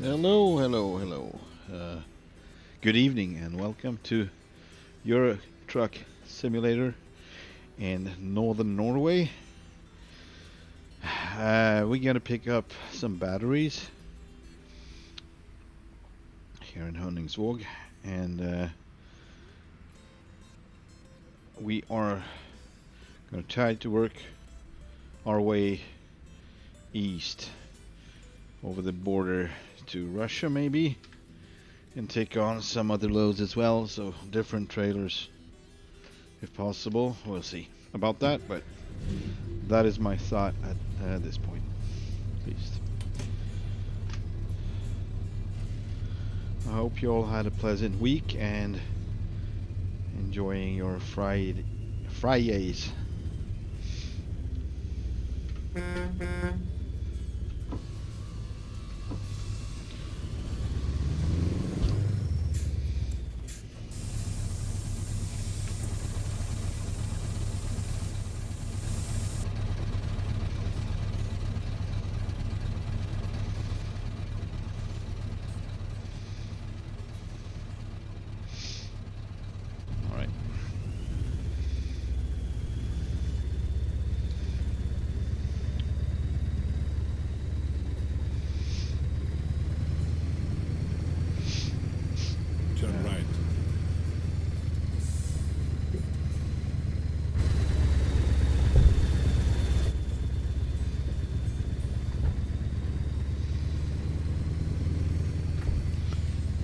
Hello, hello, hello. Good evening and welcome to Euro Truck Simulator in northern Norway. We're gonna pick up some batteries here in Honningsvåg, and we are gonna try to work our way east over the border to Russia maybe, and take on some other loads as well, so different trailers if possible. We'll see about that, but that is my thought at this point, at least. I hope you all had a pleasant week and enjoying your Fridays. Turn right.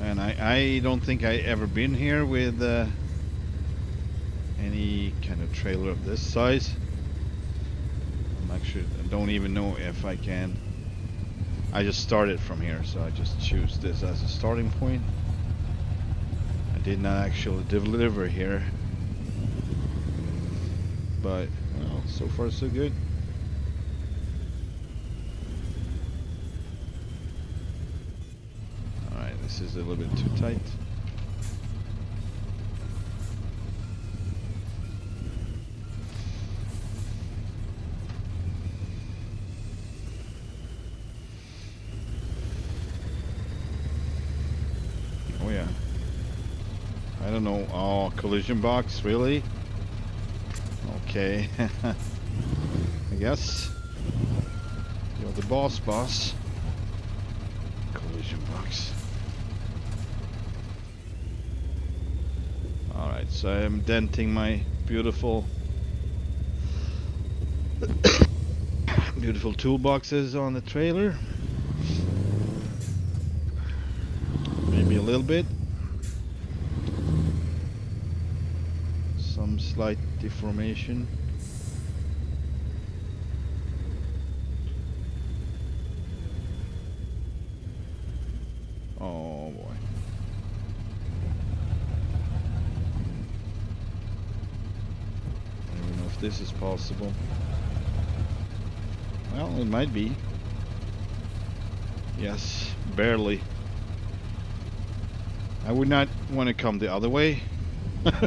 And I don't think I ever been here with any kind of trailer of this size. I don't even know if I can. I just started from here, so I just choose this as a starting point. I did not actually deliver here, but well, so far so good. Alright, this is a little bit too tight. Oh yeah. I don't know. Oh, collision box, really? Okay. I guess. You're the boss. Collision box. Alright, so I'm denting my beautiful toolboxes on the trailer. Maybe a little bit. Some slight deformation. Oh boy. I don't even know if this is possible. Well, it might be. Yes, barely. I would not want to come the other way. That's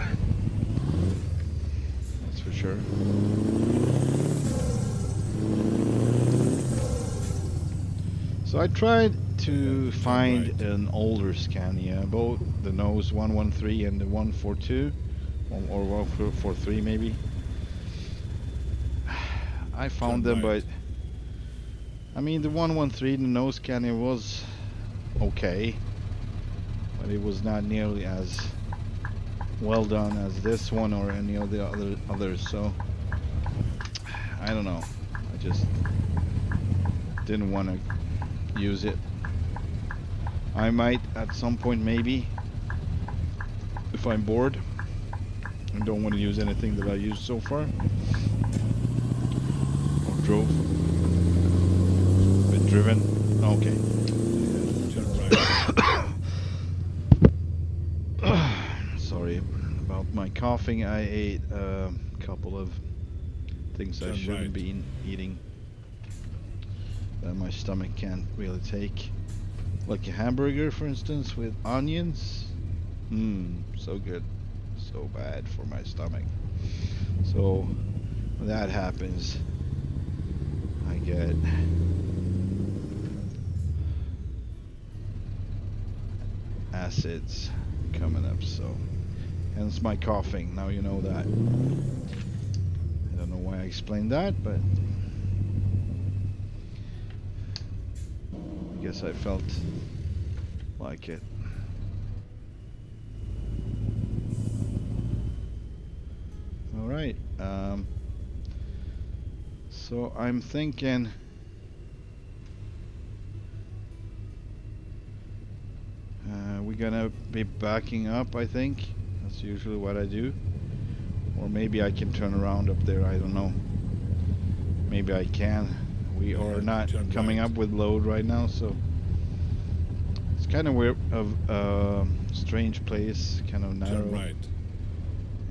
for sure. So I tried to find an older Scania, both the nose 113 and the 142, or 143 maybe. I found them, but I mean the 113, the nose Scania was okay, but it was not nearly as well done as this one or any of the others. So I don't know. I just didn't want to use it. I might at some point maybe, if I'm bored and don't want to use anything that I used so far or drove. Been driven. Okay. Sorry about my coughing. I ate a couple of things I shouldn't be eating that my stomach can't really take. Like a hamburger, for instance, with onions. So good. So bad for my stomach. So when that happens, I get acids coming up, so hence my coughing. Now you know that. I don't know why I explained that, but I guess I felt like it. All right. So I'm thinking we're gonna be backing up, I think. That's usually what I do. Or maybe I can turn around up there, I don't know. Maybe I can. We are not coming up with load right now, so it's kind of weird, of strange place, kind of narrow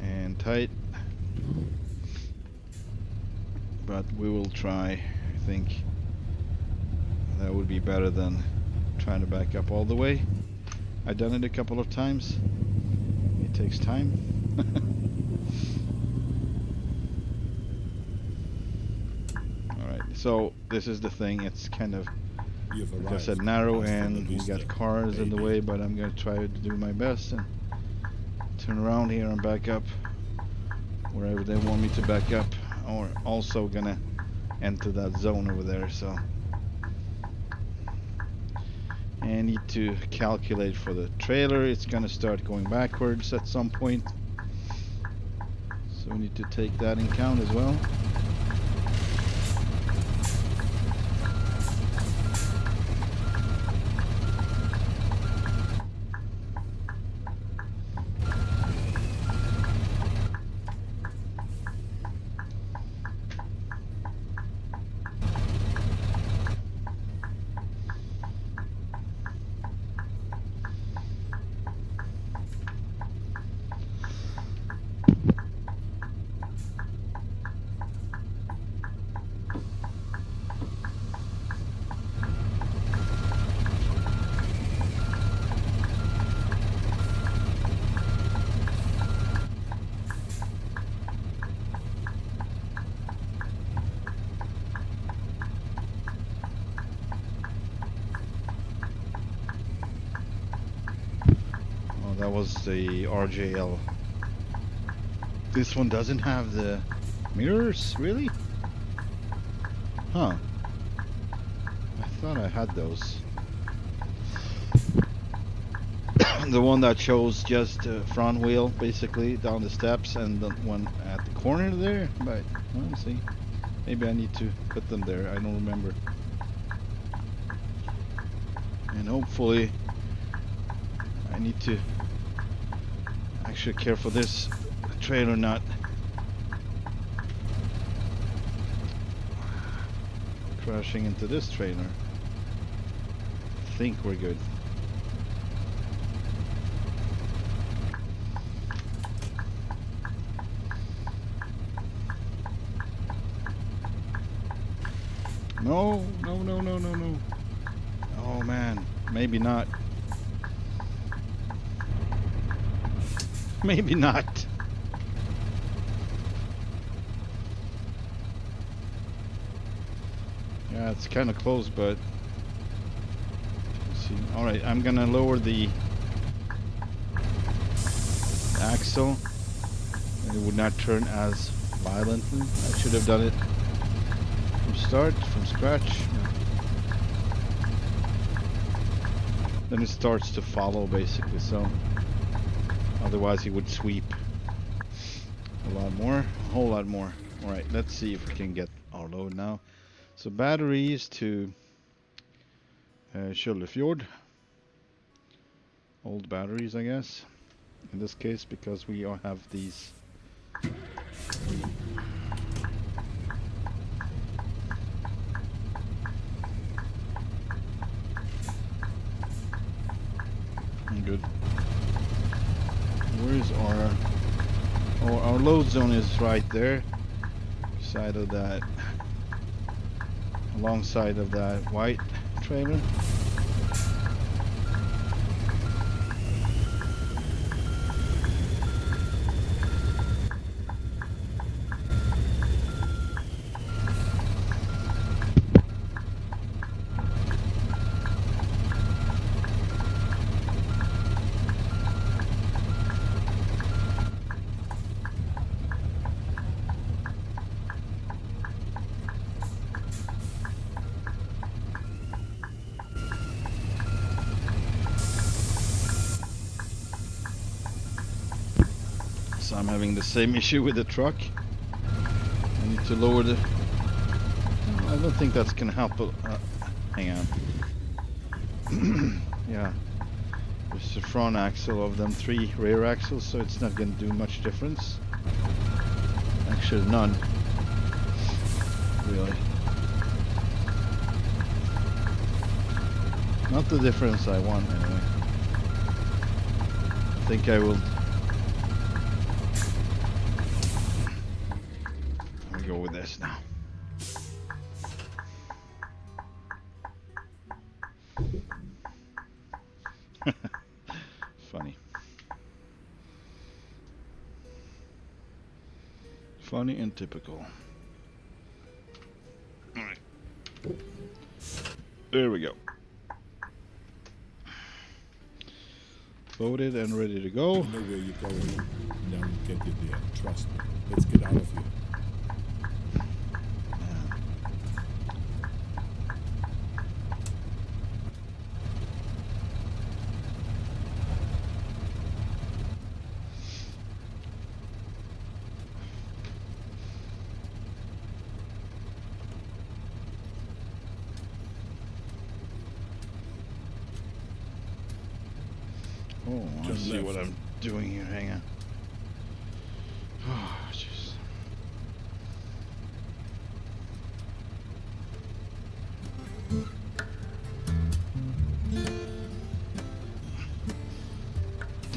and tight. But we will try. I think that would be better than trying to back up all the way. I've done it a couple of times. It takes time. Alright, so this is the thing. It's kind of, like I said, narrow, and we got cars in the way, but I'm going to try to do my best and turn around here and back up wherever they want me to back up. Or also gonna enter that zone over there, so I need to calculate for the trailer. It's gonna start going backwards at some point, so we need to take that in count as well. That was the RJL. This one doesn't have the mirrors, really? Huh. I thought I had those. The one that shows just front wheel, basically, down the steps, and the one at the corner there. But, well, see. Maybe I need to put them there. I don't remember. And hopefully I need to actually care for this trailer not crashing into this trailer. I think we're good. No, no, no, no, no, no. Oh man, maybe not. Maybe not. Yeah, it's kind of close, but let's see. All right, I'm gonna lower the axle. It would not turn as violently. I should have done it from start, from scratch. Then it starts to follow, basically. So otherwise he would sweep a lot more, a whole lot more. All right, let's see if we can get our load now. So batteries to Sköldefjord. Old batteries, I guess, in this case, because we all have these. Good. Where's our... Oh, our load zone is right there. Side of that... Alongside of that white trailer. I'm having the same issue with the truck. I need to lower the... I don't think that's gonna help. Hang on. Yeah. There's the front axle of them 3 rear axles, so it's not gonna do much difference. Actually, none. Really. Not the difference I want, anyway. I think I will... I'll go with this now. Funny. Funny and typical. Alright. There we go. Loaded and ready to go. I know where you're going. Now we get you there. Trust me. Let's get out of here. Oh, let's see what I'm doing here. Hang on. Oh, jeez.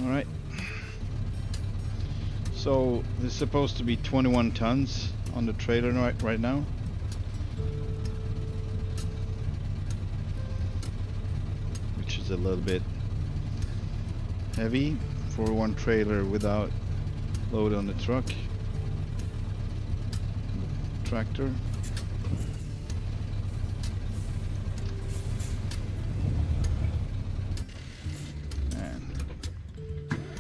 All right. So there's supposed to be 21 tons on the trailer right now. Which is a little bit heavy for one trailer without load on the truck. Tractor. And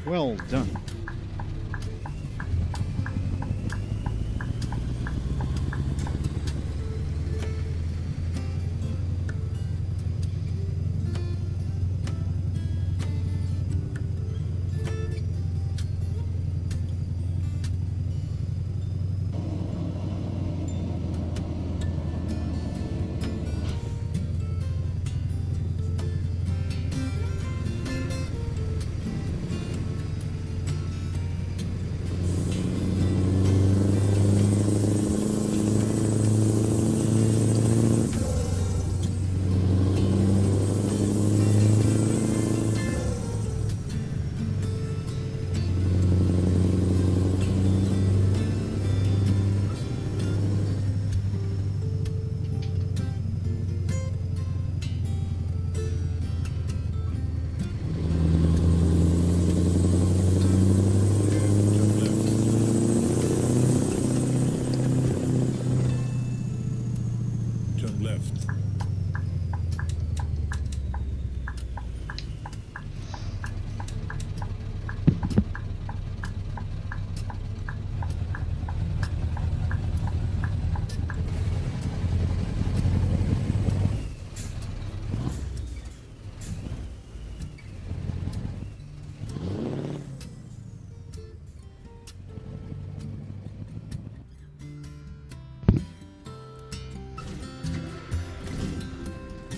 well done.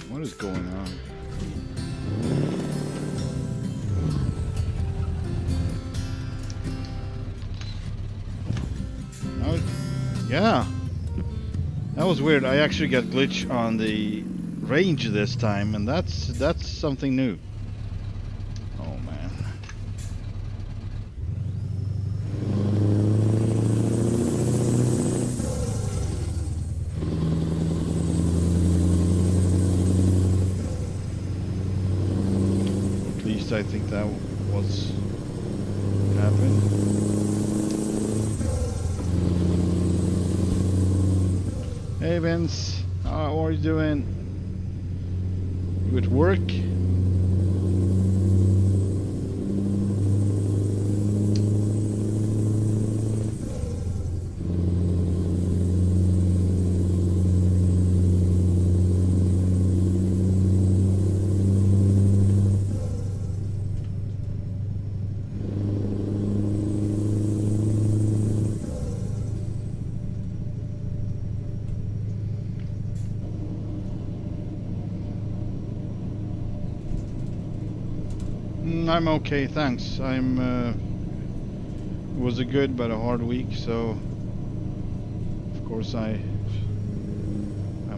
What is going on? Yeah, that was weird. I actually got glitch on the range this time, and that's something new. Oh man. At least I think that was happened. Hey Vince, how are you doing? You at work? I'm okay, thanks. It was a good but a hard week, so of course I'm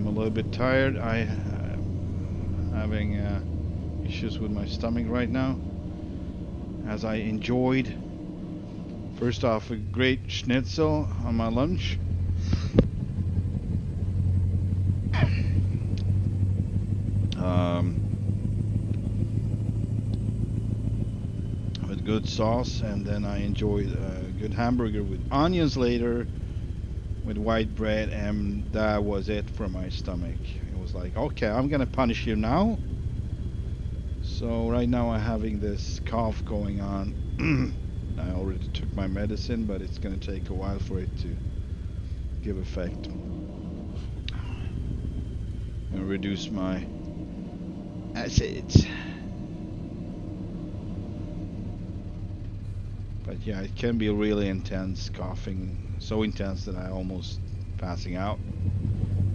a little bit tired. Having issues with my stomach right now, as I enjoyed first off a great schnitzel on my lunch. With good sauce, and then I enjoyed a good hamburger with onions later, with white bread, and that was it for my stomach. It was like, okay, I'm gonna punish you now. So right now I'm having this cough going on. I already took my medicine, but it's gonna take a while for it to give effect and reduce my acids. But yeah, it can be really intense coughing, so intense that I almost passing out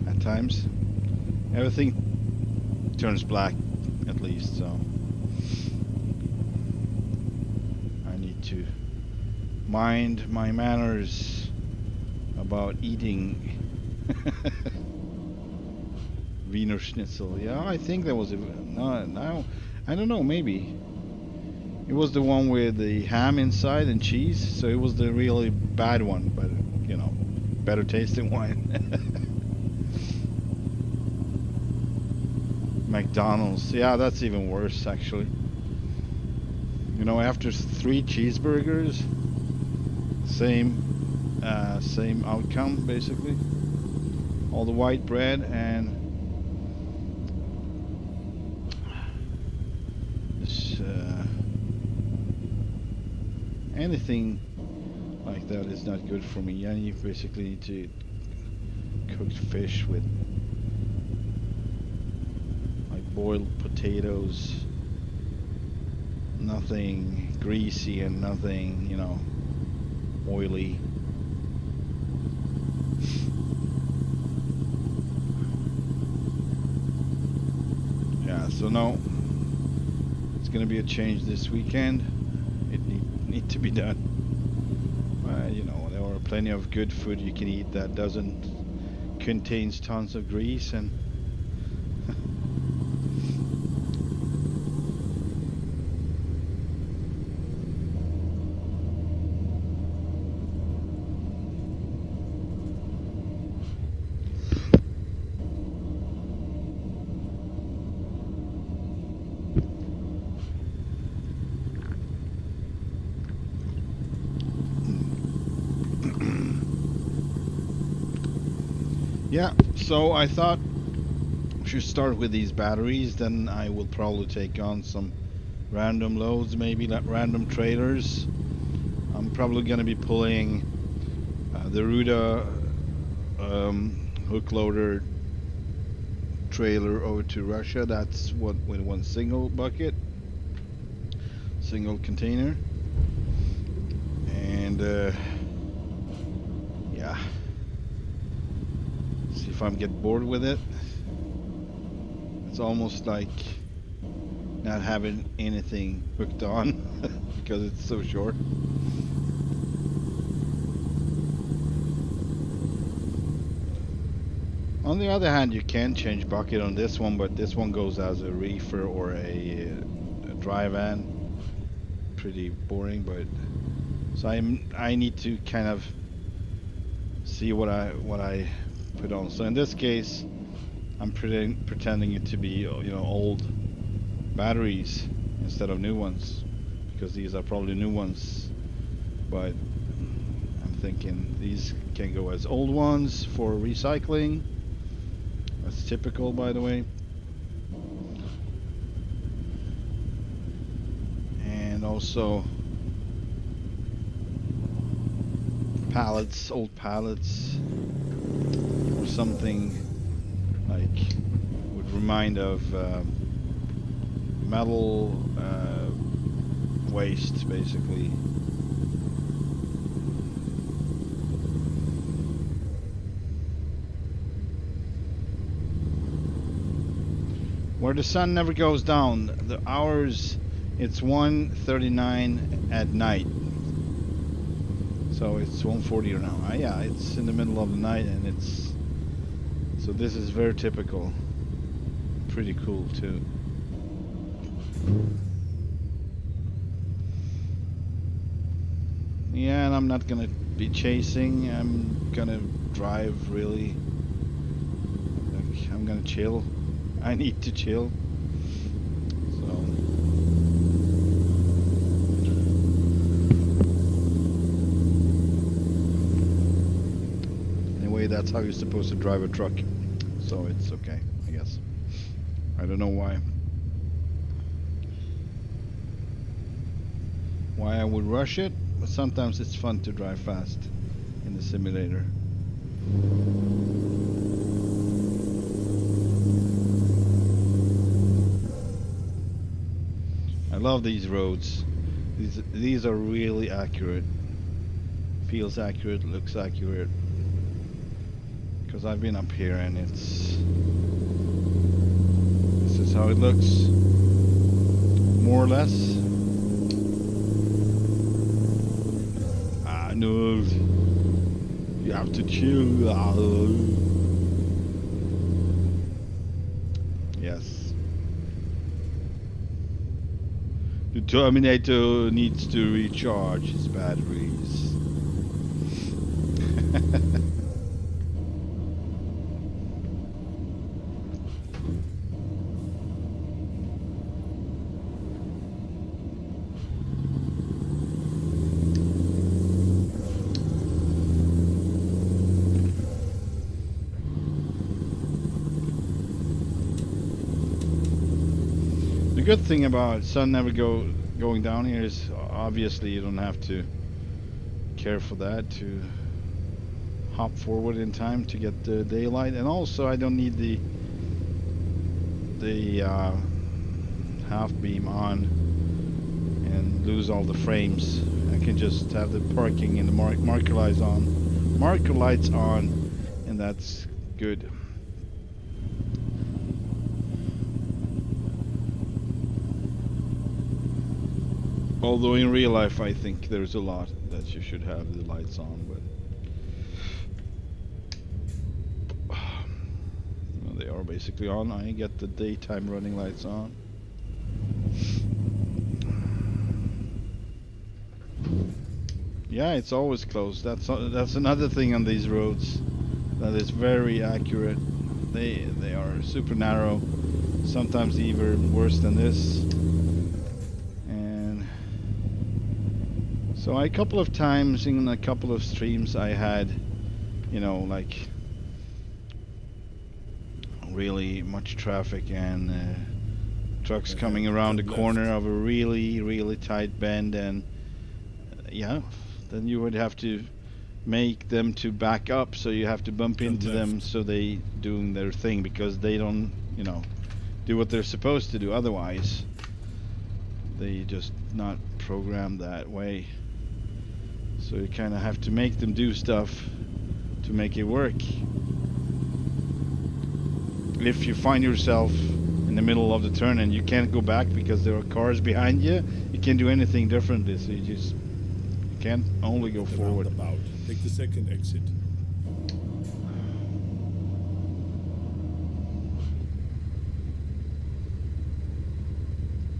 at times. Everything turns black at least, so I need to mind my manners about eating Wiener Schnitzel. Yeah, I think that was no, I don't know, maybe. It was the one with the ham inside and cheese, so it was the really bad one, but you know, better tasting one. McDonald's, yeah, that's even worse actually. You know, after 3 cheeseburgers, same outcome basically. All the white bread and this. Anything like that is not good for me. You basically need to cooked fish with like boiled potatoes. Nothing greasy and nothing, you know, oily. Yeah, so no, it's gonna be a change this weekend. It need to be done. You know, there are plenty of good food you can eat that doesn't contains tons of grease and yeah, so I thought we should start with these batteries, then I will probably take on some random loads, maybe like random trailers. I'm probably going to be pulling the Ruda hook loader trailer over to Russia. That's what with one single bucket, single container, and yeah, see if I'm get bored with it. It's almost like not having anything hooked on because it's so short. On the other hand, you can change bucket on this one, but this one goes as a reefer or a dry van. Pretty boring, but so I need to kind of see what I put on. So in this case, I'm pretending it to be, you know, old batteries instead of new ones, because these are probably new ones, but I'm thinking these can go as old ones for recycling. That's typical, by the way. And also pallets, old pallets, or something like would remind of metal waste, basically. Where the sun never goes down, the hours It's 1:39 at night. So it's 1:40 now. Yeah, it's in the middle of the night, and it's so this is very typical. Pretty cool too. Yeah, and I'm not gonna be chasing. I'm gonna drive really. Like, I'm gonna chill. I need to chill. So. Anyway, that's how you're supposed to drive a truck. So it's okay, I guess. I don't know why. Why I would rush it, but sometimes it's fun to drive fast in the simulator. I love these roads. These are really accurate. Feels accurate, looks accurate. Because I've been up here and it's... This is how it looks. More or less. No. You have to chill. Yes. The Terminator needs to recharge his batteries. The good thing about sun never going down here is obviously you don't have to care for that to hop forward in time to get the daylight, and also I don't need the half beam on and lose all the frames. I can just have the parking and the marker lights on, and that's good. Although in real life I think there's a lot that you should have the lights on, but well, they are basically on. I get the daytime running lights on. Yeah, it's always closed. That's another thing on these roads that is very accurate. They are super narrow, sometimes even worse than this. And so a couple of times in a couple of streams I had, you know, like really much traffic and trucks coming around the corner of a really tight bend, and yeah, then you would have to make them to back up, so you have to bump into them so they doing their thing, because they don't, you know, do what they're supposed to do. Otherwise they just not programmed that way, so you kind of have to make them do stuff to make it work. If you find yourself in the middle of the turn and you can't go back because there are cars behind you, you can't do anything differently, so you can't only go forward. Take the second exit.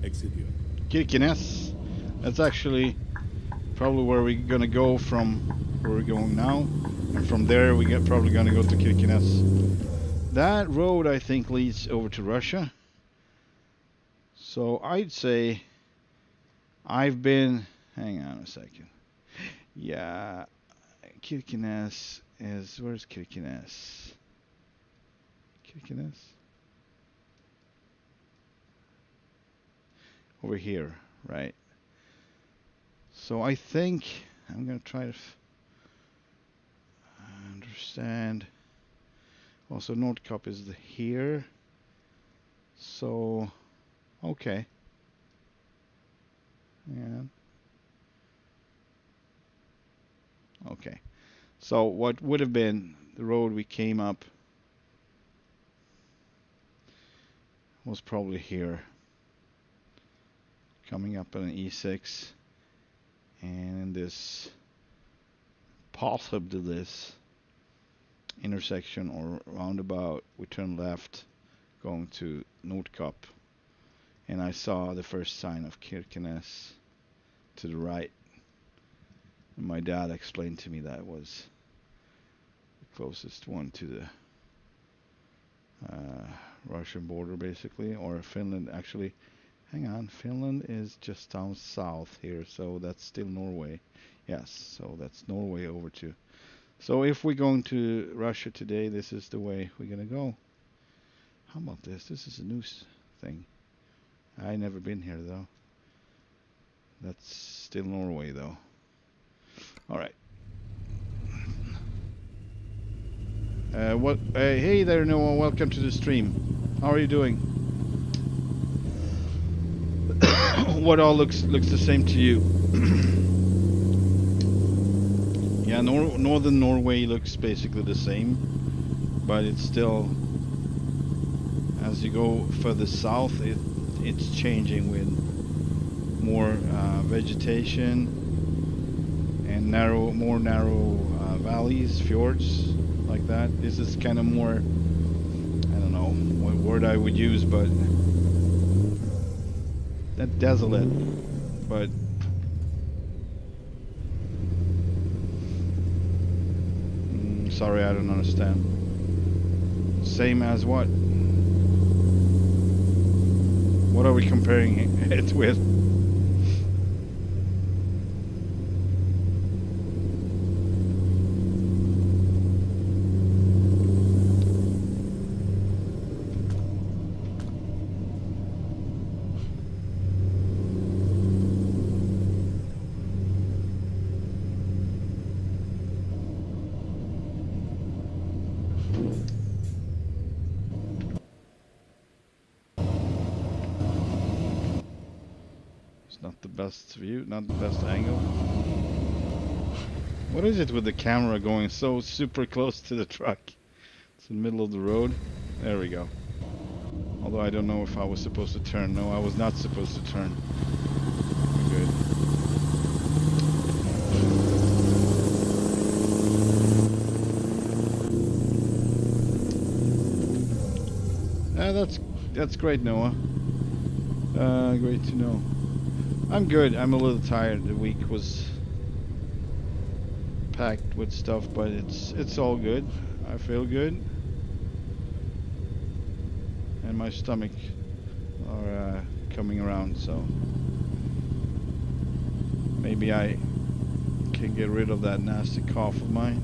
Exit here. Kirkenes. That's actually probably where we're gonna go from where we're going now, and from there we get probably gonna go to Kirkenes. That road I think leads over to Russia. So I'd say I've been. Hang on a second. Yeah, Kirkenes is. Where's Kirkenes? Kirkenes? Over here, right? So I think I'm gonna try to understand. Also, Nordkapp is here. So, okay. Yeah. Okay. So what would have been the road we came up was probably here. coming up on an E6, and in this possibly this intersection or roundabout, we turn left going to Nordkapp, and I saw the first sign of Kirkenes to the right. And my dad explained to me that was the closest one to the Russian border, basically, or Finland. Actually, hang on, Finland is just down south here, so that's still Norway. Yes, so that's Norway over to. So if we're going to Russia today, this is the way we're gonna go. How about this? This is a new thing. I never been here though. That's still Norway though. All right. Hey there, Noah. Welcome to the stream. How are you doing? What all looks the same to you? Yeah, northern Norway looks basically the same, but it's still, as you go further south, it's changing with more vegetation and more narrow valleys, fjords, like that. This is kind of more, I don't know what word I would use, but that desolate, but sorry, I don't understand. Same as what? What are we comparing it with? Not the best view, not the best angle. What is it with the camera going so super close to the truck? It's in the middle of the road. There we go. Although I don't know if I was supposed to turn. No, I was not supposed to turn. Good. That's great, Noah. Great to know. I'm good. I'm a little tired. The week was packed with stuff, but it's all good. I feel good, and my stomach are coming around. So maybe I can get rid of that nasty cough of mine.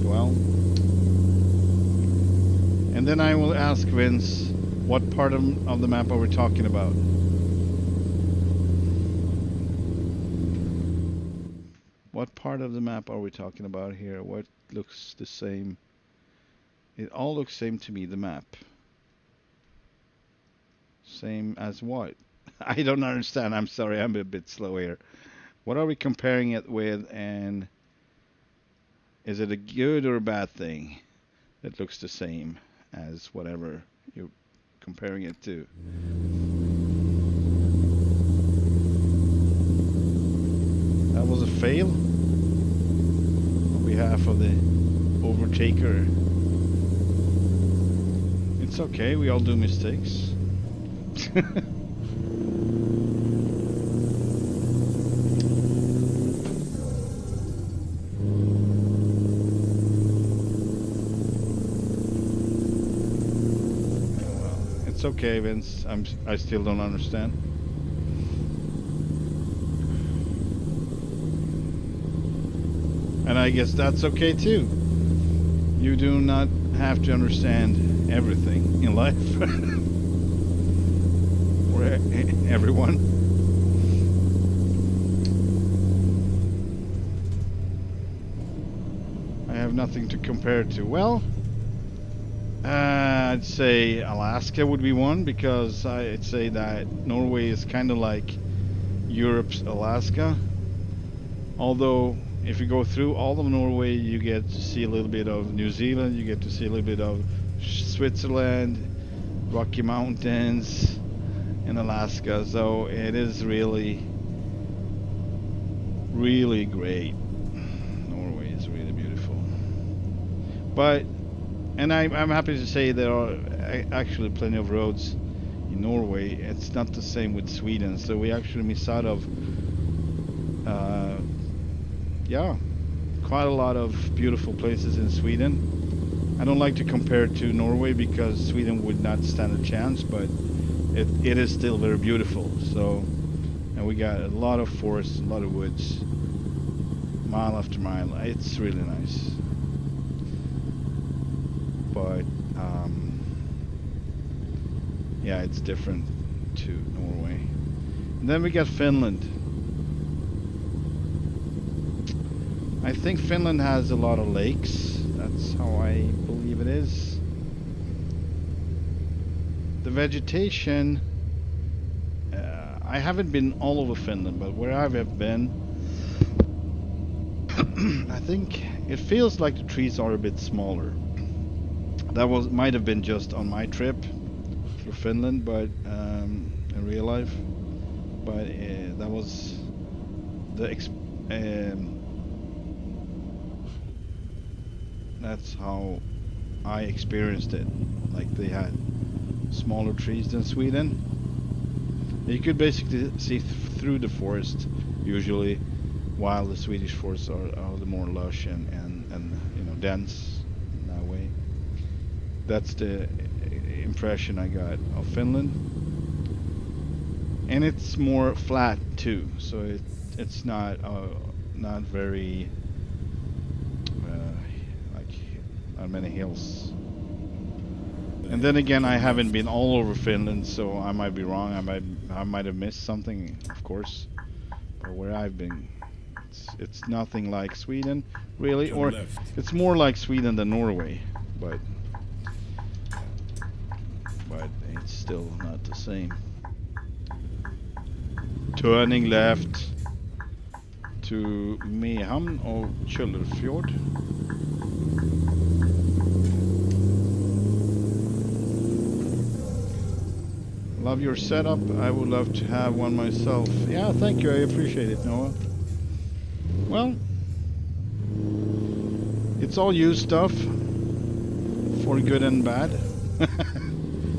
Well, and then I will ask Vince, what part of the map are we talking about? What part of the map are we talking about here? What looks the same? It all looks same to me, the map. Same as what? I don't understand. I'm sorry, I'm a bit slow here. What are we comparing it with, and is it a good or a bad thing that looks the same as whatever you're comparing it to? That was a fail on behalf of the overtaker. It's okay, we all do mistakes. It's okay, Vince. I still don't understand. And I guess that's okay too. You do not have to understand everything in life. Or everyone. I have nothing to compare it to. Well, I'd say Alaska would be one, because I'd say that Norway is kind of like Europe's Alaska. Although if you go through all of Norway, you get to see a little bit of New Zealand, you get to see a little bit of Switzerland, Rocky Mountains, and Alaska. So it is really, really great. Norway is really beautiful. But, and I'm happy to say there are actually plenty of roads in Norway. It's not the same with Sweden. So we actually miss out of, yeah, quite a lot of beautiful places in Sweden. I don't like to compare it to Norway because Sweden would not stand a chance, but it is still very beautiful. So, and we got a lot of forests, a lot of woods, mile after mile. It's really nice. But yeah, it's different to Norway. And then we got Finland. I think Finland has a lot of lakes. That's how I believe it is. The vegetation, I haven't been all over Finland, but where I've been, I think it feels like the trees are a bit smaller. That might have been just on my trip through Finland, but in real life. But that was that's how I experienced it. Like they had smaller trees than Sweden. You could basically see through the forest usually, while the Swedish forests are the more lush and you know, dense in that way. That's the impression I got of Finland. And it's more flat too, so it's not very like not many hills. And then again, I haven't been all over Finland, so I might be wrong. I might have missed something, of course. But where I've been, it's nothing like Sweden, really, or it's more like Sweden than Norway, but it's still not the same. Turning left to Mehamn or Kjøllerfjord. Love your setup. I would love to have one myself. Yeah, thank you. I appreciate it, Noah. Well, it's all used stuff for good and bad.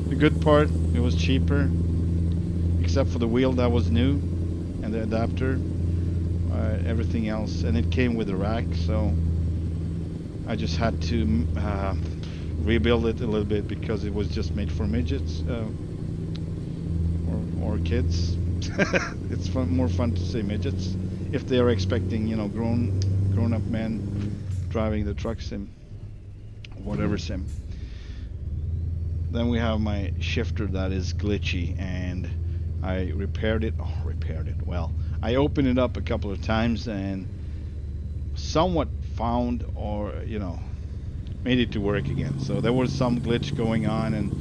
The good part, it was cheaper, except for the wheel that was new and the adapter. Everything else, and it came with a rack, so I just had to rebuild it a little bit because it was just made for midgets or kids. It's more fun to say midgets if they are expecting, you know, grown-up men driving the truck sim, whatever sim. Then we have my shifter that is glitchy, and I repaired it. Oh, repaired it. Well, I opened it up a couple of times and somewhat found, or you know, made it to work again. So there was some glitch going on, and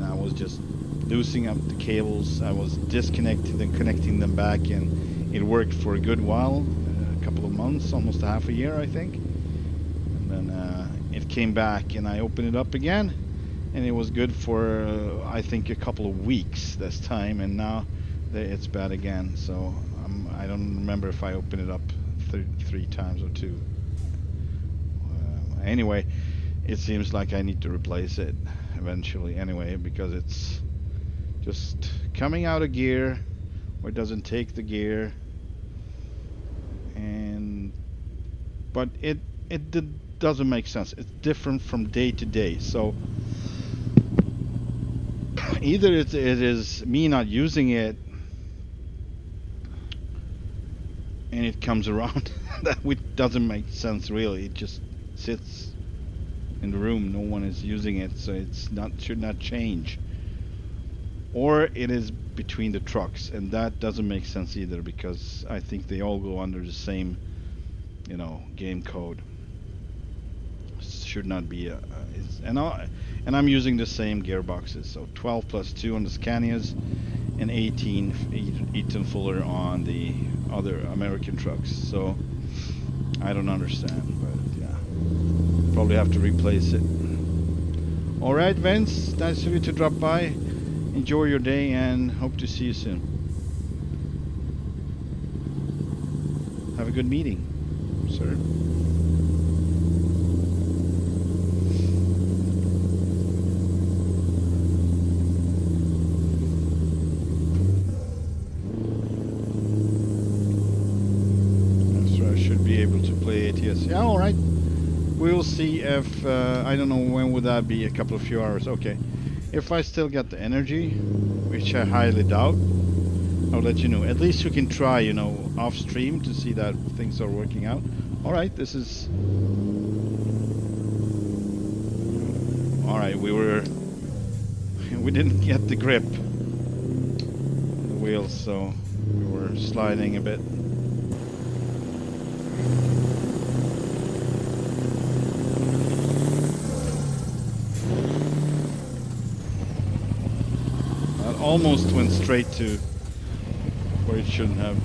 I was just loosening up the cables. I was disconnecting and connecting them back, and it worked for a good while, a couple of months, almost a half a year, I think. And then it came back, and I opened it up again, and it was good for I think a couple of weeks this time, and now it's bad again. So I don't remember if I opened it up three times or two. Anyway, it seems like I need to replace it eventually anyway, because it's just coming out of gear or it doesn't take the gear, but it doesn't make sense. It's different from day to day. So either it is me not using it and it comes around that doesn't make sense really. It just sits in the room, no one is using it, so should not change. Or it is between the trucks, and that doesn't make sense either, because I think they all go under the same, you know, game code. Should not be and I'm using the same gearboxes, so 12 plus 2 on the Scanias and 18 Eaton Fuller on the other American trucks. So I don't understand, but yeah, probably have to replace it. All right, Vince, nice of you to drop by. Enjoy your day and hope to see you soon. Have a good meeting, sir. Should be able to play ATS. Yeah, all right. We'll see if I don't know when would that be. A couple of few hours. Okay. If I still get the energy, which I highly doubt, I'll let you know. At least you can try, you know, off stream to see that things are working out. All right. This is. All right. We didn't get the grip on the wheels, so we were sliding a bit. Almost went straight to where it shouldn't have.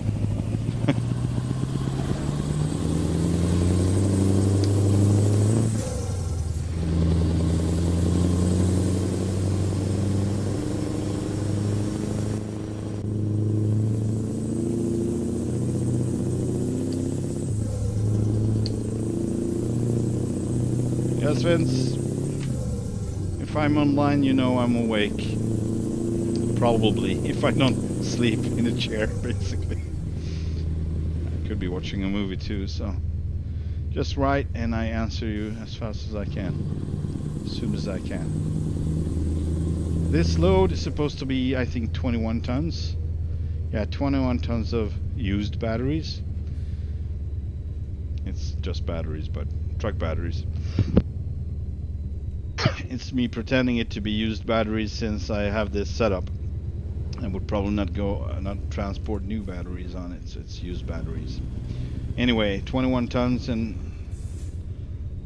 Yes, Vince. If I'm online, you know I'm awake. Probably, if I don't sleep in a chair, basically. I could be watching a movie too, so just write and I answer you as fast as I can, as soon as I can. This load is supposed to be, I think, 21 tons. Yeah, 21 tons of used batteries. It's just batteries, but truck batteries. It's me pretending it to be used batteries since I have this setup. I would probably not transport new batteries on it, so it's used batteries. Anyway, 21 tons, and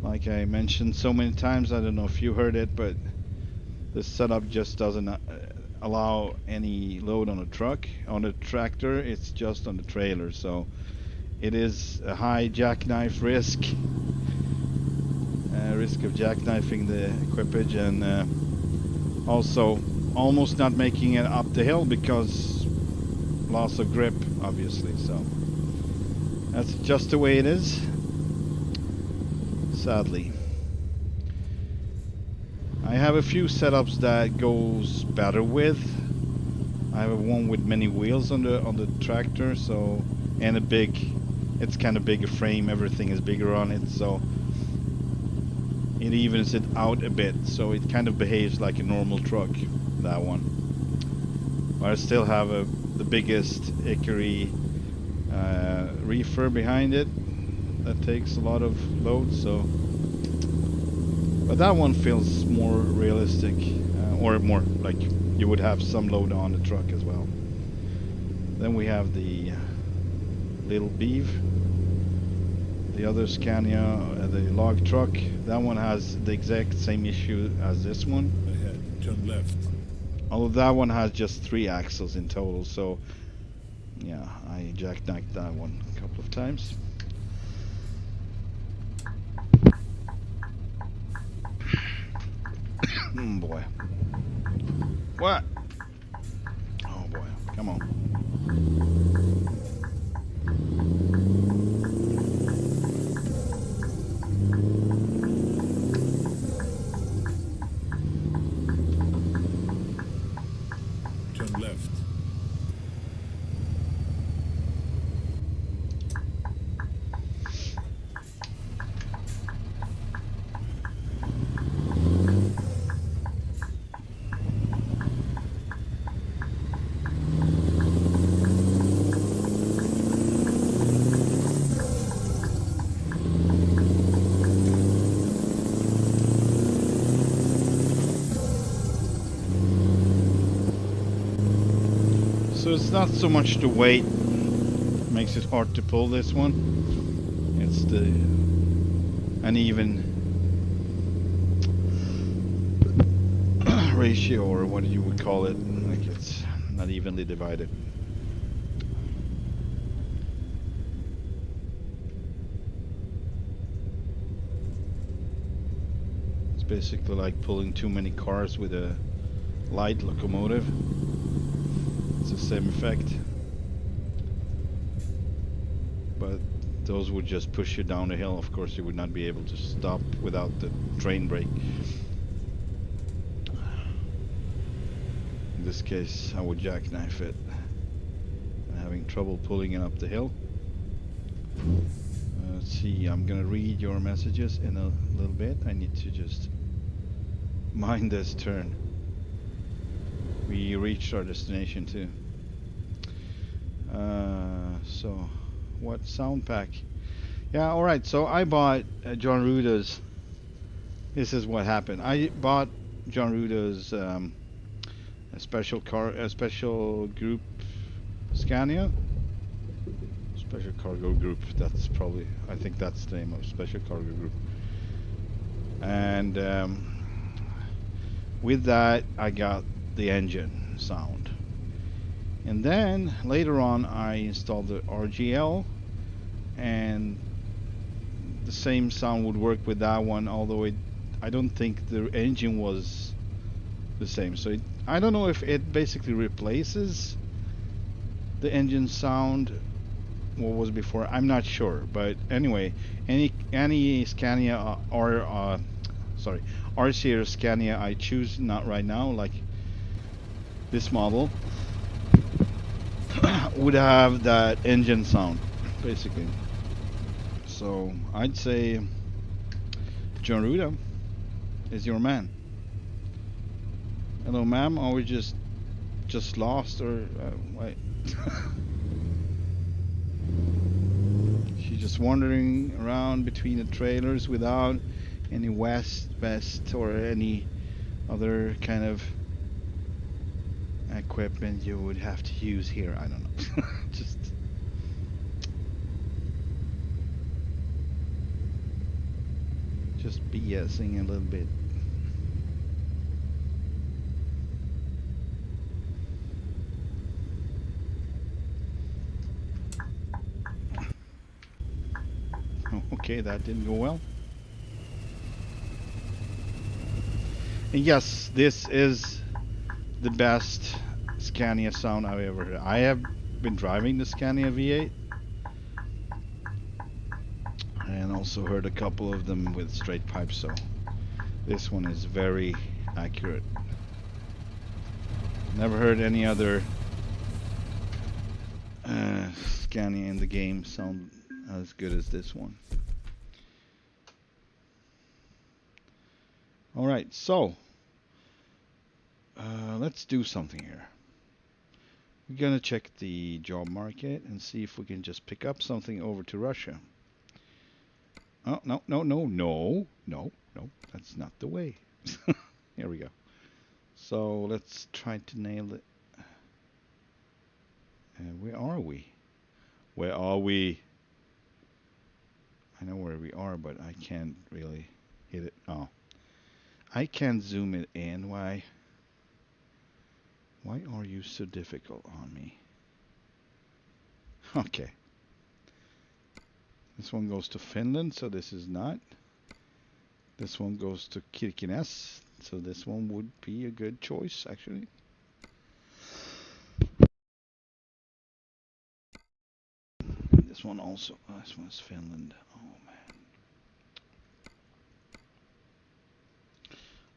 like I mentioned so many times, I don't know if you heard it, but this setup just doesn't allow any load on a truck. On a tractor, it's just on the trailer, so it is a high jackknife risk. Risk of jackknifing the equipage, and also almost not making it up the hill because loss of grip, obviously. So that's just the way it is, sadly. I have a few setups that goes better with. I have one with many wheels on the tractor, so, and it's kind of bigger frame, everything is bigger on it, so it evens it out a bit, so it kind of behaves like a normal truck, that one. But I still have the biggest Ekeri reefer behind it that takes a lot of load, so. But that one feels more realistic, or more like you would have some load on the truck as well. Then we have the little Beeve. The other Scania, the log truck, that one has the exact same issue as this one. Ahead, turn left. Although that one has just 3 axles in total, so yeah, I jackknifed that one a couple of times. Boy. What? Oh boy, come on. So it's not so much the weight makes it hard to pull this one. It's the uneven ratio, or what you would call it. Like it's not evenly divided. It's basically like pulling too many cars with a light locomotive. It's the same effect. But those would just push you down the hill. Of course, you would not be able to stop without the train brake. In this case, I would jackknife it. I'm having trouble pulling it up the hill. Let's see, I'm gonna read your messages in a little bit. I need to just mind this turn. We reached our destination too. So, what sound pack? Yeah, alright, so I bought Jon Ruda's. This is what happened. I bought Jon Ruda's a special group Scania. Special cargo group, that's probably, I think that's the name of special cargo group. And with that, I got the engine sound. And then later on, I installed the RGL, and the same sound would work with that one, although I don't think the engine was the same. So I don't know if it basically replaces the engine sound what was before. I'm not sure, but anyway, any Scania or R730 Scania I choose not right now, like this model, would have that engine sound basically. So I'd say Jon Ruda is your man. Hello, ma'am. Are we just lost or wait? She's just wandering around between the trailers without any vest or any other kind of equipment you would have to use here. I don't know. just BSing a little bit. Okay, that didn't go well. And yes, this is the best Scania sound I've ever heard. I have been driving the Scania V8 and also heard a couple of them with straight pipes, so this one is very accurate. Never heard any other Scania in the game sound as good as this one. Alright, so let's do something here. We're gonna check the job market and see if we can just pick up something over to Russia. Oh, no, that's not the way. Here we go. So let's try to nail it. Where are we? Where are we? I know where we are, but I can't really hit it. Oh. I can't zoom it in. Why? Why are you so difficult on me? Okay. This one goes to Finland, so this is not. This one goes to Kirkenes, so this one would be a good choice, actually. This one also. This one's Finland. Oh man.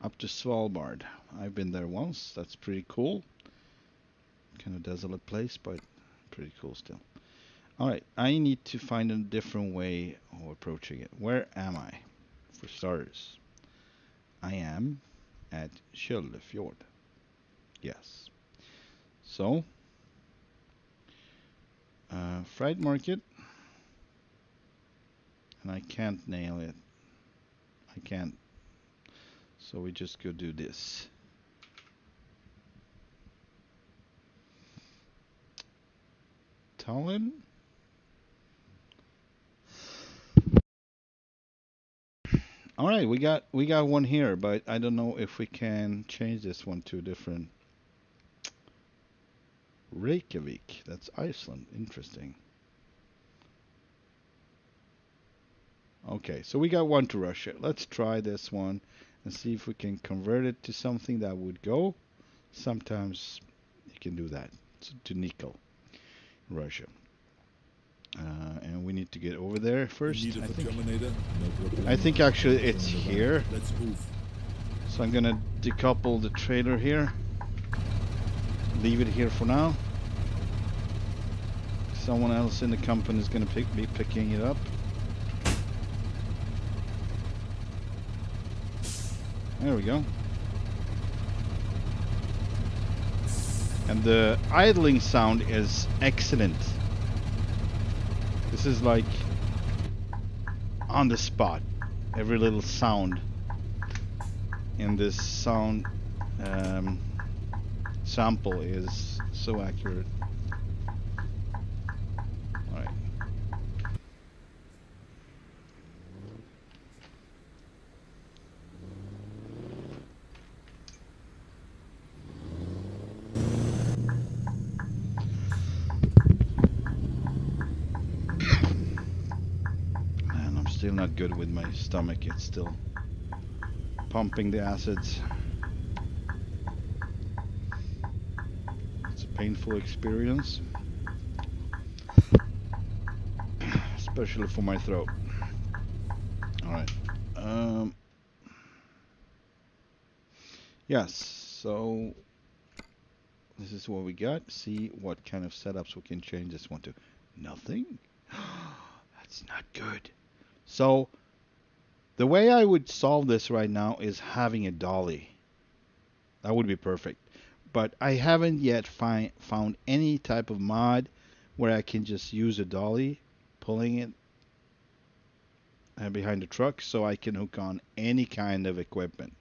Up to Svalbard. I've been there once. That's pretty cool. Kind of desolate place, but pretty cool still. Alright, I need to find a different way of approaching it. Where am I? For starters, I am at Kjöldefjord. Yes. So, freight market, and I can't nail it. I can't. So we just go do this. Tallinn. All right, we got one here, but I don't know if we can change this one to a different. Reykjavik. That's Iceland. Interesting. Okay, so we got one to Russia. Let's try this one and see if we can convert it to something that would go. Sometimes you can do that to nickel, Russia. And we need to get over there first. In need of a terminator? No problem. I think actually it's Turn it around. here. Let's move. So I'm gonna decouple the trailer here. Leave it here for now. Someone else in the company is gonna be picking it up. There we go. And the idling sound is excellent. This is like on the spot. Every little sound in this sound sample is so accurate. Alright. Man, I'm still not good with my stomach. It's still pumping the acids. It's a painful experience, especially for my throat. All right. Yes. So this is what we got. See what kind of setups we can change this one to. Nothing. That's not good. So the way I would solve this right now is having a dolly. That would be perfect. But I haven't yet found any type of mod where I can just use a dolly, pulling it behind the truck so I can hook on any kind of equipment.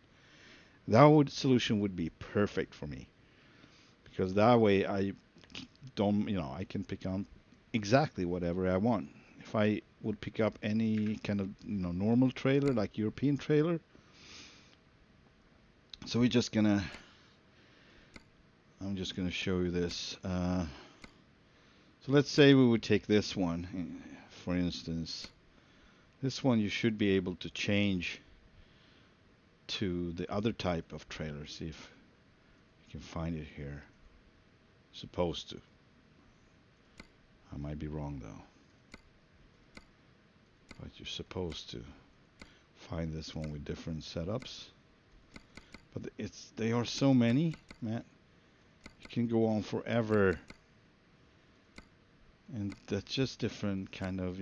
That solution would be perfect for me. Because that way I don't, I can pick on exactly whatever I want. If I would pick up any kind of, normal trailer, like European trailer. So I'm just gonna show you this. So let's say we would take this one, for instance. This one you should be able to change to the other type of trailer. See if you can find it here. Supposed to. I might be wrong though. But you're supposed to find this one with different setups. But they are so many, man. You can go on forever. And that's just different kind of,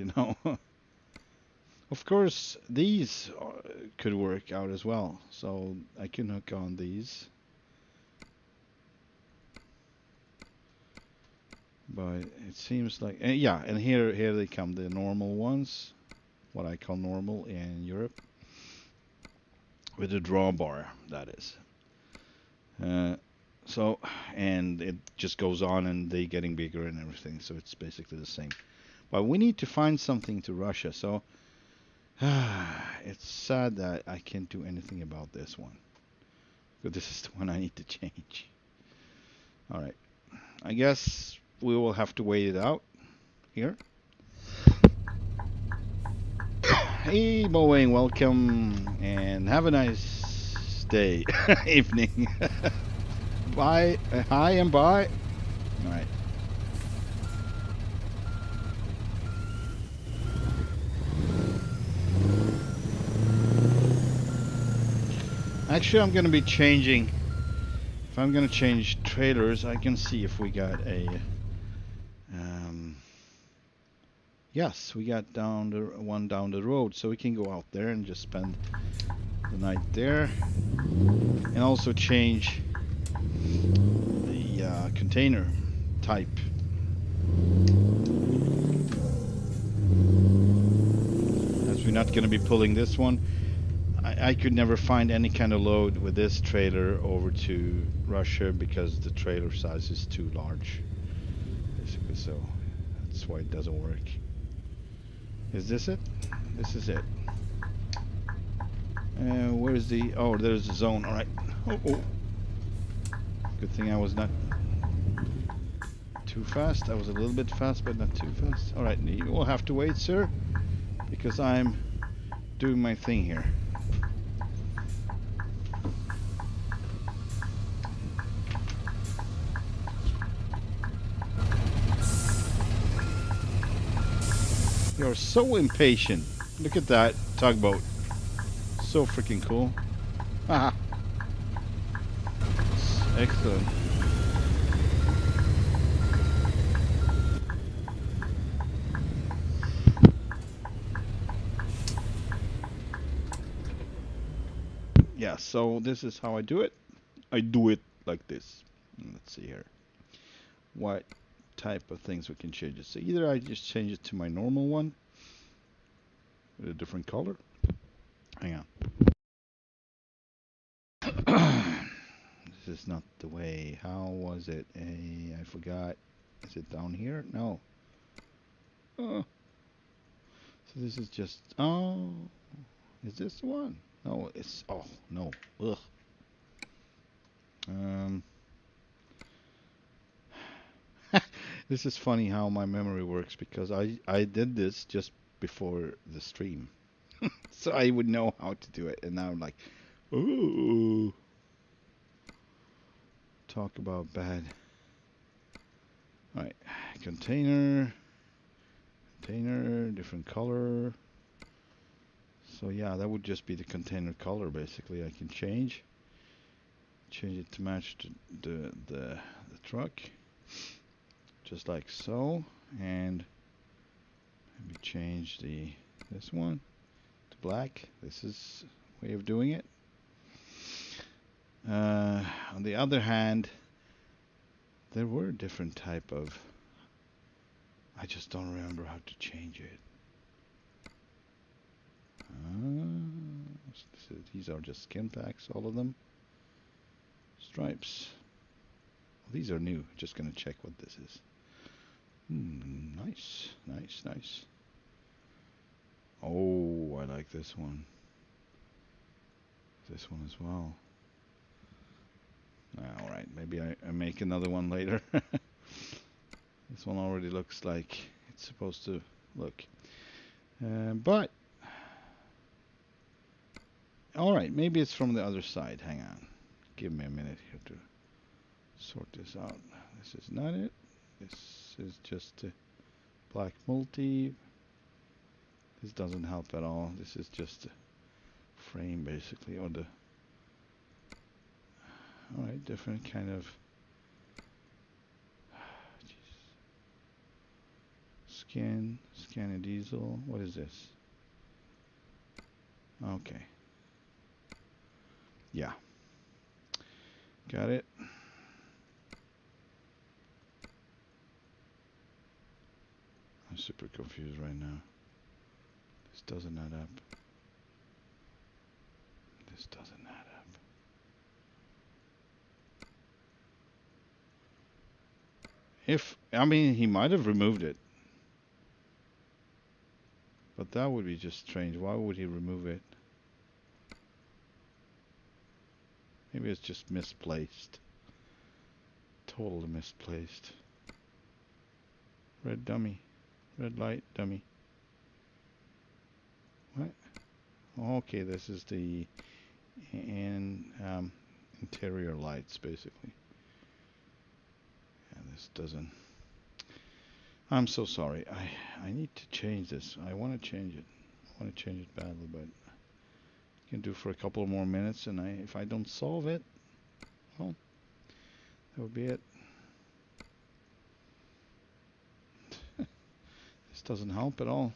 Of course, these could work out as well. So I can hook on these. But it seems like, yeah, and here they come, the normal ones. What I call normal in Europe. With a drawbar, that is. So, and it just goes on and they getting bigger and everything. So it's basically the same. But we need to find something to Russia. So it's sad that I can't do anything about this one. But this is the one I need to change. All right. I guess we will have to wait it out here. Hey, Boeing, welcome and have a nice day, evening. Bye, hi and bye. All right. Actually, I'm going to be changing. If I'm going to change trailers, I can see if we got a. Yes, we got one down the road, so we can go out there and just spend the night there, and also change the container type. As we're not going to be pulling this one, I could never find any kind of load with this trailer over to Russia because the trailer size is too large, basically. So that's why it doesn't work. Is this it? This is it. Where is the... Oh, there's the zone. All right. Oh. Good thing I was not too fast. I was a little bit fast, but not too fast. All right. You will have to wait, sir, because I'm doing my thing here. You're so impatient. Look at that tugboat. So freaking cool. Haha. Excellent. Yeah, so this is how I do it. I do it like this. Let's see here. What type of things we can change it. So either I just change it to my normal one with a different color. Hang on. This is not the way. How was it? I forgot. Is it down here? No. So this is just. Oh, is this the one? No, it's. Oh no. Ugh. Um. This is funny how my memory works because I did this just before the stream, so I would know how to do it, and now I'm like, ooh. Talk about bad. All right, container, different color. So yeah, that would just be the container color basically. I can change it to match the truck, just like so, and maybe change this one to black. This is way of doing it. On the other hand, there were different type of. I just don't remember how to change it. These are just skin packs, all of them. Stripes. Well, these are new. Just gonna check what this is. Nice, nice, nice. Oh, I like this one. This one as well. All right, maybe I make another one later. This one already looks like it's supposed to look. But all right, maybe it's from the other side. Hang on. Give me a minute here to sort this out. This is not it. This is just a black multi. This doesn't help at all. This is just a frame basically, or the. All right, different kind of. Scania diesel. What is this? Okay. Yeah. Got it. I'm super confused right now. This doesn't add up. This doesn't add up. I mean, he might have removed it. But that would be just strange. Why would he remove it? Maybe it's just misplaced. Totally misplaced. Red dummy. Red light dummy. What? Okay, this is the interior lights, basically. And this doesn't. I'm so sorry. I need to change this. I want to change it. I want to change it badly, but I can do for a couple of more minutes, and if I don't solve it, well, that would be it. This doesn't help at all.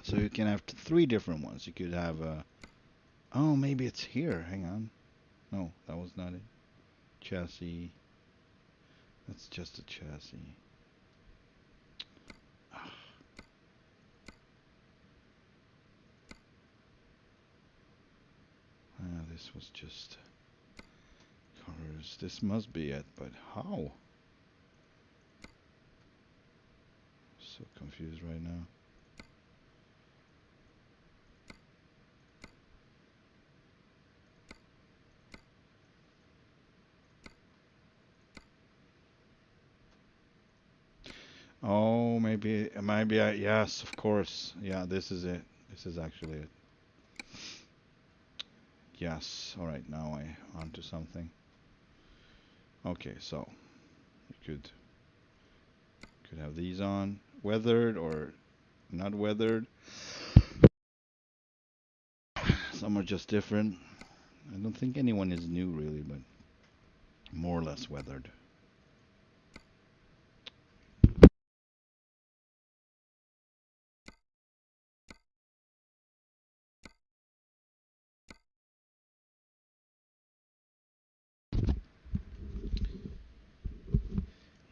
So you can have three different ones. You could have oh, maybe it's here. Hang on. No, that was not it. Chassis. That's just a chassis. This was just covers. This must be it, but how? So confused right now. Oh, maybe yes, of course. Yeah, this is it. This is actually it. Yes. All right. Now I onto something. Okay. So you could have these on, weathered or not weathered. Some are just different. I don't think anyone is new really, but more or less weathered.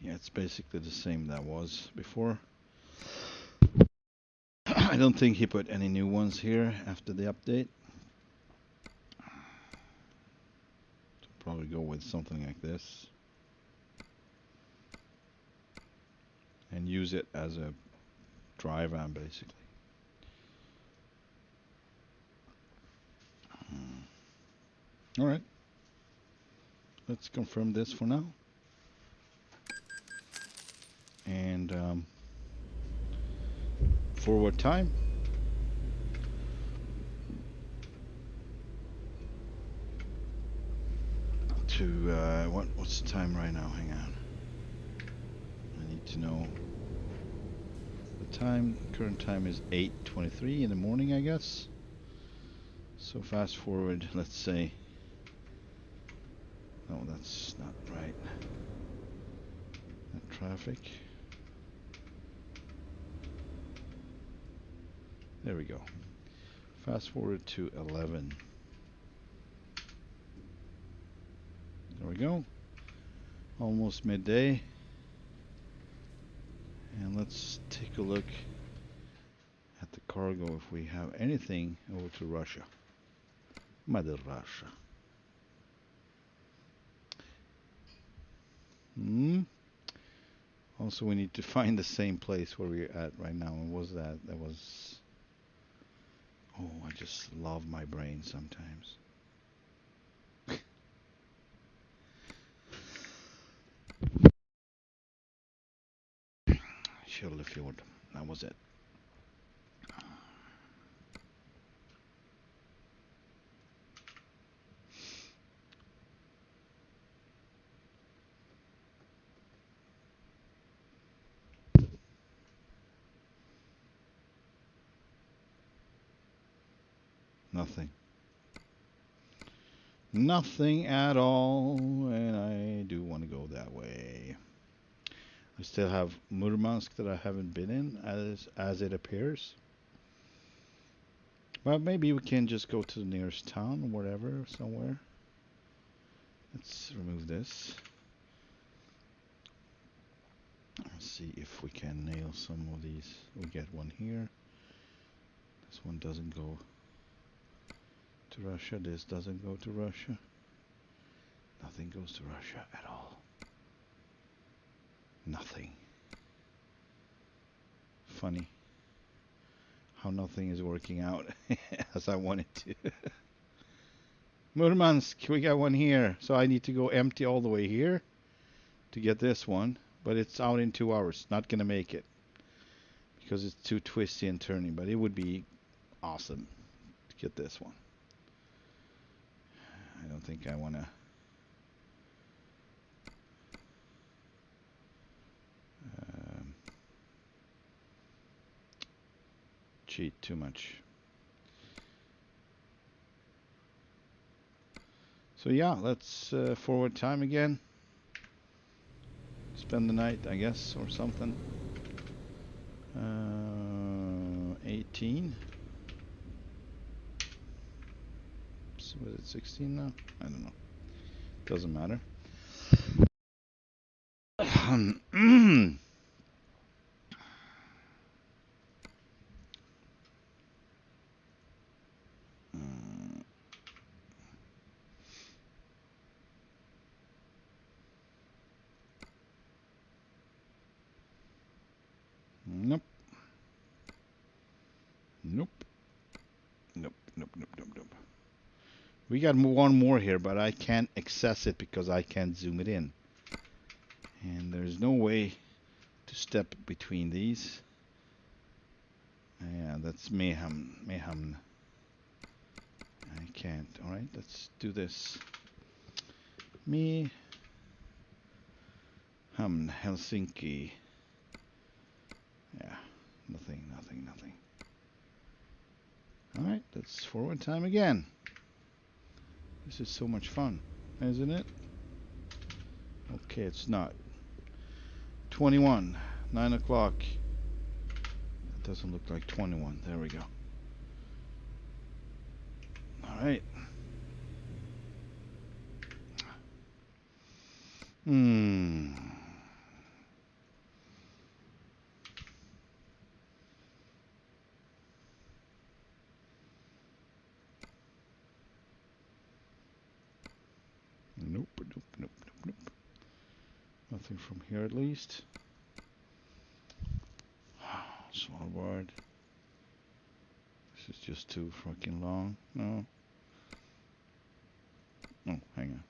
Yeah, it's basically the same that was before. I don't think he put any new ones here after the update. Probably go with something like this and use it as a dry van basically. All right, let's confirm this for now. And forward time. To what's the time right now? Hang on. I need to know the time. Current time is 8:23 in the morning, I guess. So fast forward, let's say. No, that's not right. That traffic. There we go. Fast forward to 11. There we go. Almost midday. And let's take a look at the cargo if we have anything over to Russia. Mother Russia. Also, we need to find the same place where we're at right now. And was that? That was... Oh, I just love my brain sometimes. Fjord. That was it. Nothing. Nothing at all. And I do want to go that way. I still have Murmansk that I haven't been in as it appears. Well, maybe we can just go to the nearest town or whatever, somewhere. Let's remove this. Let's see if we can nail some of these. We get one here. This one doesn't go to Russia. This doesn't go to Russia. Nothing goes to Russia at all. Nothing. Funny how nothing is working out as I want it to. Murmansk, we got one here. So I need to go empty all the way here to get this one. But it's out in 2 hours. Not going to make it. Because it's too twisty and turning. But it would be awesome to get this one. I don't think I want to... cheat too much. So yeah, let's forward time again. Spend the night, I guess, or something. 18. So was it 16 now? I don't know. Doesn't matter. Nope. Nope. Nope. Nope. Nope. Nope. Nope. We got one more here, but I can't access it because I can't zoom it in. And there's no way to step between these. Yeah, that's mayhem. Mayhem. I can't. All right, let's do this. Helsinki. Yeah, nothing. All right, let's forward time again. This is so much fun, isn't it? Okay, it's not. 21, 9 o'clock. It doesn't look like 21. There we go. All right. Nope. Nothing from here at least. Svalbard. This is just too fucking long. No. Oh, hang on.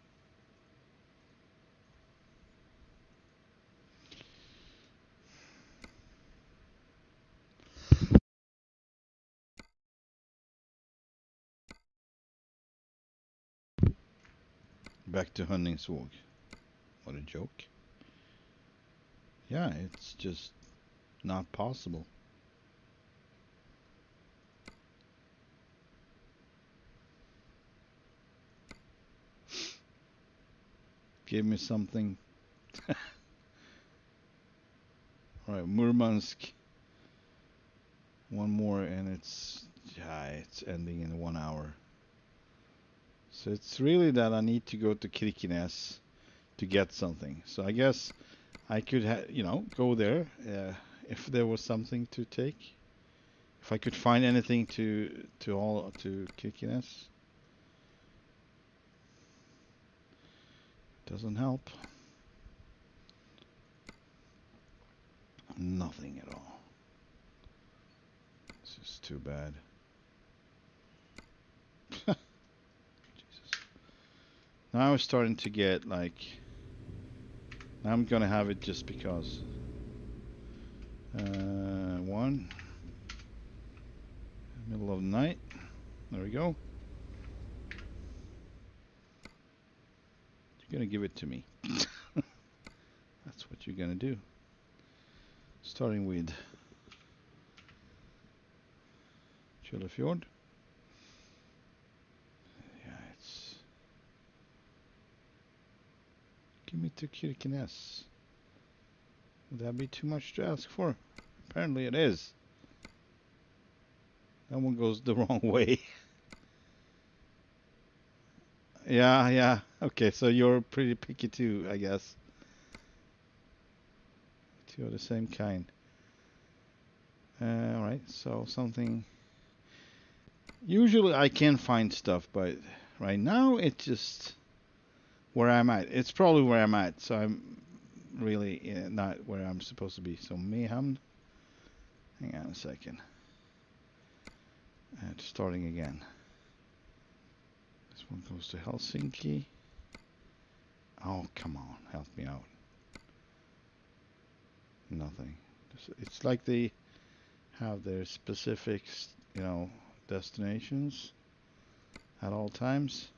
Back to Honningsvåg. What a joke. Yeah, it's just not possible. Give me something. Alright, Murmansk. One more and it's ending in 1 hour. So it's really that I need to go to Kirkenes to get something. So I guess I could go there if there was something to take. If I could find anything to Kirkenes. Doesn't help. Nothing at all. This is too bad. Jesus. Now I was starting to get like. I'm gonna have it just because. One. Middle of the night. There we go. You're gonna give it to me. That's what you're gonna do. Starting with Kjellefjord. Yeah, it's. Give me to Kirkenes. Would that be too much to ask for? Apparently it is. That one goes the wrong way. Yeah. Okay, so you're pretty picky too, I guess. Two of the same kind. Alright, so something. Usually I can find stuff, but right now it's just where I'm at. It's probably where I'm at, so I'm really not where I'm supposed to be. So Mayhem. Hang on a second. Starting again. This one goes to Helsinki. Oh, come on. Help me out. Nothing. It's like they have their specific, destinations at all times.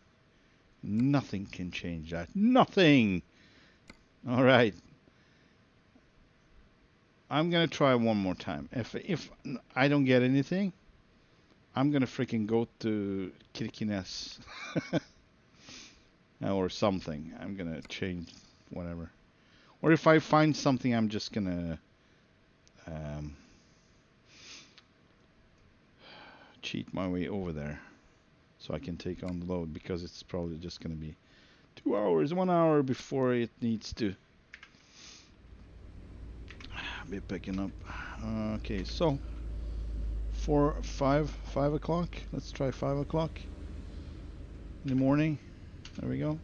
Nothing can change that. Nothing! Alright. I'm gonna try one more time. If I don't get anything, I'm gonna freaking go to Kirkenes. Or something. I'm gonna change whatever. Or if I find something, I'm just gonna cheat my way over there so I can take on the load, because it's probably just gonna be 2 hours, 1 hour before it needs to be picking up. Okay, so 5 o'clock. Let's try 5 o'clock in the morning. There we go.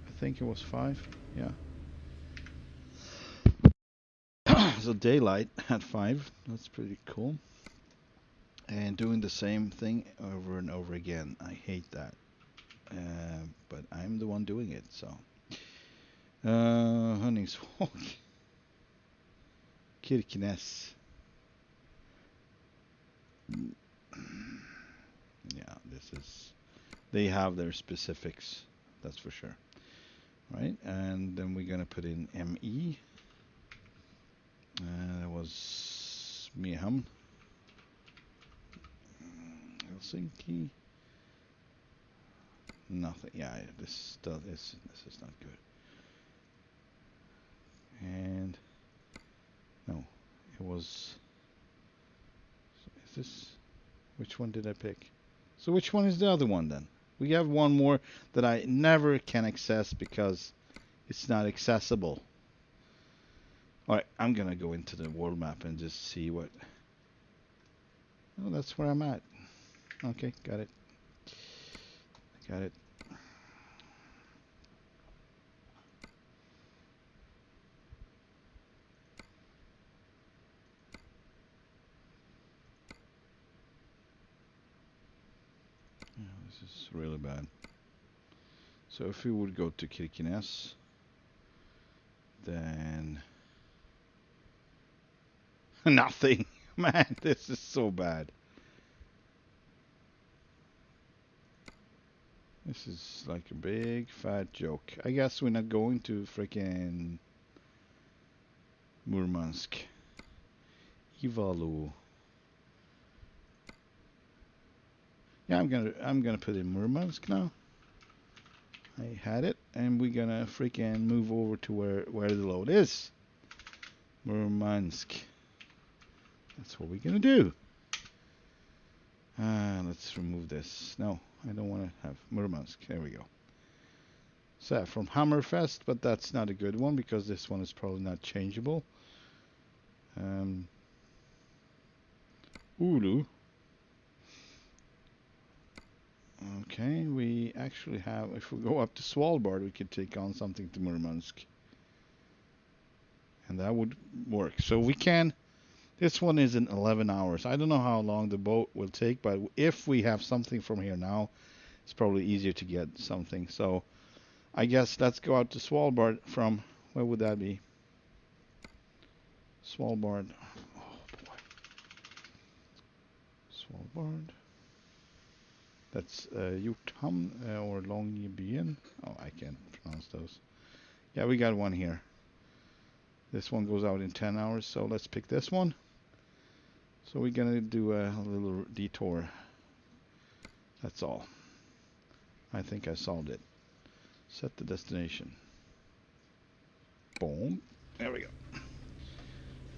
I think it was 5. Yeah. So daylight at 5. That's pretty cool. And doing the same thing over and over again. I hate that. But I'm the one doing it, so. Honningsvåg. Kirkenes. Yeah, this is. They have their specifics, that's for sure. Right, and then we're gonna put in ME. That was Miehamn. Helsinki. Nothing. Yeah, this stuff is. This is not good. And no, it was. Is this? Which one did I pick? So which one is the other one then? We have one more that I never can access because it's not accessible. Alright, I'm gonna go into the world map and just see what. Oh, that's where I'm at. Okay, got it. Got it. Yeah, this is really bad. So if we would go to Kirkenes, then nothing. Man, this is so bad. This is like a big fat joke. I guess we're not going to freaking Murmansk. Ivalo. Yeah, I'm gonna put in Murmansk now. I had it, and we're gonna freaking move over to where the load is. Murmansk. That's what we're gonna do. Let's remove this. No, I don't want to have Murmansk. There we go. So from Hammerfest, but that's not a good one because this one is probably not changeable. Oulu. Okay, we actually have, if we go up to Svalbard, we could take on something to Murmansk. And that would work. So we can, this one is in 11 hours. I don't know how long the boat will take, but if we have something from here now, it's probably easier to get something. So I guess let's go out to Svalbard from, where would that be? Svalbard. Oh boy. Svalbard. That's Jotunheim or Longyearbyen. Oh, I can't pronounce those. Yeah, we got one here. This one goes out in 10 hours, so let's pick this one. So we're gonna do a little detour. That's all. I think I solved it. Set the destination. Boom. There we go.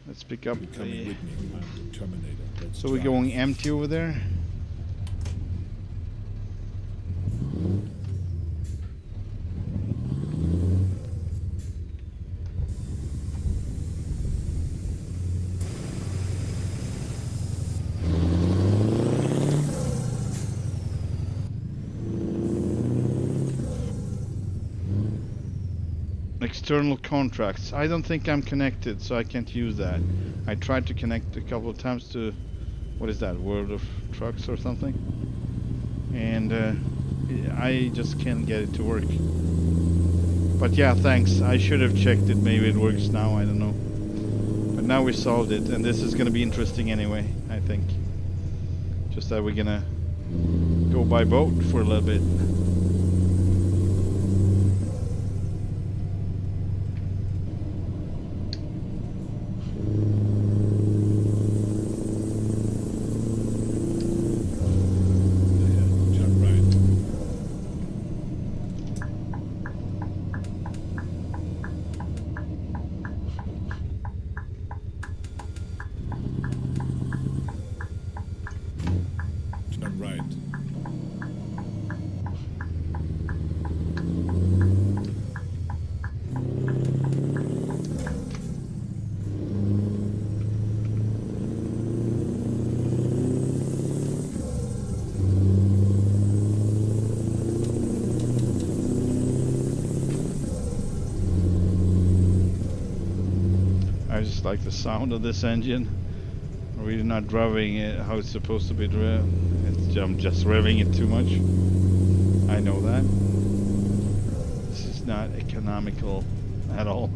Let's pick up You're coming with me. I'm the Terminator. Let's so we're drive. going empty over there. External contracts. I don't think I'm connected, so I can't use that. I tried to connect a couple of times to, what is that, World of Trucks or something? And I just can't get it to work. But yeah, thanks. I should have checked it. Maybe it works now. I don't know. But now we solved it, and this is going to be interesting anyway, I think. Just that we're going to go by boat for a little bit. I just like the sound of this engine. I'm really not driving it how it's supposed to be driven. I'm just revving it too much. I know that. This is not economical at all.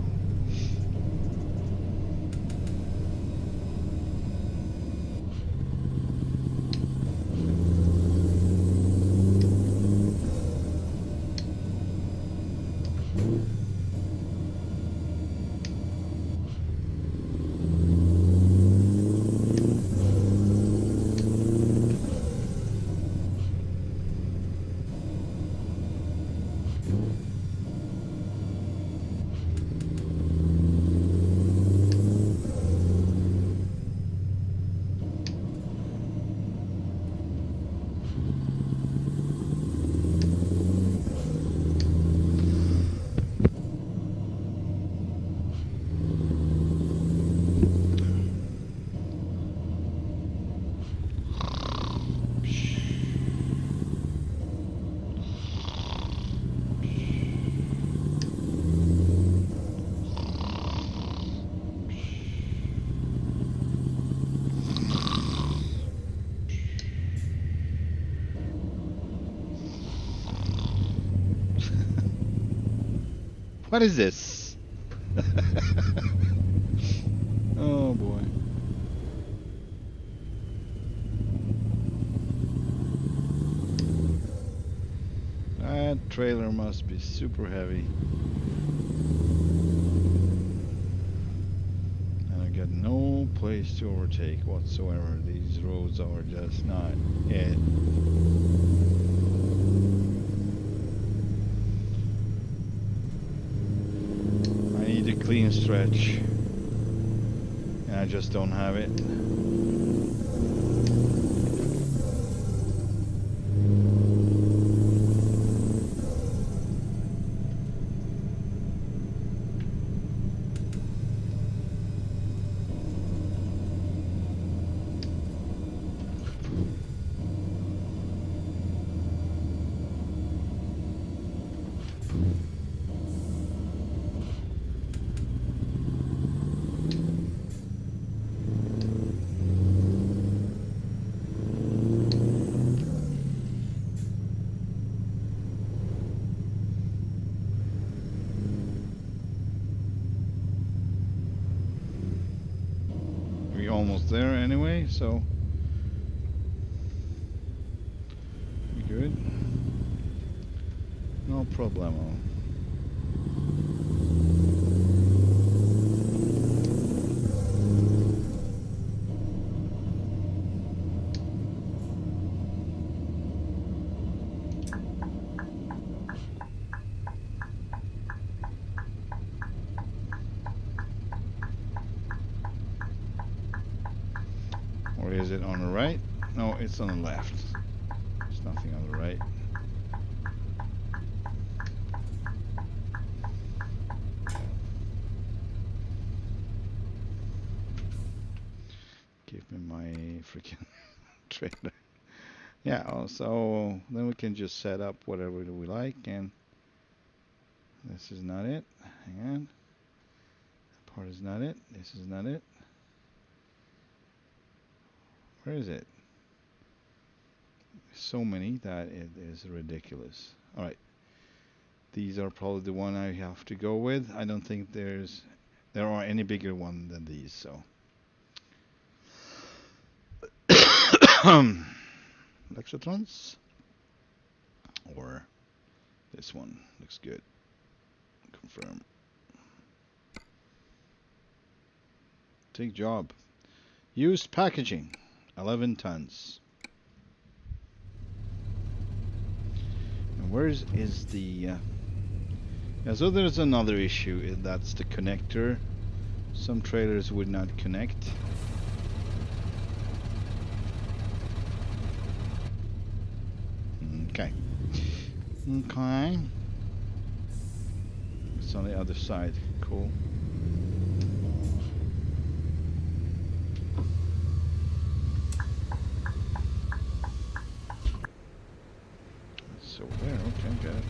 What is this? Oh boy. That trailer must be super heavy. And I got no place to overtake whatsoever. These roads are just not it. I need a clean stretch. And I just don't have it. Almost there anyway, so we good. No problemo. Or is it on the right? No, it's on the left. There's nothing on the right. Give me my freaking trailer. Yeah, so then we can just set up whatever we like, and this is not it. Hang on. That part is not it. This is not it. Where is it? So many that it is ridiculous. Alright. These are probably the one I have to go with. I don't think there are any bigger one than these, so. Lexatrons. Or this one. Looks good. Confirm. Take job. Used packaging. 11 tons. And where is the... yeah, so there's another issue. That's the connector. Some trailers would not connect. Okay. Okay. It's on the other side. Cool. It's over there. Okay, got it.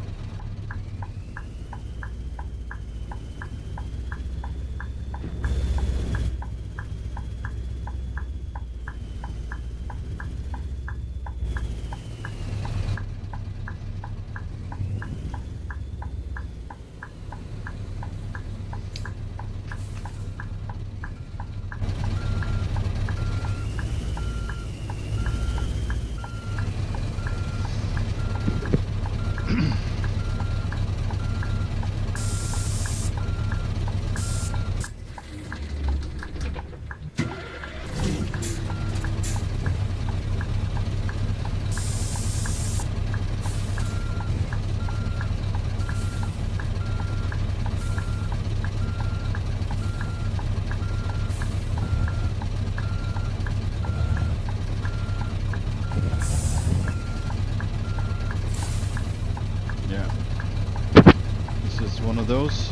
One of those.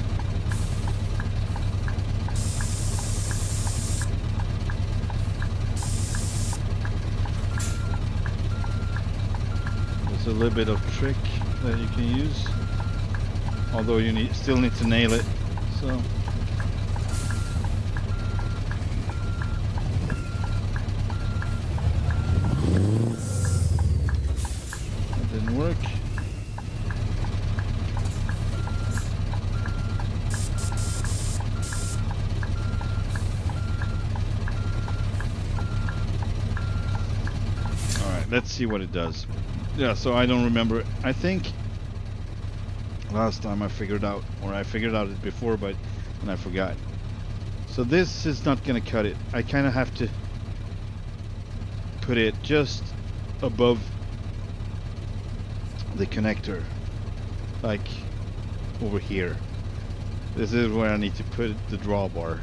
There's a little bit of trick that you can use, although you still need to nail it. So that didn't work. let's see what it does. Yeah, so I don't remember. I think last time I figured out, or I figured out it before, but and I forgot. So this is not gonna cut it. I kind of have to put it just above the connector, like over here. This is where I need to put the drawbar.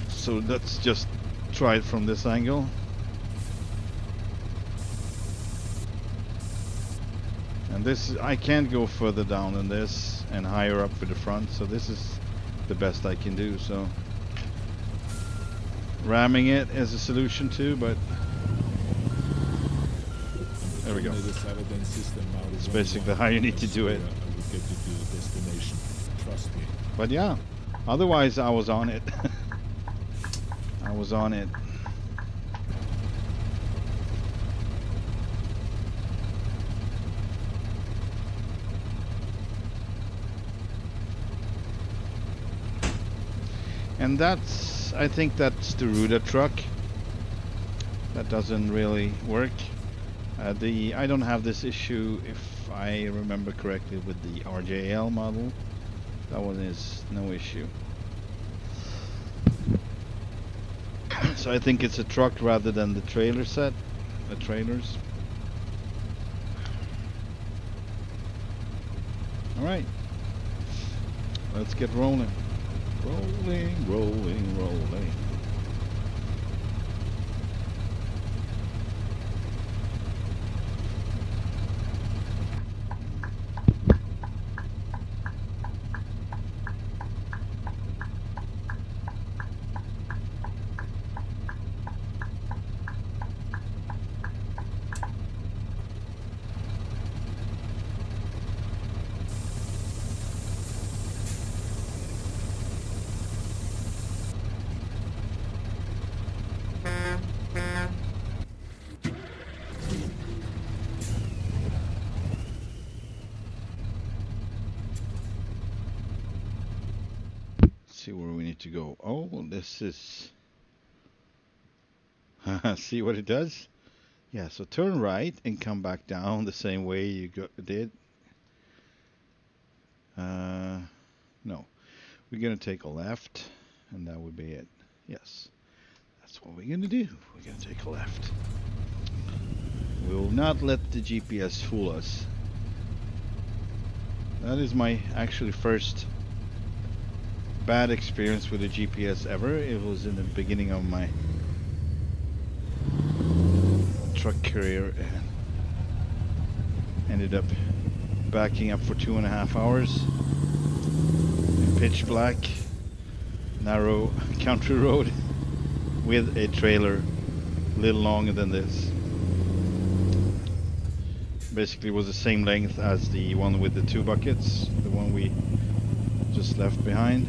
So let's just try it from this angle. And this, I can't go further down than this and higher up with the front, so this is the best I can do. So ramming it is a solution too, but there we go. It's basically how you need to do it. I will get you to the destination. Trust me. But yeah, otherwise I was on it. I was on it. And that's, I think that's the Ruda truck. That doesn't really work. I don't have this issue, if I remember correctly, with the RJL model. That one is no issue. So I think it's a truck rather than the trailer set, the trailers. All right, let's get rolling. Rolling, rolling, rolling. See where we need to go. Oh, this is... See what it does? Yeah, so turn right and come back down the same way you did. No. We're going to take a left, and that would be it. Yes. That's what we're going to do. We're going to take a left. We will not let the GPS fool us. That is my actually first bad experience with the GPS ever. It was in the beginning of my truck career and ended up backing up for 2.5 hours in pitch black, narrow country road with a trailer a little longer than this. Basically was the same length as the one with the 2 buckets, the one we just left behind.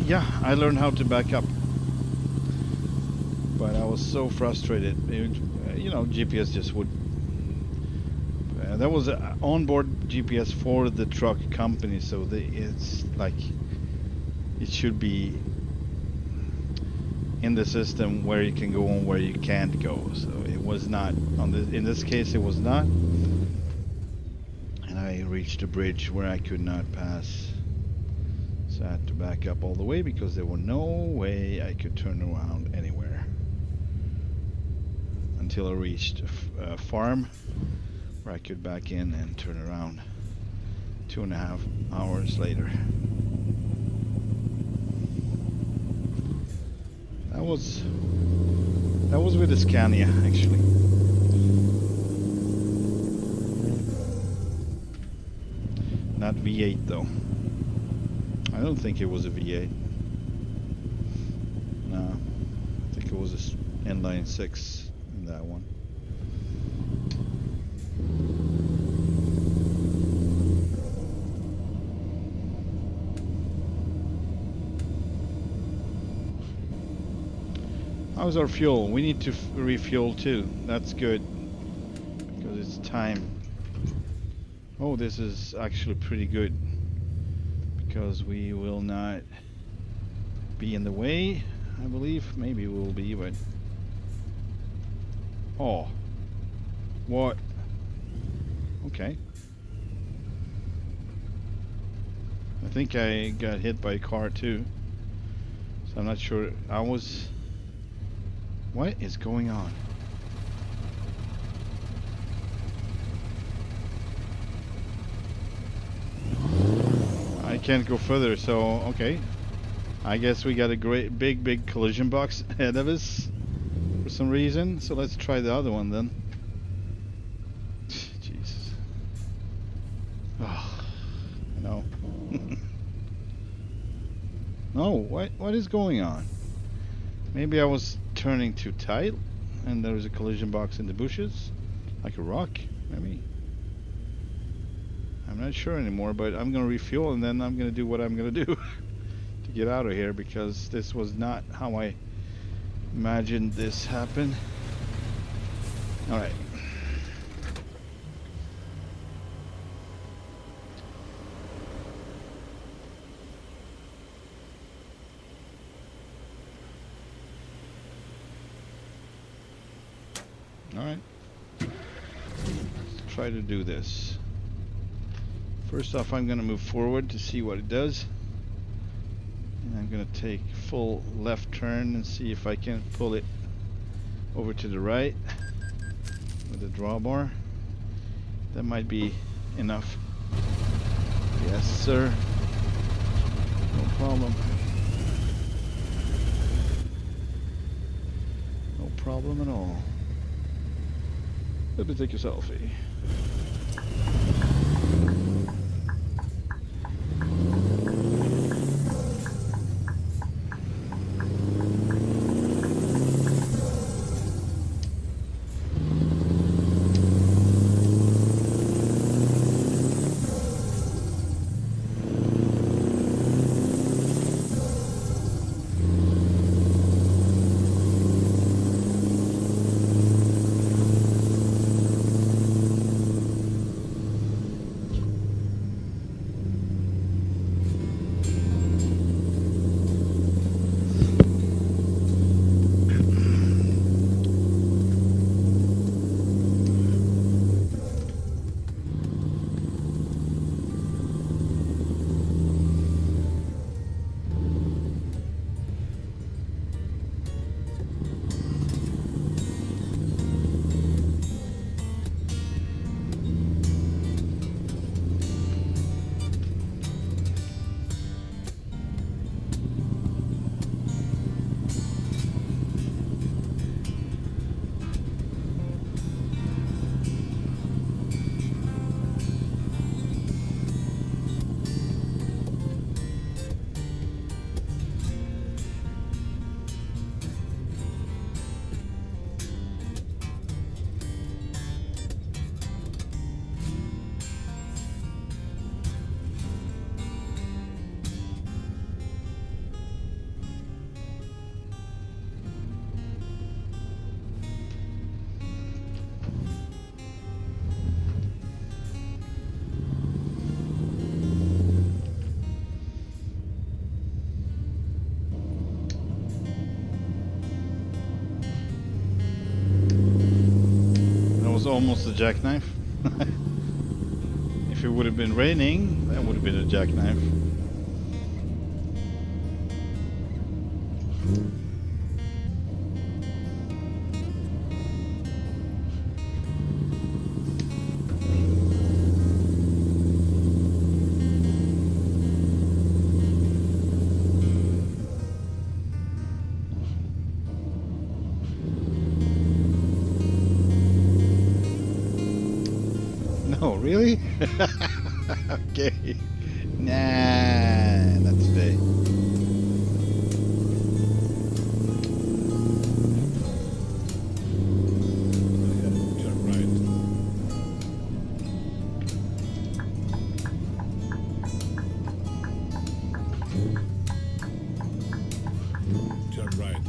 Yeah, I learned how to back up, but I was so frustrated. You know, GPS just would. That was an onboard GPS for the truck company, so it's like it should be in the system where you can go and where you can't go. So it was not on the. In this case, it was not, and I reached a bridge where I could not pass. So I had to back up all the way because there was no way I could turn around anywhere until I reached a farm where I could back in and turn around 2.5 hours later. That was with the Scania actually. Not V8 though. I don't think it was a V8. No, I think it was a inline 6 in that one. How's our fuel? We need to refuel too. That's good because it's time. Oh, this is actually pretty good because we will not be in the way, I believe. Maybe we'll be, but Oh. What? Okay. I think I got hit by a car too. So I'm not sure. What is going on? I can't go further, so okay. I guess we got a great big collision box ahead of us for some reason. So let's try the other one then. Jesus. Oh, I know. No, what is going on? Maybe I was turning too tight and there was a collision box in the bushes, like a rock, maybe. I'm not sure anymore, but I'm gonna refuel and then I'm gonna do what I'm gonna do to get out of here, because this was not how I imagined this happen. All right. All right. Let's try to do this. First off, I'm going to move forward to see what it does. And I'm going to take full left turn and see if I can pull it over to the right with the drawbar. That might be enough. Yes, sir. No problem. No problem at all. Let me take a selfie. Almost a jackknife. If it would have been raining, that would have been a jackknife. No, really? Okay. Nah, not today. Turn right. Turn right.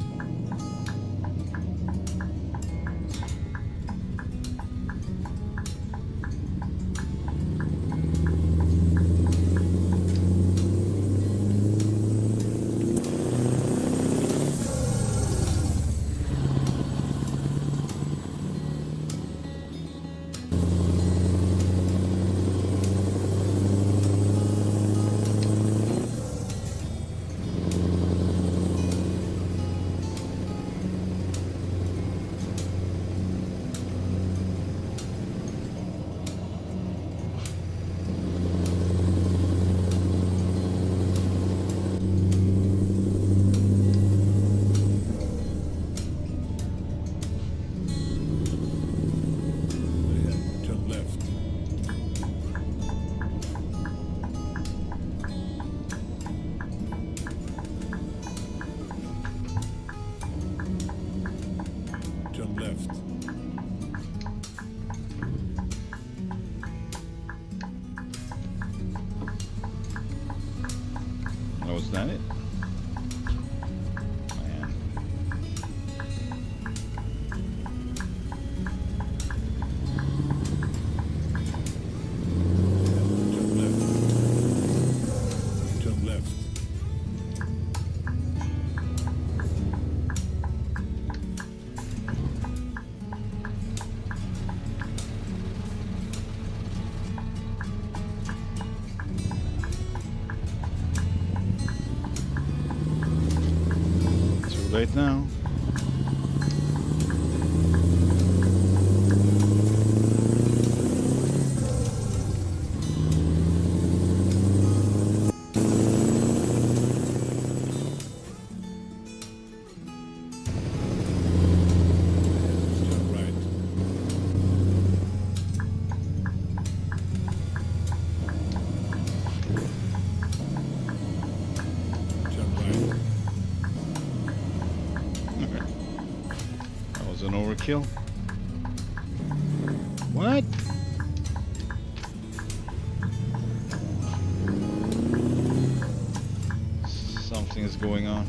Oh, was that it? Man. Jump left. Jump left. Too late now. Jump right. Jump right. That was an overkill. What? Something is going on.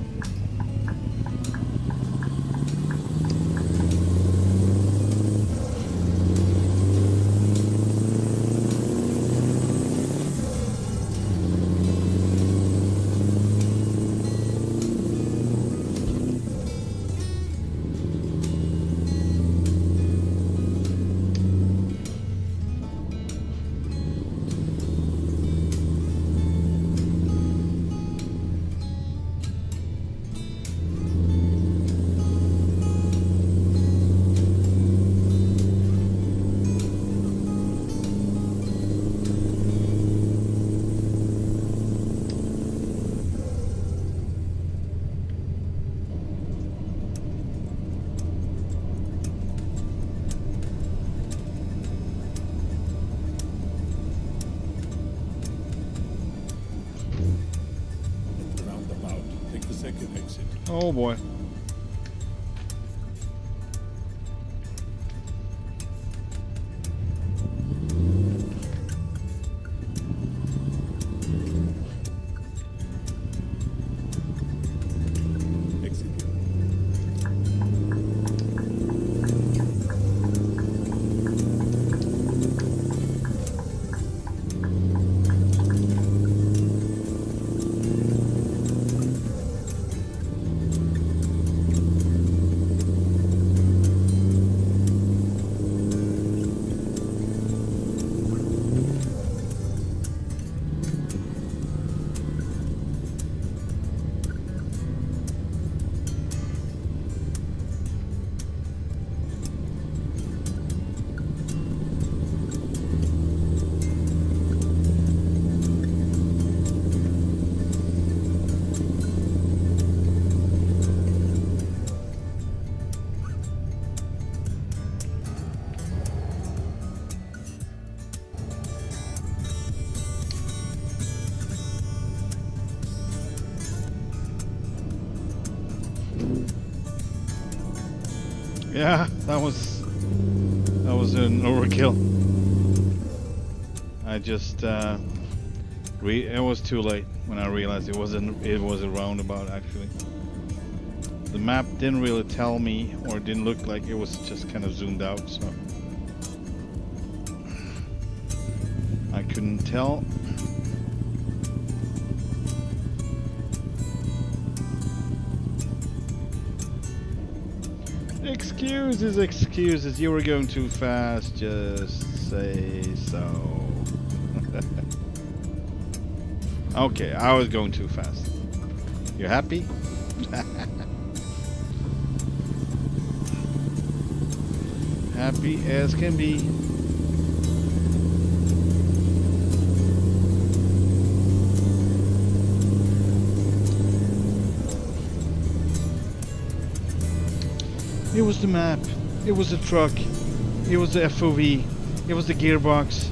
Roundabout. Take the second exit. Oh boy. Exit here. Yeah, that was an overkill. I just it was too late when I realized it was a roundabout actually. The map didn't really tell me, or didn't look like it was just kind of zoomed out, so I couldn't tell. Excuses, excuses. You were going too fast. Just say so. Okay, I was going too fast. You happy? Happy as can be. It was the map, it was the truck, it was the FOV, it was the gearbox.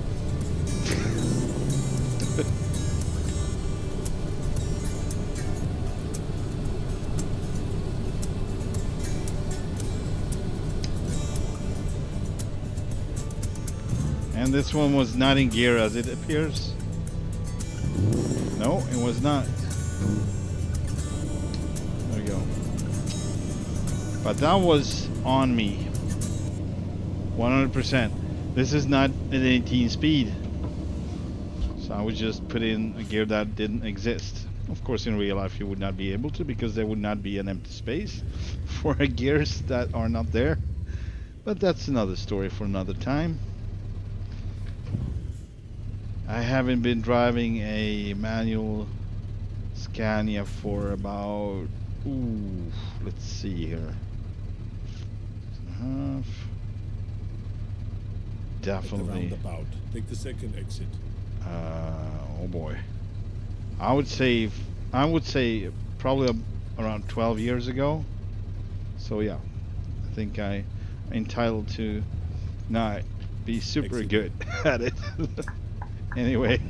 And this one was not in gear as it appears. No, it was not. There we go. But that was on me. 100%. This is not an 18 speed. So I would just put in a gear that didn't exist. Of course, in real life you would not be able to, because there would not be an empty space for gears that are not there. But that's another story for another time. I haven't been driving a manual Scania for about, let's see here. At the Definitely. roundabout. Take the second exit. Oh boy. I would say probably around 12 years ago. So yeah, I think I'm entitled to not be super good at it. Anyway.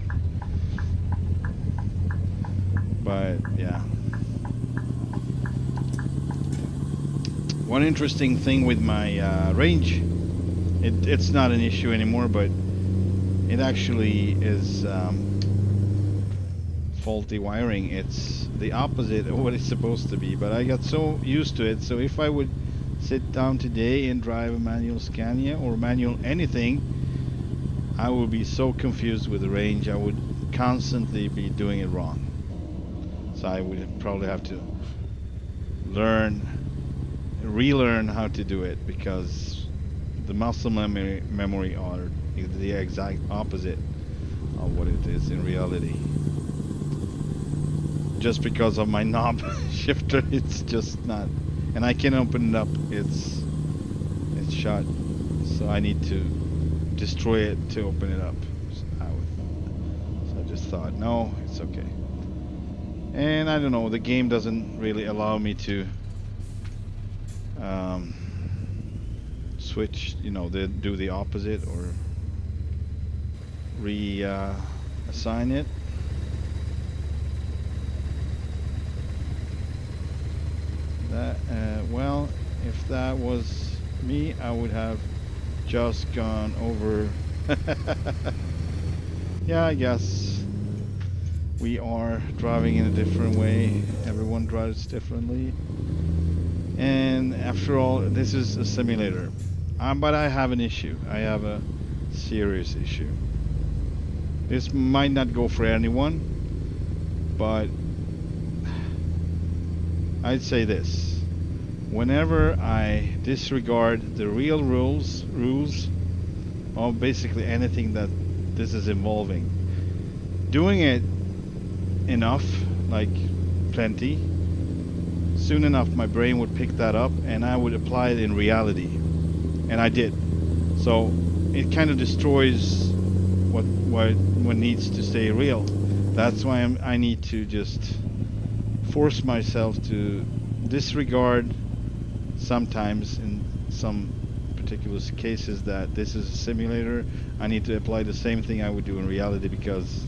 But yeah. One interesting thing with my range, it's not an issue anymore, but it actually is faulty wiring. It's the opposite of what it's supposed to be, but I got so used to it. So if I would sit down today and drive a manual Scania or manual anything, I would be so confused with the range. I would constantly be doing it wrong. So I would probably have to relearn how to do it, because the muscle memory are the exact opposite of what it is in reality. Just because of my knob shifter, it's just not, and I can open it up, it's shut, so I need to destroy it to open it up. So I just thought, no, it's okay. And I don't know, the game doesn't really allow me to switch, do the opposite or assign it. That well, if that was me, I would have just gone over. Yeah, I guess we are driving in a different way. Everyone drives differently. And after all, this is a simulator. But I have an issue. I have a serious issue. This might not go for anyone, but I'd say this. Whenever I disregard the real rules of basically anything that this is involving, doing it enough, like plenty, soon enough my brain would pick that up and I would apply it in reality. And I did. So it kind of destroys what needs to stay real. That's why I need to just force myself to disregard sometimes, in some particular cases, that this is a simulator. I need to apply the same thing I would do in reality, because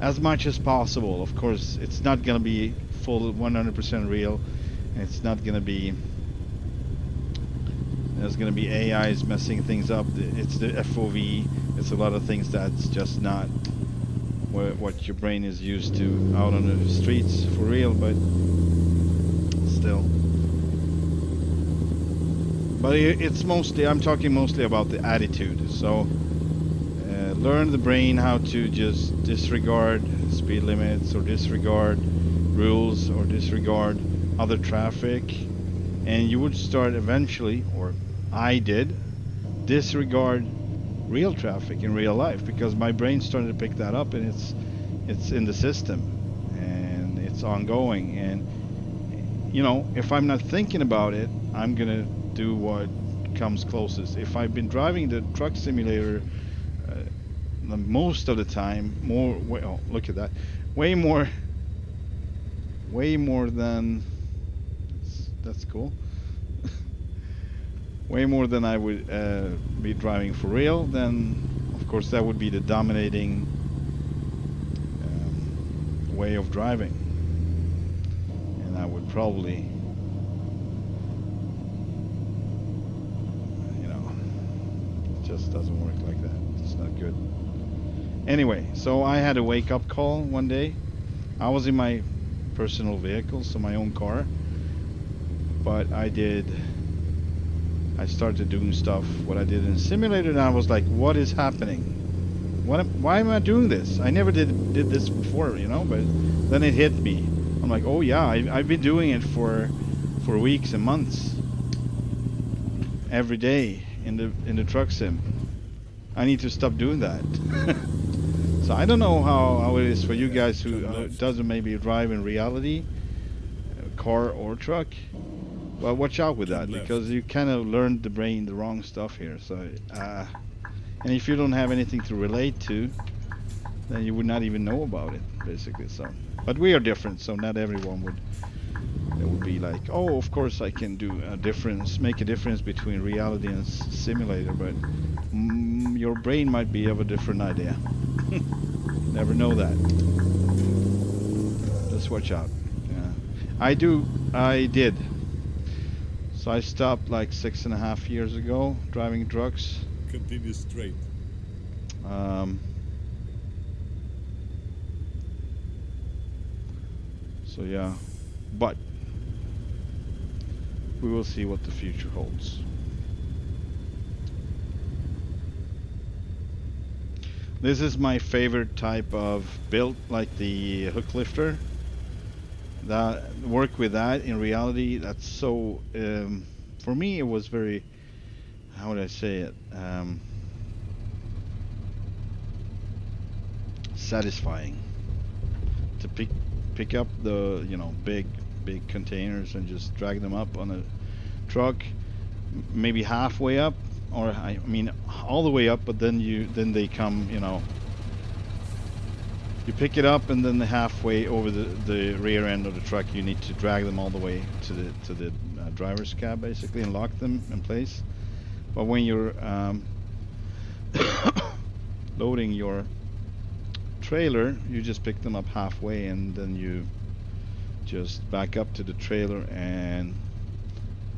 as much as possible, of course, it's not going to be full 100% real, and it's not going to be, there's going to be AIs messing things up. It's the FOV, it's a lot of things that's just not what your brain is used to out on the streets for real, but still. But it's mostly, I'm talking mostly about the attitude. So learn the brain how to just disregard speed limits, or disregard rules, or disregard other traffic, and you would start eventually, or I did, disregard real traffic in real life, because my brain started to pick that up, and it's in the system and it's ongoing. And if I'm not thinking about it, I'm gonna do what comes closest. If I've been driving the truck simulator most of the time, look at that, way more than, that's cool. Way more than I would be driving for real, then of course that would be the dominating way of driving, and I would probably, it just doesn't work like that. It's not good. Anyway, so I had a wake-up call one day. I was in my personal vehicles, so my own car. But I started doing stuff what I did in simulator, and I was like, what is happening? Why am I doing this? I never did this before, you know. But then it hit me. I'm like, oh yeah, I've been doing it for weeks and months, every day in the truck sim. I need to stop doing that. So I don't know how it is for you guys who doesn't maybe drive in reality, car or truck. Well, watch out with that, because you kind of learned the brain the wrong stuff here. So, and if you don't have anything to relate to, then you would not even know about it, basically. So, but we are different, so not everyone would. It would be like, oh, of course I can do a difference, make a difference between reality and simulator, but your brain might be of a different idea. Never know that. Just watch out. Yeah. I did. So I stopped like 6.5 years ago driving trucks. Continue straight. So yeah, but we will see what the future holds. This is my favorite type of build, like the hook lifter. That work with that in reality, that's so for me it was very, how would I say it, satisfying to pick up the, you know, big containers and just drag them up on a truck, maybe halfway up, or I mean all the way up, but then they come, you know, you pick it up and then halfway over the rear end of the truck you need to drag them all the way to the driver's cab, basically, and lock them in place. But when you're loading your trailer, you just pick them up halfway and then you just back up to the trailer and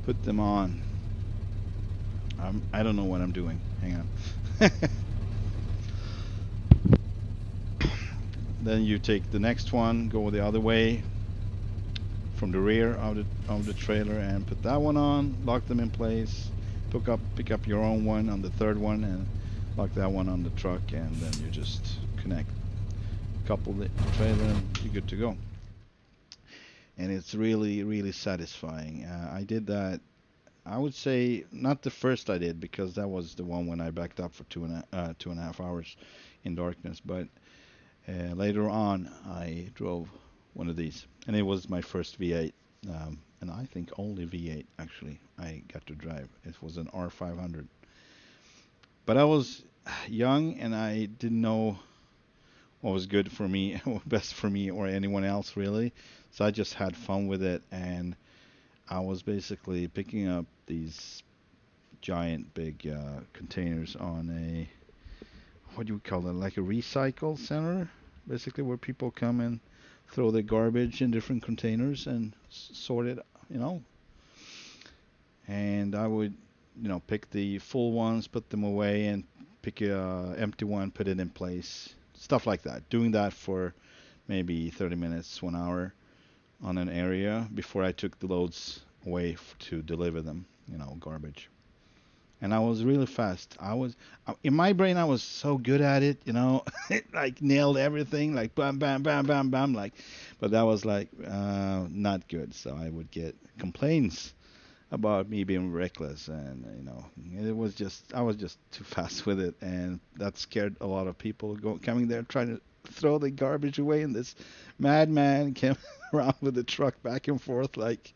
put them on. I don't know what I'm doing. Hang on. Then you take the next one, go the other way from the rear of the trailer and put that one on, lock them in place, pick up your own one on the third one and lock that one on the truck, and then you just connect, couple the trailer, and you're good to go. And it's really satisfying. I did that, I would say not the first I did, because that was the one when I backed up for 2.5 hours in darkness, but later on I drove one of these, and it was my first V8, and I think only V8 actually I got to drive. It was an R500, but I was young and I didn't know what was good for me, best for me or anyone else really, so I just had fun with it, and I was basically picking up these giant big containers on a, what do you call it, like a recycle center, basically, where people come and throw their garbage in different containers and sort it, you know. And I would, you know, pick the full ones, put them away, and pick a empty one, put it in place, stuff like that. Doing that for maybe 30 minutes, 1 hour on an area before I took the loads away to deliver them, you know, garbage. And I was really fast. In my brain, I was so good at it, you know, like nailed everything, like bam, bam, bam, bam, bam, like, but that was like not good. So I would get complaints about me being reckless, and you know, I was just too fast with it, and that scared a lot of people coming there trying to throw the garbage away, and this madman came around with the truck back and forth, like.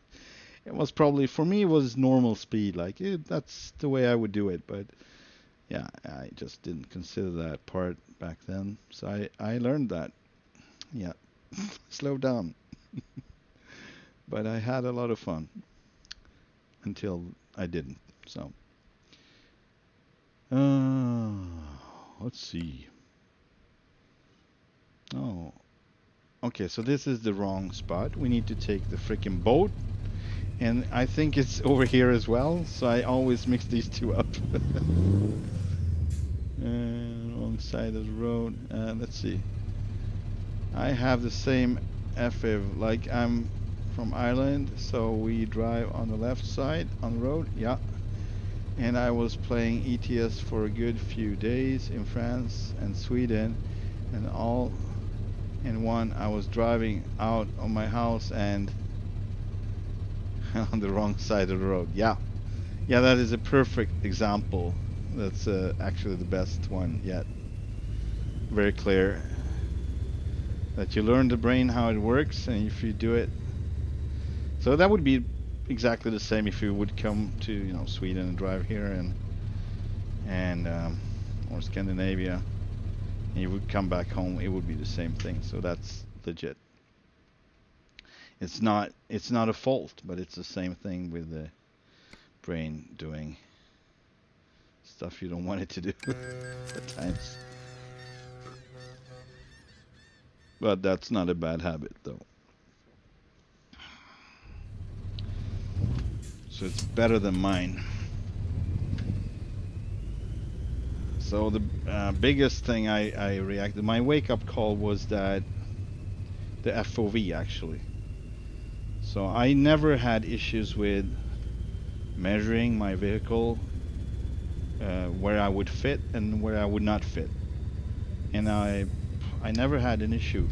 It was probably, for me, it was normal speed. Like, that's the way I would do it. But, yeah, I just didn't consider that part back then. So I learned that. Yeah, slow down. But I had a lot of fun until I didn't. So, let's see. Oh, okay, so this is the wrong spot. We need to take the freaking boat. And I think it's over here as well, so I always mix these two up. Wrong side of the road. Let's see. I have the same FF, like I'm from Ireland, so we drive on the left side on the road, yeah. And I was playing ETS for a good few days in France and Sweden, and all in one I was driving out of my house and on the wrong side of the road. Yeah, yeah, that is a perfect example. That's actually the best one yet. Very clear that you learn the brain how it works, and if you do it, so that would be exactly the same if you would come to, you know, Sweden and drive here and or Scandinavia, and you would come back home, it would be the same thing. So that's legit. It's not a fault, but it's the same thing with the brain doing stuff you don't want it to do at times. But that's not a bad habit though. So it's better than mine. So the biggest thing I reacted, my wake-up call was that the FOV actually. So I never had issues with measuring my vehicle, where I would fit and where I would not fit. And I never had an issue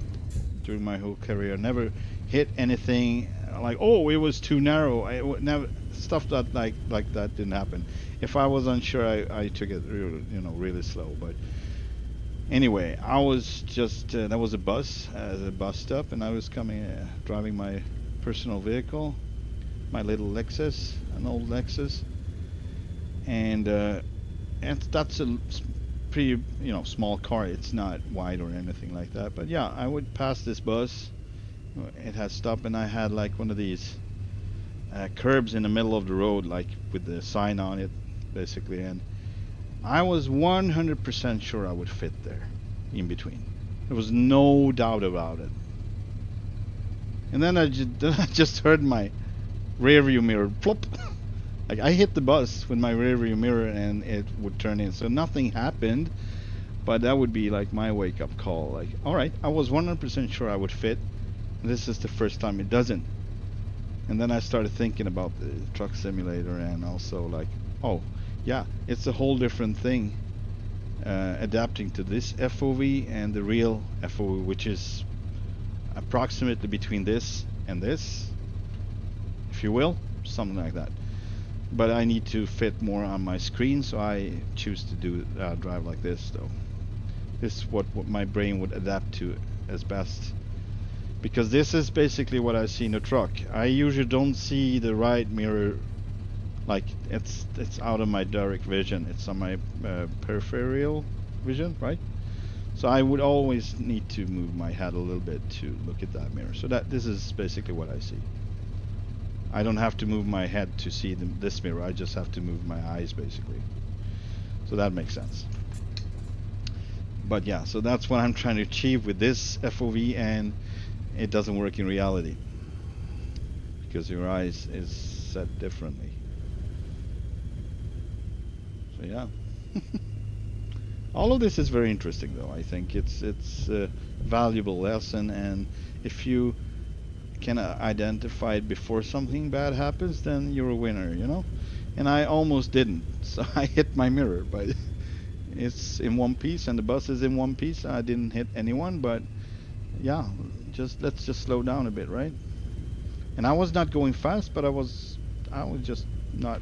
during my whole career. Never hit anything like, oh, it was too narrow. I would never, stuff that like that didn't happen. If I was unsure, I took it really, you know, really slow. But anyway, I was just there was a bus at a bus stop, and I was coming driving my personal vehicle, my little Lexus, an old Lexus, and that's a pretty, you know, small car. It's not wide or anything like that. But yeah, I would pass this bus. It had stopped, and I had like one of these curbs in the middle of the road, like with the sign on it, basically. And I was 100% sure I would fit there, in between. There was no doubt about it. And then I just heard my rear view mirror plop. Like I hit the bus with my rear view mirror, and it would turn in. So nothing happened, but that would be like my wake up call. Like, all right, I was 100% sure I would fit. This is the first time it doesn't. And then I started thinking about the truck simulator, and also like, oh yeah, it's a whole different thing adapting to this FOV and the real FOV, which is approximately between this and this, if you will, something like that. But I need to fit more on my screen, so I choose to do drive like this though. This is what my brain would adapt to as best, because this is basically what I see in the truck. I usually don't see the right mirror, like it's out of my direct vision. It's on my peripheral vision, right? So I would always need to move my head a little bit to look at that mirror. So that this is basically what I see. I don't have to move my head to see this mirror. I just have to move my eyes, basically. So that makes sense. But yeah, so that's what I'm trying to achieve with this FOV, and it doesn't work in reality because your eyes is set differently. So yeah. All of this is very interesting though. I think it's a valuable lesson, and if you can identify it before something bad happens, then you're a winner, you know? And I almost didn't. So I hit my mirror, but it's in one piece, and the bus is in one piece. I didn't hit anyone, but yeah, let's just slow down a bit, right? And I was not going fast, but I was just not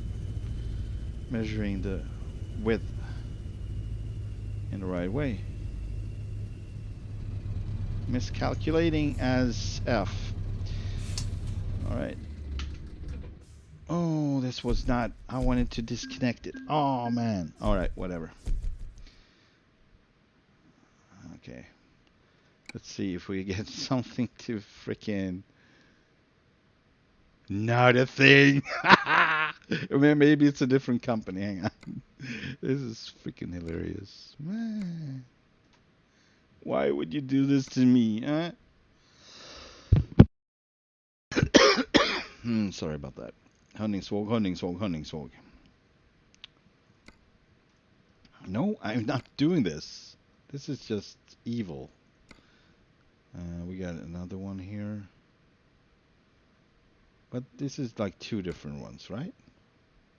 measuring the width in the right way. Miscalculating as F. Alright. Oh, this was not... I wanted to disconnect it. Oh, man. Alright, whatever. Okay. Let's see if we get something to freaking... Not a thing! Maybe it's a different company. Hang on. This is freaking hilarious. Man. Why would you do this to me, huh? Sorry about that. Honningsvåg. No, I'm not doing this. This is just evil. We got another one here. But this is like two different ones, right?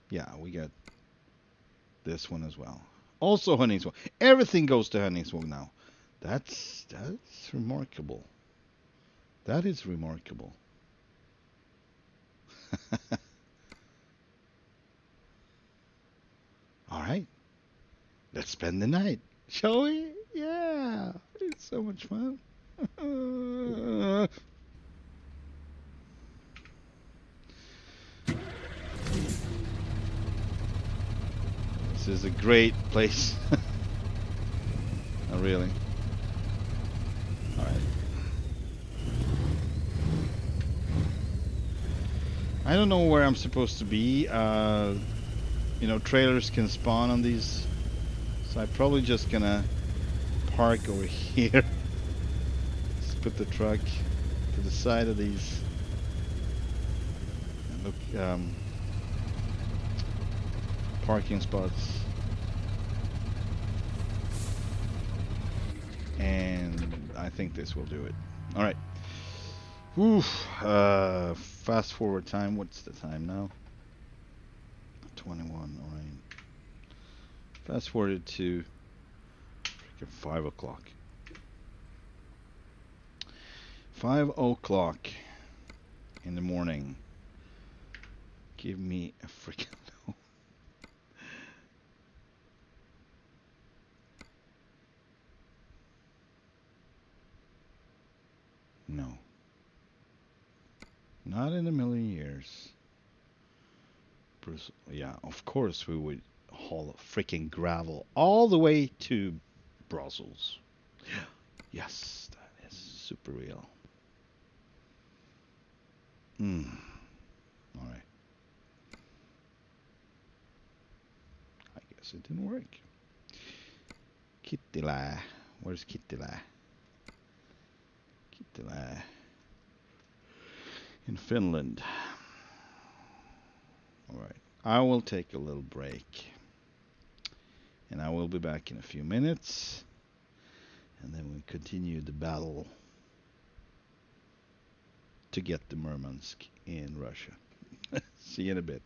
Yeah, we got this one as well. Also Honeyswog. Everything goes to Honeyswog now. That's remarkable. That is remarkable. All right. Let's spend the night. Shall we? Yeah. It's so much fun. This is a great place. Not really. All right. I don't know where I'm supposed to be. You know, trailers can spawn on these, so I'm probably just gonna park over here. Just put the truck to the side of these. And look, parking spots. And I think this will do it. All right. Whew. Fast forward time. What's the time now? 21. All right. Fast forward to freaking 5 o'clock. 5 o'clock in the morning. Give me a freaking no. No. Not in a million years. Bruce, yeah, of course we would haul freaking gravel all the way to Brussels. Yes, that is super real. All right. I guess it didn't work. Kittila. Where's Kittila? Kittila. In Finland. All right. I will take a little break. And I will be back in a few minutes. And then we continue the battle to get the Murmansk in Russia. See you in a bit.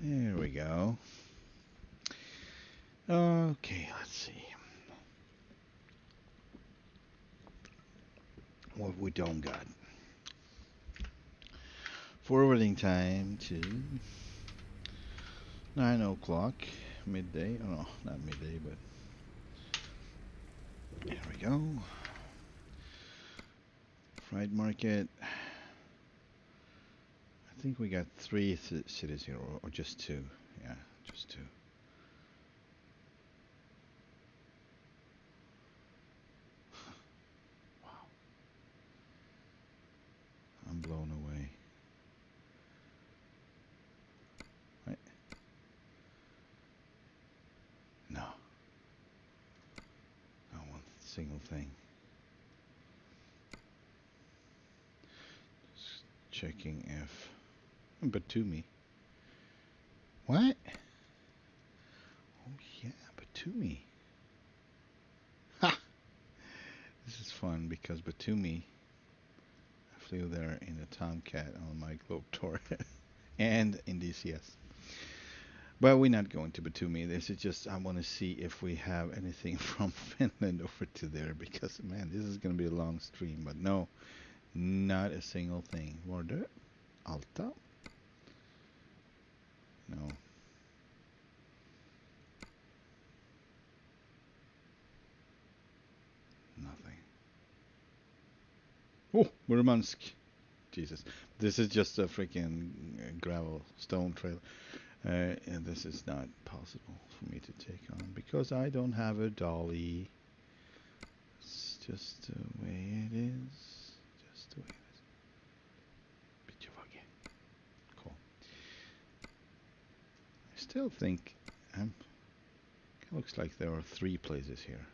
There we go. Okay, let's see. What we don't got. Forwarding time to 9 o'clock, midday. Oh, no, not midday, but there we go. Fried market. I think we got 3 cities here, or just 2. Yeah, just 2. Wow. I'm blown away. Right. No. Not one single thing. Just checking if... Batumi. What? Oh yeah, Batumi. Ha! This is fun because Batumi, I flew there in the Tomcat on my Globetrotter and in DCS. But we're not going to Batumi. This is just, I want to see if we have anything from Finland over to there because, man, this is going to be a long stream. But no, not a single thing. Vardö? Alta? No. Nothing. Oh, Murmansk. Jesus. This is just a freaking gravel stone trail. And this is not possible for me to take on because I don't have a dolly. It's just the way it is. Just the way it is. Cool. I still think it looks like there are 3 places here.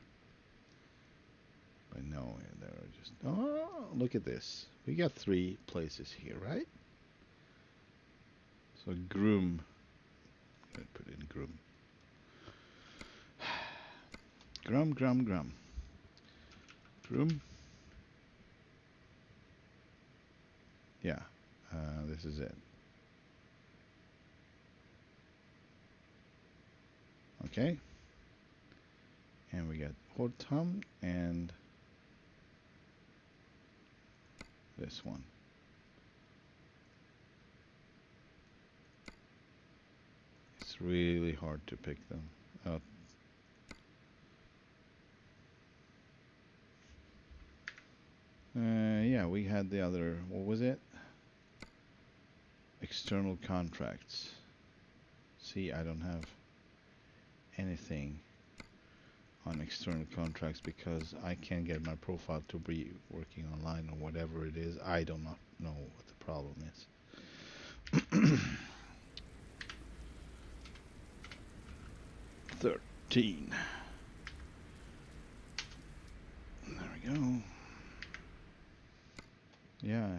But no, there are just... Oh, look at this. We got 3 places here, right? So Groom. I'll put in Groom. Grum. Groom. Yeah, this is it. Okay. And we got Hortum and this one. It's really hard to pick them out. Yeah, we had the other, what was it? External contracts. See, I don't have anything on external contracts because I can't get my profile to be working online or whatever it is. I do not know what the problem is. 13. There we go. Yeah,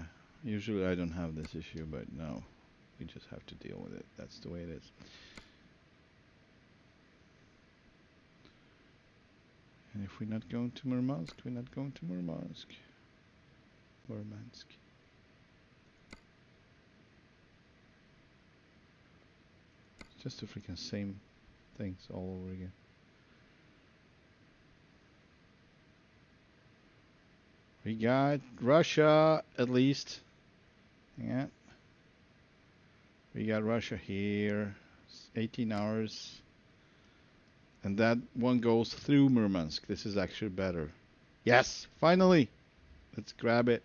usually I don't have this issue, but no, we just have to deal with it. That's the way it is. And if we're not going to Murmansk, we're not going to Murmansk. Murmansk. It's just the freaking same things all over again. We got Russia, at least. Yeah. We got Russia here. It's 18 hours. And that one goes through Murmansk. This is actually better. Yes, finally. Let's grab it.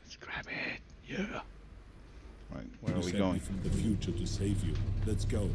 Let's grab it. Yeah. Right, where are we going? From the future to save you. Let's go.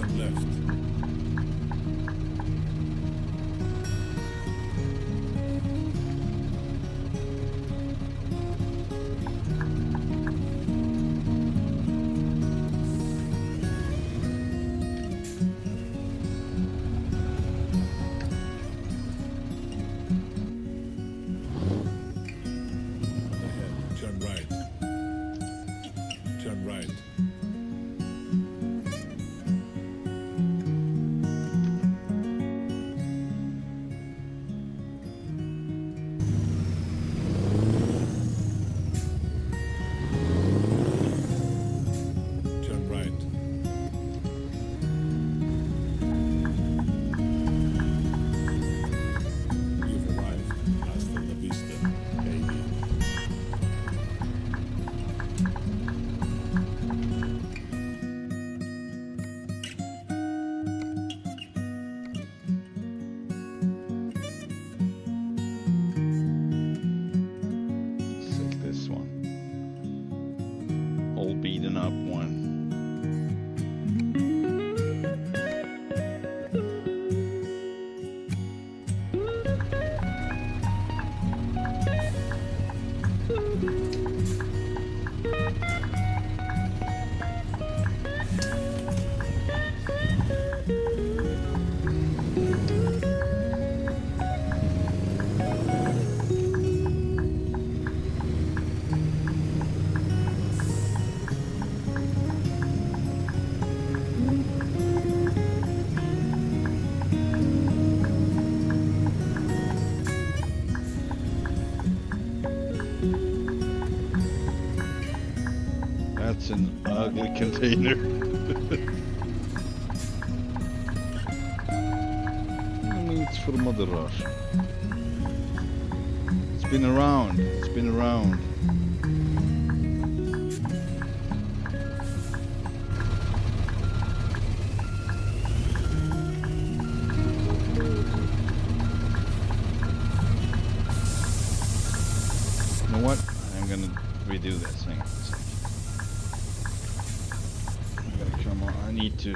Turn left. Ahead. Turn right. Turn right. Turn right. You've arrived. Hasta la vista, baby. Let's take this one. All beaten up one. That's an ugly container. It's for mother rush. It's been around. It's been around. You know what? I'm gonna redo this thing. I need to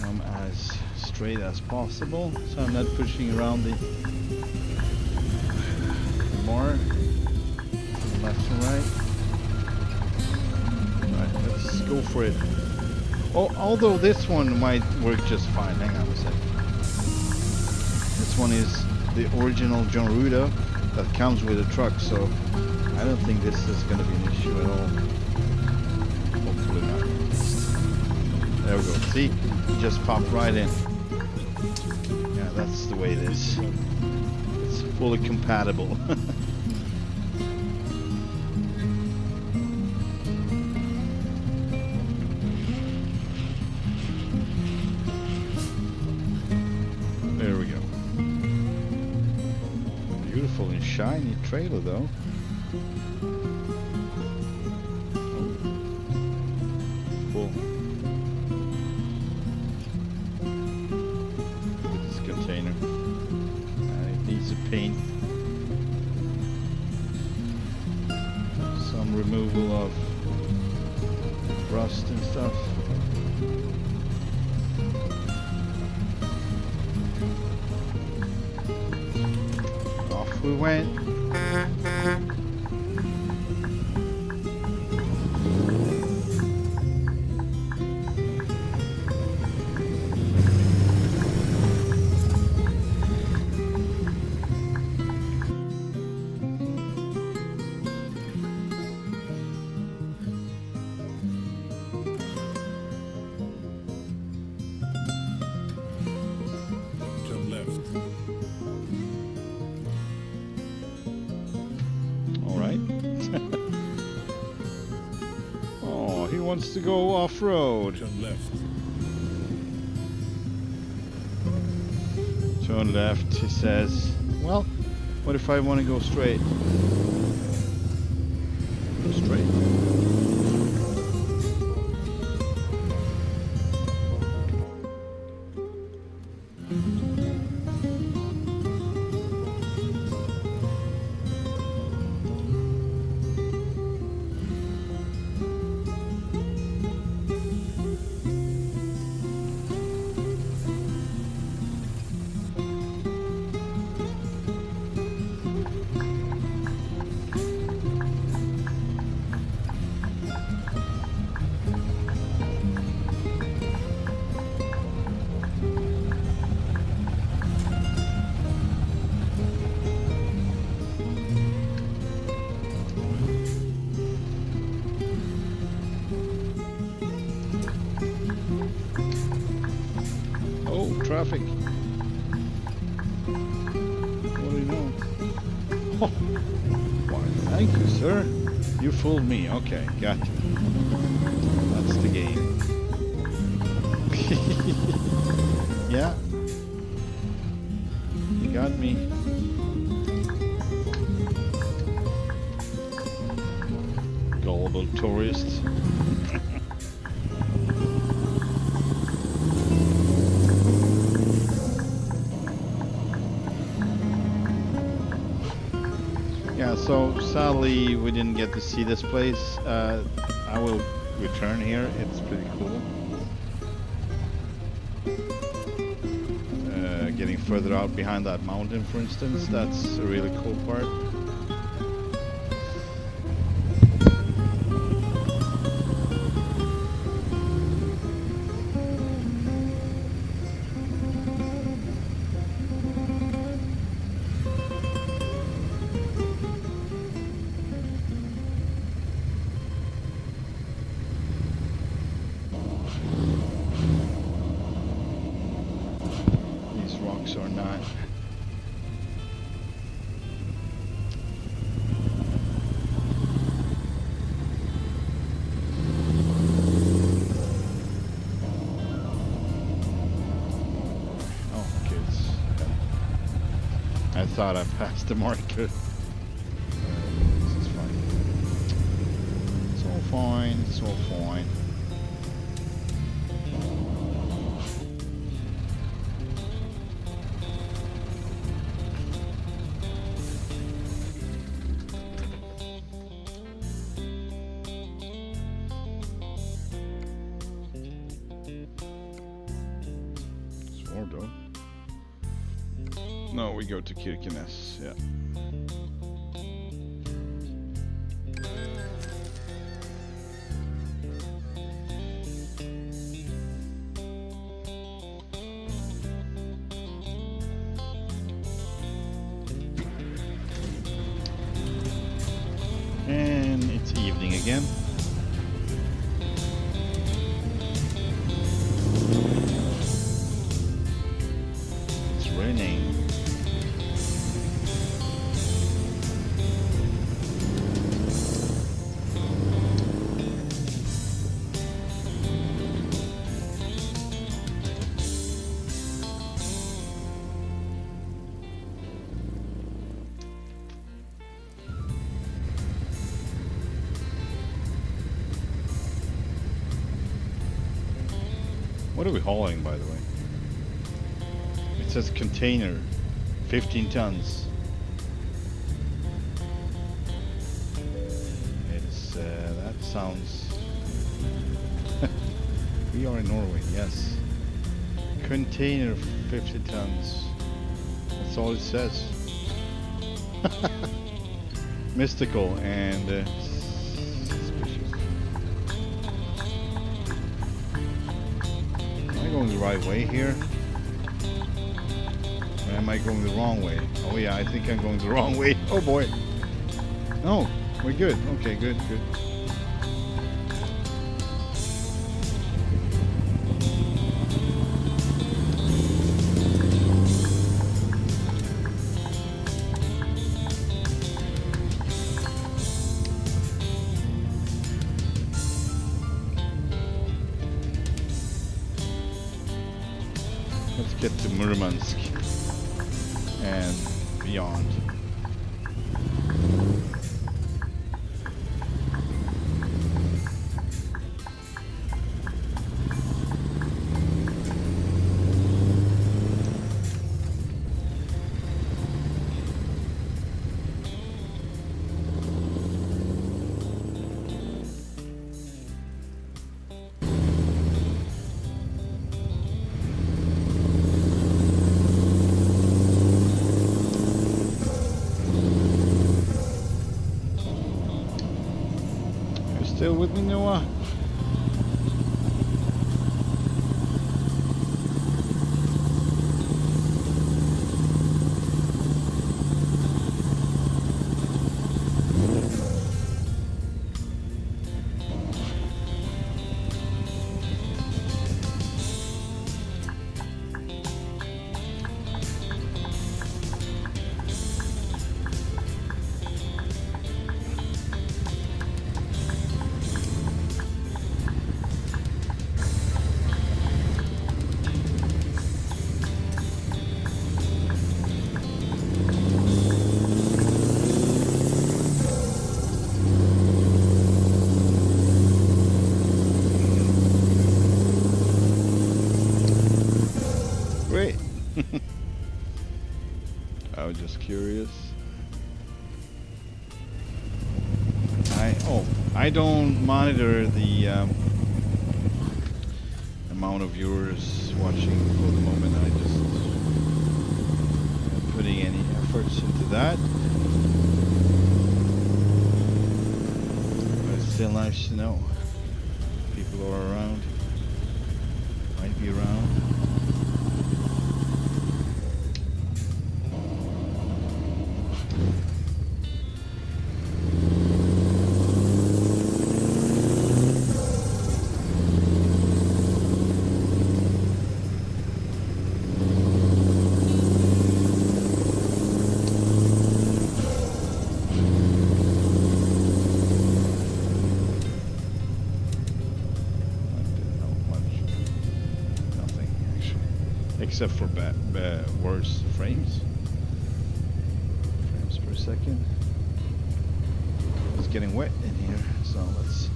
come as straight as possible, so I'm not pushing around the more left and right. Right, let's go for it. Oh, although this one might work just fine. Hang on a second. This one is the original Jon Ruda that comes with a truck, so I don't think this is going to be an issue at all. Hopefully not. There we go. See? It just popped right in. Yeah, that's the way it is. It's fully compatible. There we go. Beautiful and shiny trailer though. Full. Paint, some removal of rust and stuff. Off we went. Wants to go off-road. Turn left. Turn left, he says. Well, what if I want to go straight? Go straight. Oh, traffic. What do you know? Oh, why, thank you, sir. You fooled me. Okay, got you. That's the game. Yeah. You got me. Gullible tourists. Yeah, so sadly we didn't get to see this place. I will return here. It's pretty cool. Getting further out behind that mountain, for instance, that's a really cool part. These rocks are not. Oh, kids. I thought I passed the marker. This is fine. It's all fine. It's all fine. Swardo. No, we go to Kirkenes. Yeah. And it's evening again. It's raining. What are we hauling, by the way? It says container, 15 tons. It's that sounds. We are in Norway, yes. Container, 50 tons. That's all it says. Mystical and suspicious. Am I going the right way here? Or am I going the wrong way? Oh yeah, I think I'm going the wrong way. Oh boy. No, we're good. Okay, good, good. Let's get to Murmansk and beyond. Still with me, Noah? curious. I don't monitor the amount of viewers watching for the moment. I just not putting any efforts into that. But it's still nice to know people are around, might be around. Except for worse frames per second. It's getting wet in here, so let's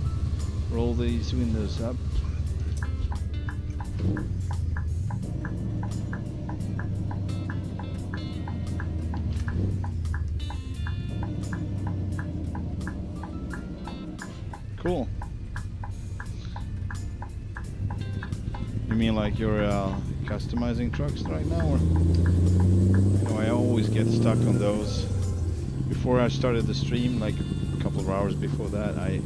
roll these windows up. Cool. You mean like you're customizing trucks right now, or I always get stuck on those. Before I started the stream, like a couple of hours before that, I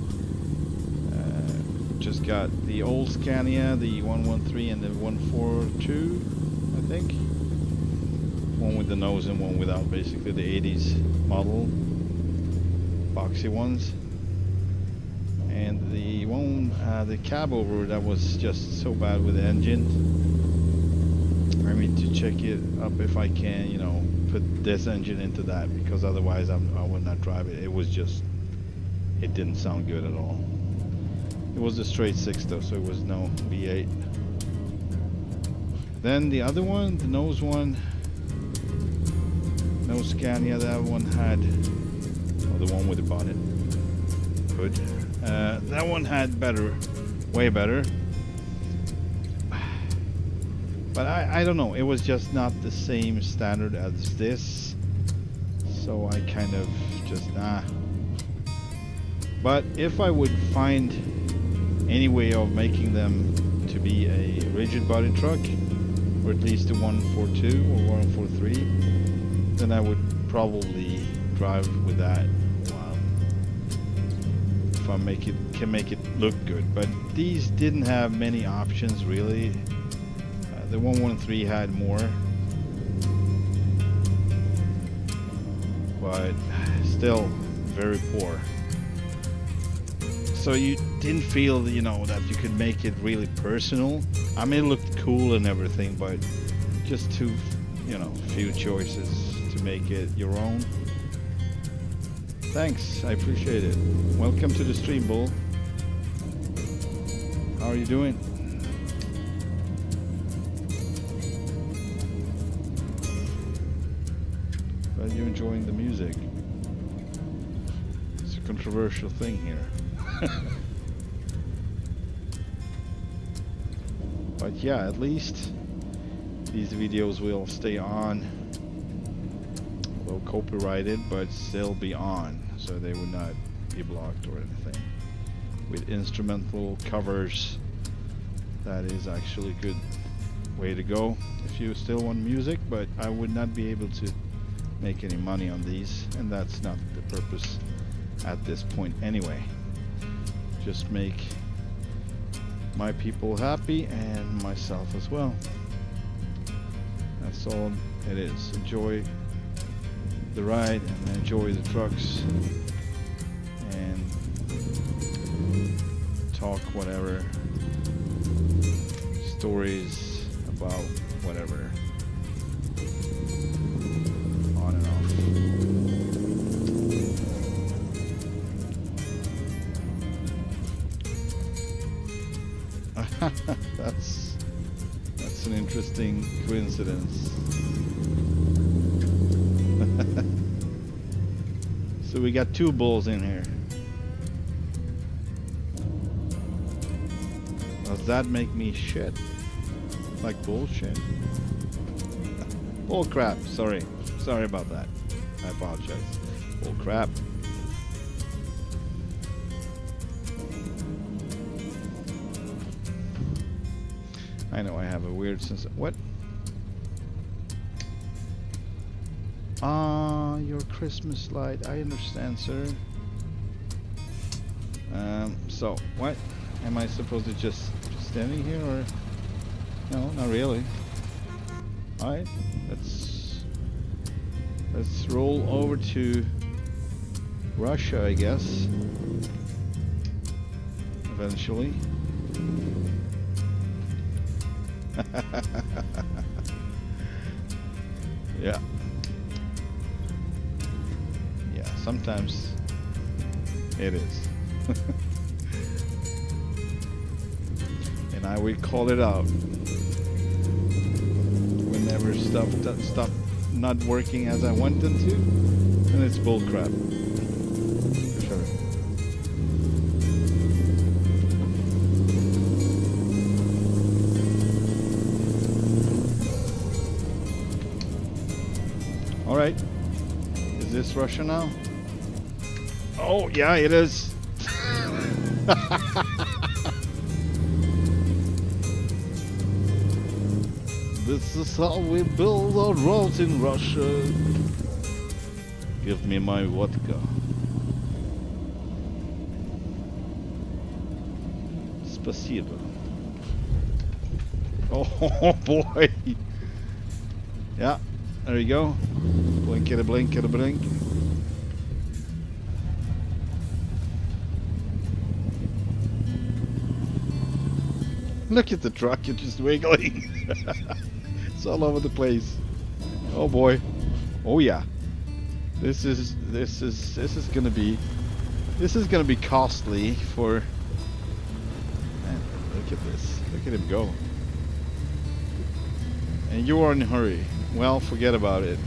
just got the old Scania, the 113 and the 142, I think. One with the nose and one without, basically the 80s model, boxy ones. And the one, the cab over, that was just so bad with the engine. I mean, to check it up if I can, you know, put this engine into that, because otherwise I would not drive it. It was just, it didn't sound good at all. It was a straight 6 though, so it was no V8. Then the other one, the nose one, nose Scania, that one had, well, the one with the bonnet hood. That one had better, way better. But I don't know, it was just not the same standard as this. So I kind of just, But if I would find any way of making them to be a rigid body truck, or at least a 142 or 143, then I would probably drive with that. If I can make it look good. But these didn't have many options really. The 113 had more, but still very poor. So you didn't feel, you know, that you could make it really personal. I mean, it looked cool and everything, but just too, you know, few choices to make it your own. Thanks, I appreciate it. Welcome to the stream, Bull. How are you doing? Are you enjoying the music? It's a controversial thing here. But yeah, at least these videos will stay on. Although copyrighted, but still be on, so they would not be blocked or anything. With instrumental covers, that is actually a good way to go if you still want music, but I would not be able to make any money on these, and that's not the purpose at this point anyway. Just make my people happy and myself as well. That's all it is. Enjoy the ride and enjoy the trucks and talk whatever stories about whatever. On and off. That's an interesting coincidence. So we got two bulls in here. Does that make me shit? Like bullshit? Bull crap, sorry about that. I apologize. Oh crap. I know I have a weird sense of what? Ah, your Christmas light. I understand, sir. So what? Am I supposed to just standing here or? No, not really. Alright, let's roll over to Russia, I guess. Eventually. Yeah. Yeah, sometimes it is. And I will call it out whenever stuff stop not working as I want them to, and it's bull crap. For sure. All right. Is this Russia now? Oh yeah, it is. This is how we build our roads in Russia. Give me my vodka. Спасибо. Oh boy. Yeah, there you go. Blink it a blink it a blink. Look at the truck, it's just wiggling. It's all over the place. Oh boy. Oh yeah. This is gonna be costly for. Man, look at this. Look at him go. And you are in a hurry. Well, forget about it.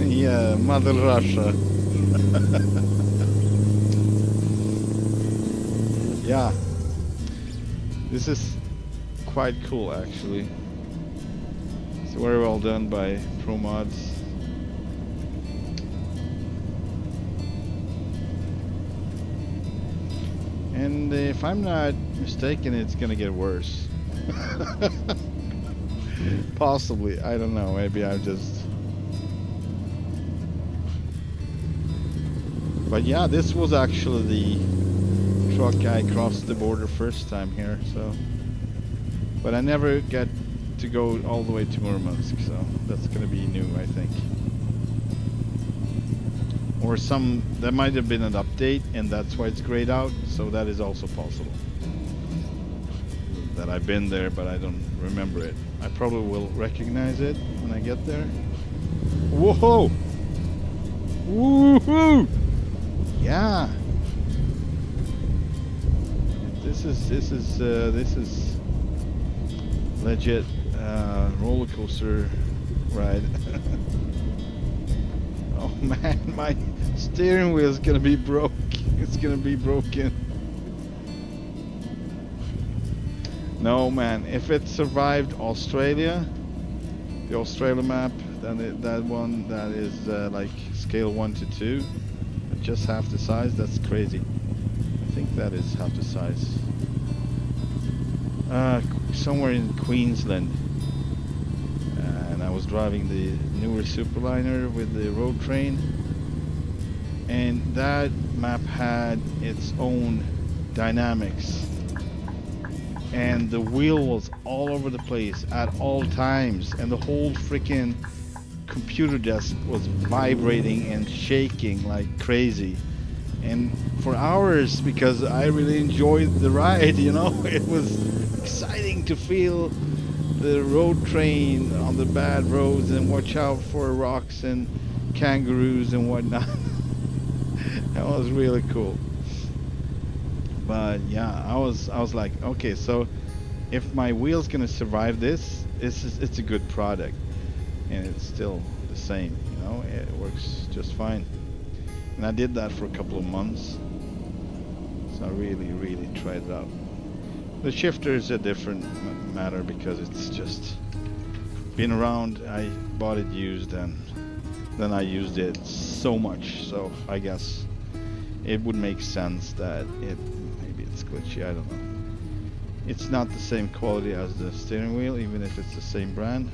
Yeah, Mother Russia. Yeah, this is quite cool actually. It's very well done by Pro Mods. And if I'm not mistaken, it's gonna get worse. Possibly, I don't know, maybe I'm just... But yeah, this was actually the truck I crossed the border first time here, so... But I never got to go all the way to Murmansk, so that's gonna be new, I think. Or there might have been an update and that's why it's grayed out, so that is also possible. That I've been there, but I don't remember it. I probably will recognize it when I get there. Whoa! Woohoo! Yeah. This is legit roller coaster ride. Oh man, my steering wheel is gonna be broke. It's gonna be broken. No man, if it survived Australia, the Australia map, then that one that is like scale 1 to 2, just half the size, that's crazy. I think that is half the size. Somewhere in Queensland. And I was driving the newer Superliner with the road train. And that map had its own dynamics. And the wheel was all over the place at all times. And the whole freaking computer desk was vibrating and shaking like crazy, and for hours, because I really enjoyed the ride, you know. It was exciting to feel the road train on the bad roads and watch out for rocks and kangaroos and whatnot. That was really cool. But yeah, I was like, okay, so if my wheel's gonna survive this, it's a good product. And it's still the same, you know, it works just fine. And I did that for a couple of months. So I really tried it out. The shifter is a different matter because it's just been around. I bought it used and then I used it so much, so I guess it would make sense that maybe it's glitchy, I don't know. It's not the same quality as the steering wheel, even if it's the same brand.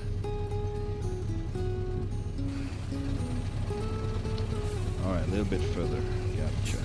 Alright, a little bit further. Gotcha.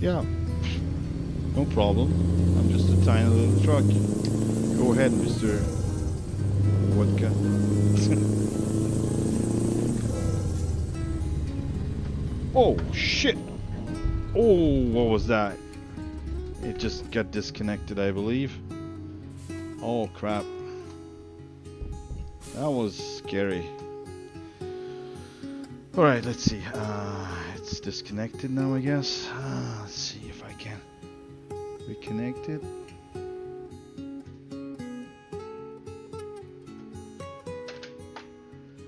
Yeah, no problem. I'm just a tiny little truck. Go ahead, Mr. Vodka. Oh, shit! Oh, what was that? It just got disconnected, I believe. Oh, crap. That was scary. Alright, let's see. It's disconnected now, I guess. Let's see if I can reconnect it.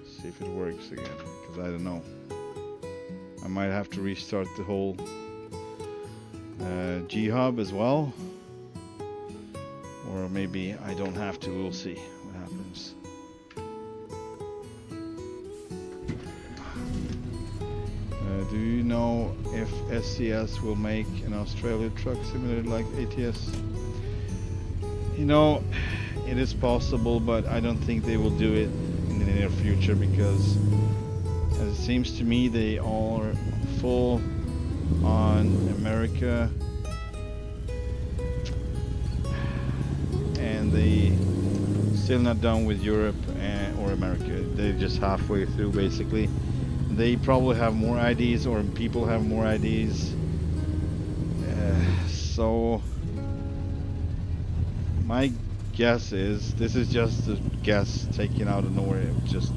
See if it works again, because I don't know. I might have to restart the whole G-hub as well. Or maybe I don't have to, we'll see what happens. Do you know if SCS will make an Australia truck simulator like ETS? You know, it is possible, but I don't think they will do it in the near future because, as it seems to me, they are full on America and they still not done with Europe or America. They're just halfway through, basically. They probably have more IDs, or people have more IDs. So my guess is, this is just a guess taken out of nowhere, just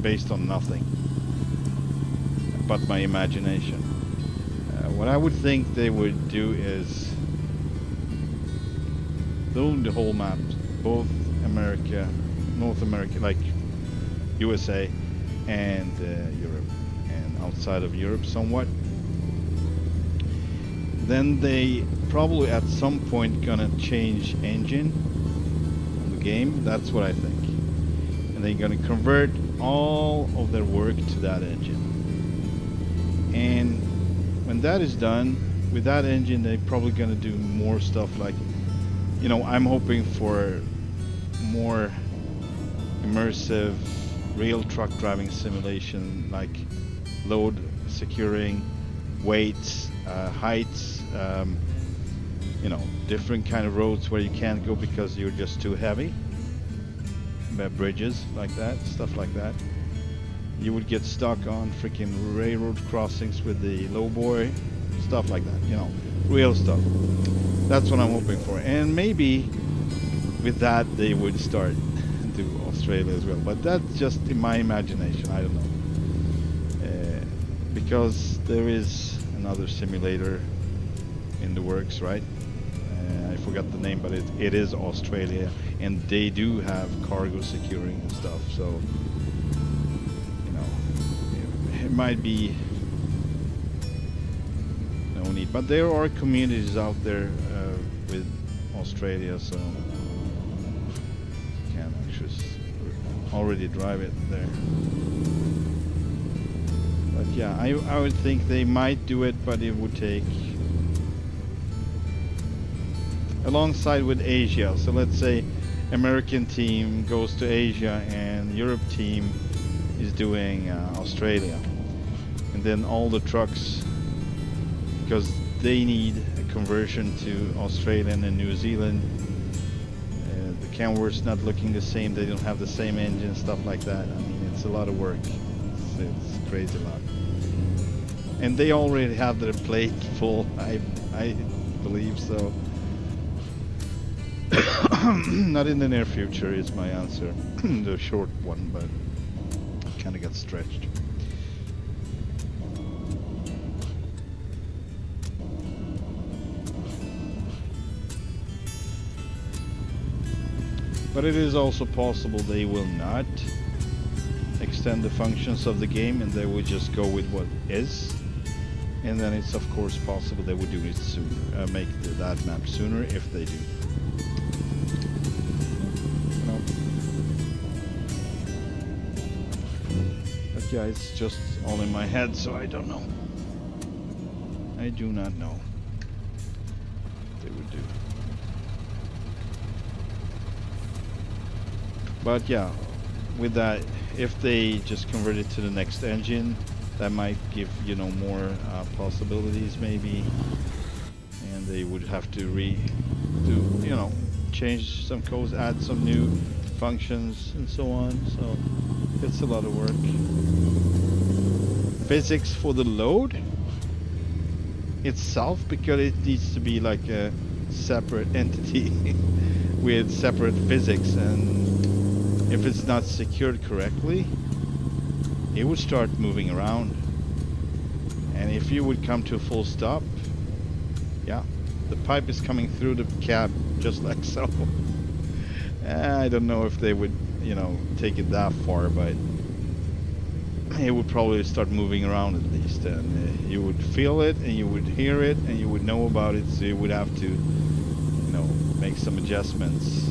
based on nothing but my imagination. What I would think they would do is own the whole map, both America, North America, like USA, and Europe, and outside of Europe somewhat. Then they probably at some point gonna change engine on the game. That's what I think. And they're gonna convert all of their work to that engine. And when that is done, with that engine, they're probably gonna do more stuff like, you know, I'm hoping for more immersive real truck driving simulation, like load securing, weights, heights, you know, different kind of roads where you can't go because you're just too heavy, bridges like that, stuff like that. You would get stuck on freaking railroad crossings with the lowboy, stuff like that, you know, real stuff. That's what I'm hoping for. And maybe with that they would start to Australia as well, but that's just in my imagination. I don't know, because there is another simulator in the works, right? I forgot the name, but it is Australia, and they do have cargo securing and stuff. So you know, it might be no need, but there are communities out there with Australia, so already drive it there. But yeah, I would think they might do it, but it would take alongside with Asia. So let's say American team goes to Asia and Europe team is doing Australia, and then all the trucks, because they need a conversion to Australian and New Zealand. Canworth's not looking the same, they don't have the same engine, stuff like that. I mean, it's a lot of work. It's crazy lot. And they already have their plate full, I believe so. Not in the near future is my answer. The short one, but kind of got stretched. But it is also possible they will not extend the functions of the game and they will just go with what is. And then it's of course possible they would do it sooner, make that map sooner if they do. No. But yeah, it's just all in my head, so I don't know. I do not know what they would do. But yeah, with that, if they just convert it to the next engine, that might give, you know, more possibilities maybe, and they would have to you know, change some codes, add some new functions and so on. So it's a lot of work. Physics for the load itself, because it needs to be like a separate entity with separate physics, and if it's not secured correctly, it would start moving around. And if you would come to a full stop, yeah, the pipe is coming through the cab just like so. I don't know if they would, you know, take it that far, but it would probably start moving around at least, and you would feel it and you would hear it and you would know about it, so you would have to, you know, make some adjustments.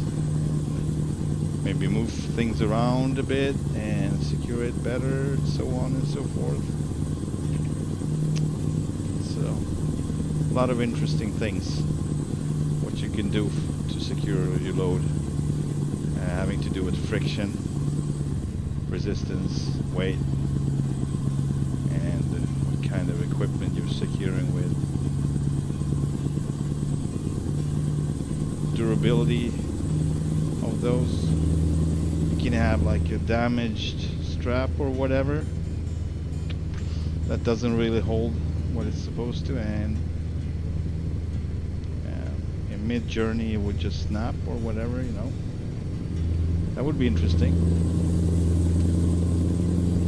Maybe move things around a bit and secure it better, so on and so forth. So, a lot of interesting things what you can do to secure your load, having to do with friction, resistance, weight, and what kind of equipment you're securing with. Durability of those. You can have like a damaged strap or whatever that doesn't really hold what it's supposed to, and in mid-journey it would just snap or whatever, you know. That would be interesting.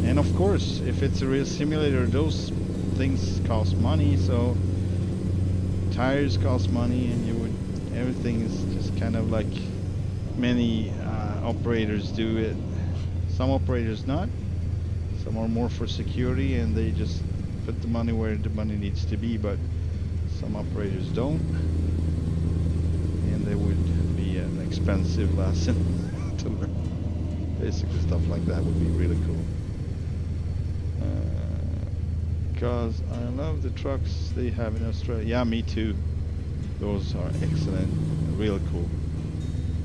And of course, if it's a real simulator, those things cost money, so tires cost money, and you would, everything is just kind of like many operators do it. Some operators not. Some are more for security and they just put the money where the money needs to be, but some operators don't. And they would be an expensive lesson to learn. Basically stuff like that would be really cool. Because I love the trucks they have in Australia. Yeah, me too. Those are excellent, real cool.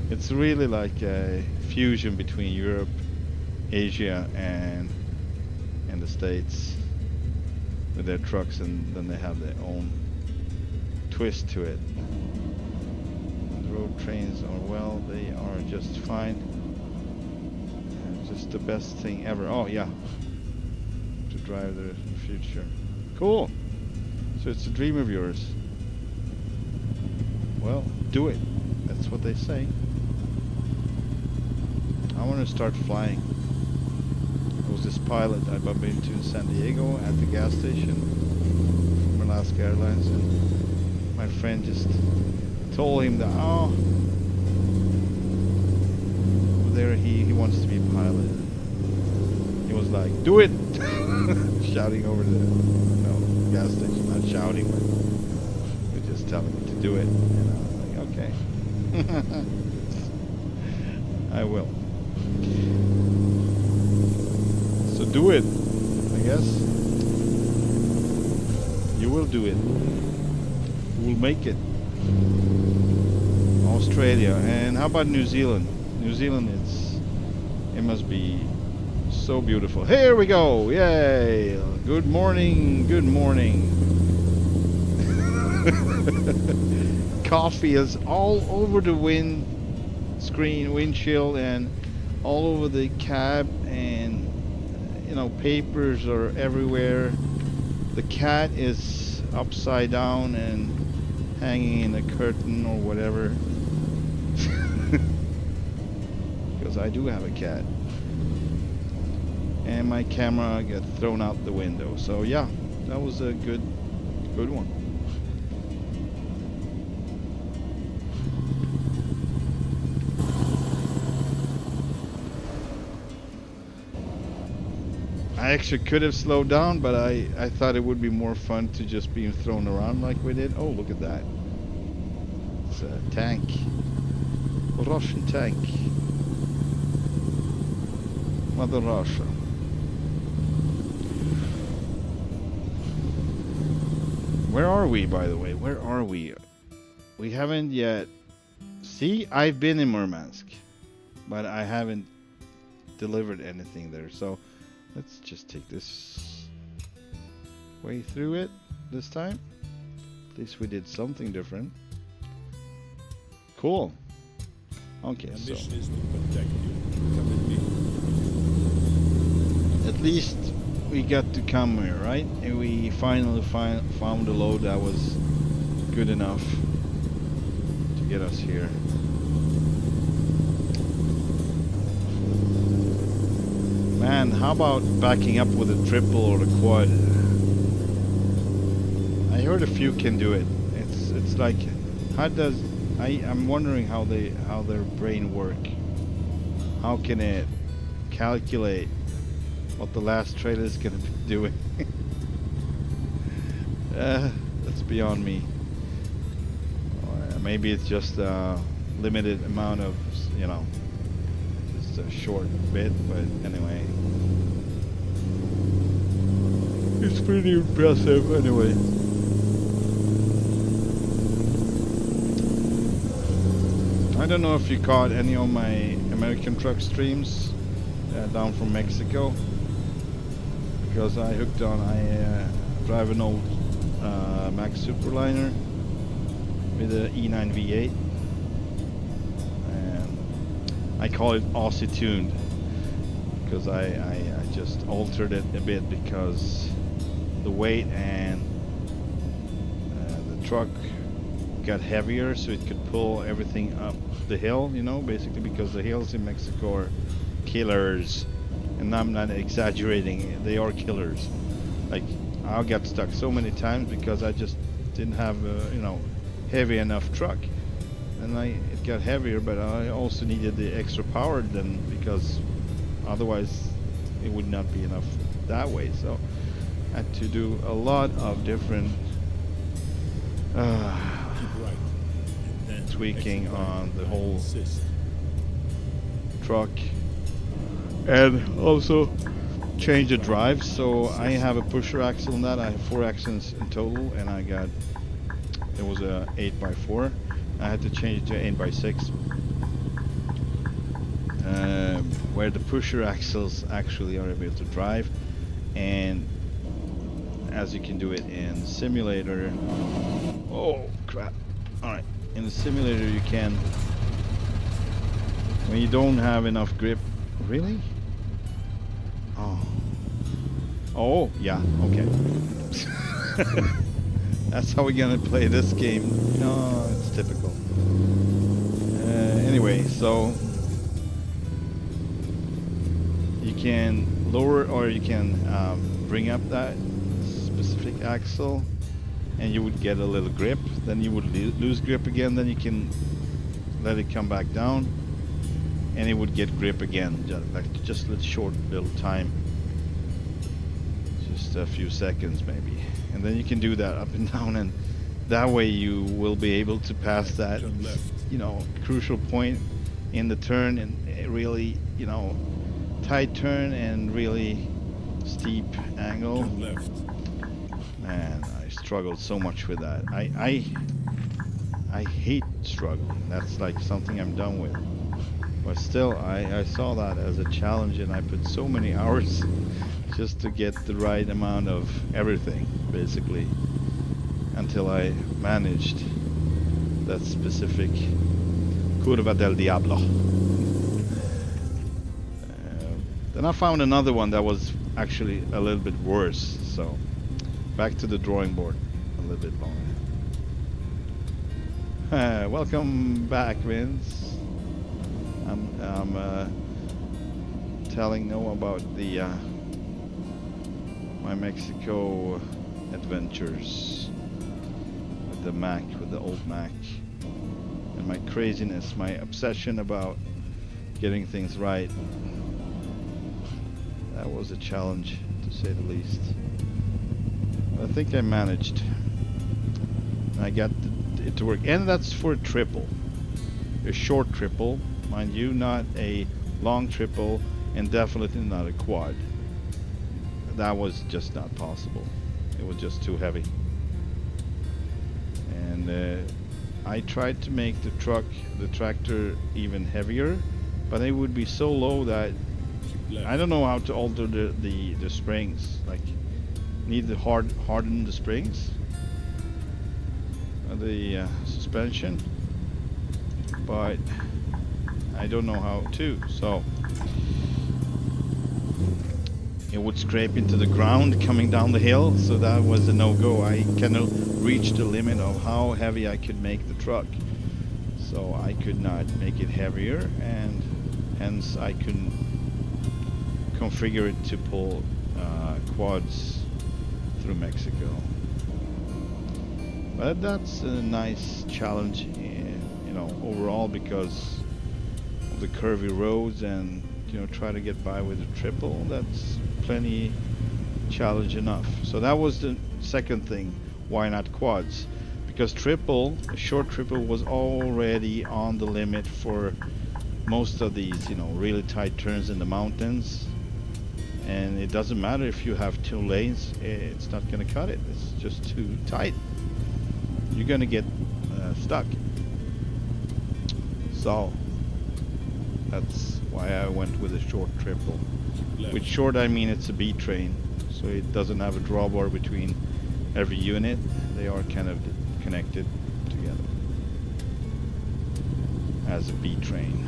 It's really like a fusion between Europe, Asia, and the States with their trucks, and then they have their own twist to it. The road trains are, well, they are just fine. Just the best thing ever. Oh yeah, to drive the future. Cool. So it's a dream of yours. Well, do it. That's what they say. I want to start flying. There was this pilot I bumped into in San Diego at the gas station from Alaska Airlines, and my friend just told him that, oh, there he wants to be a pilot. He was like, do it! Shouting over the gas station, not shouting, but he was just telling me to do it. And I was like, okay. I will. So do it, I guess. You will do it. You will make it. Australia. And how about New Zealand? New Zealand, it must be so beautiful. Here we go. Yay. Good morning. Good morning. Coffee is all over the windshield, and all over the cab, and you know, papers are everywhere. The cat is upside down and hanging in a curtain or whatever. Because I do have a cat. And my camera got thrown out the window. So yeah, that was a good one. I actually could have slowed down, but I thought it would be more fun to just be thrown around like we did. Oh, look at that. It's a tank. A Russian tank. Mother Russia. Where are we, by the way? Where are we? We haven't yet... See, I've been in Murmansk, but I haven't delivered anything there, so... Let's just take this way through it this time. At least we did something different. Cool. Okay, My so mission is to protect you. Come with me. at least we got to come here, right? And we finally found a load that was good enough to get us here. Man, how about backing up with a triple or a quad? I heard a few can do it. It's like, how does I'm wondering how their brain work. How can it calculate what the last trailer is gonna be doing? That's beyond me. Or maybe it's just a limited amount of, you know, just a short bit, but anyway. It's pretty impressive anyway. I don't know if you caught any of my American truck streams down from Mexico, because I hooked on, I drive an old Max Superliner with a E9 V8, and I call it Aussie tuned because I just altered it a bit because the weight and the truck got heavier, so it could pull everything up the hill, you know, basically, because the hills in Mexico are killers, and I'm not exaggerating, they are killers. Like, I got stuck so many times because I just didn't have a, you know, heavy enough truck, and it got heavier, but I also needed the extra power then, because otherwise it would not be enough that way. So I had to do a lot of different tweaking on the whole truck, and also change the drive. So I have a pusher axle on that. I have 4 axles in total, and it was a 8x4. I had to change it to 8x6, where the pusher axles actually are able to drive, and as you can do it in simulator. Oh crap. Alright, in the simulator you can, when you don't have enough grip. Really? Oh yeah, okay. That's how we're gonna play this game. No, it's typical. Anyway, so you can lower, or you can bring up that specific axle, and you would get a little grip. Then you would lose grip again. Then you can let it come back down, and it would get grip again, just a short little time, just a few seconds maybe. And then you can do that up and down, and that way you will be able to pass that, you know, crucial point in the turn, and really, you know, tight turn and really steep angle. Man, I struggled so much with that. I hate struggling. That's like something I'm done with. But still, I saw that as a challenge, and I put so many hours just to get the right amount of everything, basically, until I managed that specific Curva del Diablo. Then I found another one that was actually a little bit worse, so back to the drawing board a little bit longer. Welcome back, Vince. I'm telling Noah about the my Mexico adventures with the Mac, with the old Mac, and my craziness, my obsession about getting things right. That was a challenge, to say the least. I think I managed. I got it to work, and that's for a triple, a short triple, mind you, not a long triple, and definitely not a quad. That was just not possible. It was just too heavy. And I tried to make the tractor even heavier, but it would be so low that I don't know how to alter the springs. Like, need to harden the springs, the suspension, but I don't know how to. So it would scrape into the ground coming down the hill, so that was a no-go. I cannot reach the limit of how heavy I could make the truck, so I could not make it heavier, and hence I couldn't configure it to pull quads through Mexico. But that's a nice challenge, you know, overall, because of the curvy roads, and you know, try to get by with a triple. That's plenty challenge enough. So that was the second thing. Why not quads? Because triple, a short triple, was already on the limit for most of these, you know, really tight turns in the mountains. And it doesn't matter if you have 2 lanes, it's not going to cut it. It's just too tight. You're going to get stuck. So that's why I went with a short triple. With short, I mean it's a B train, so it doesn't have a drawbar between every unit. They are kind of connected together as a B train.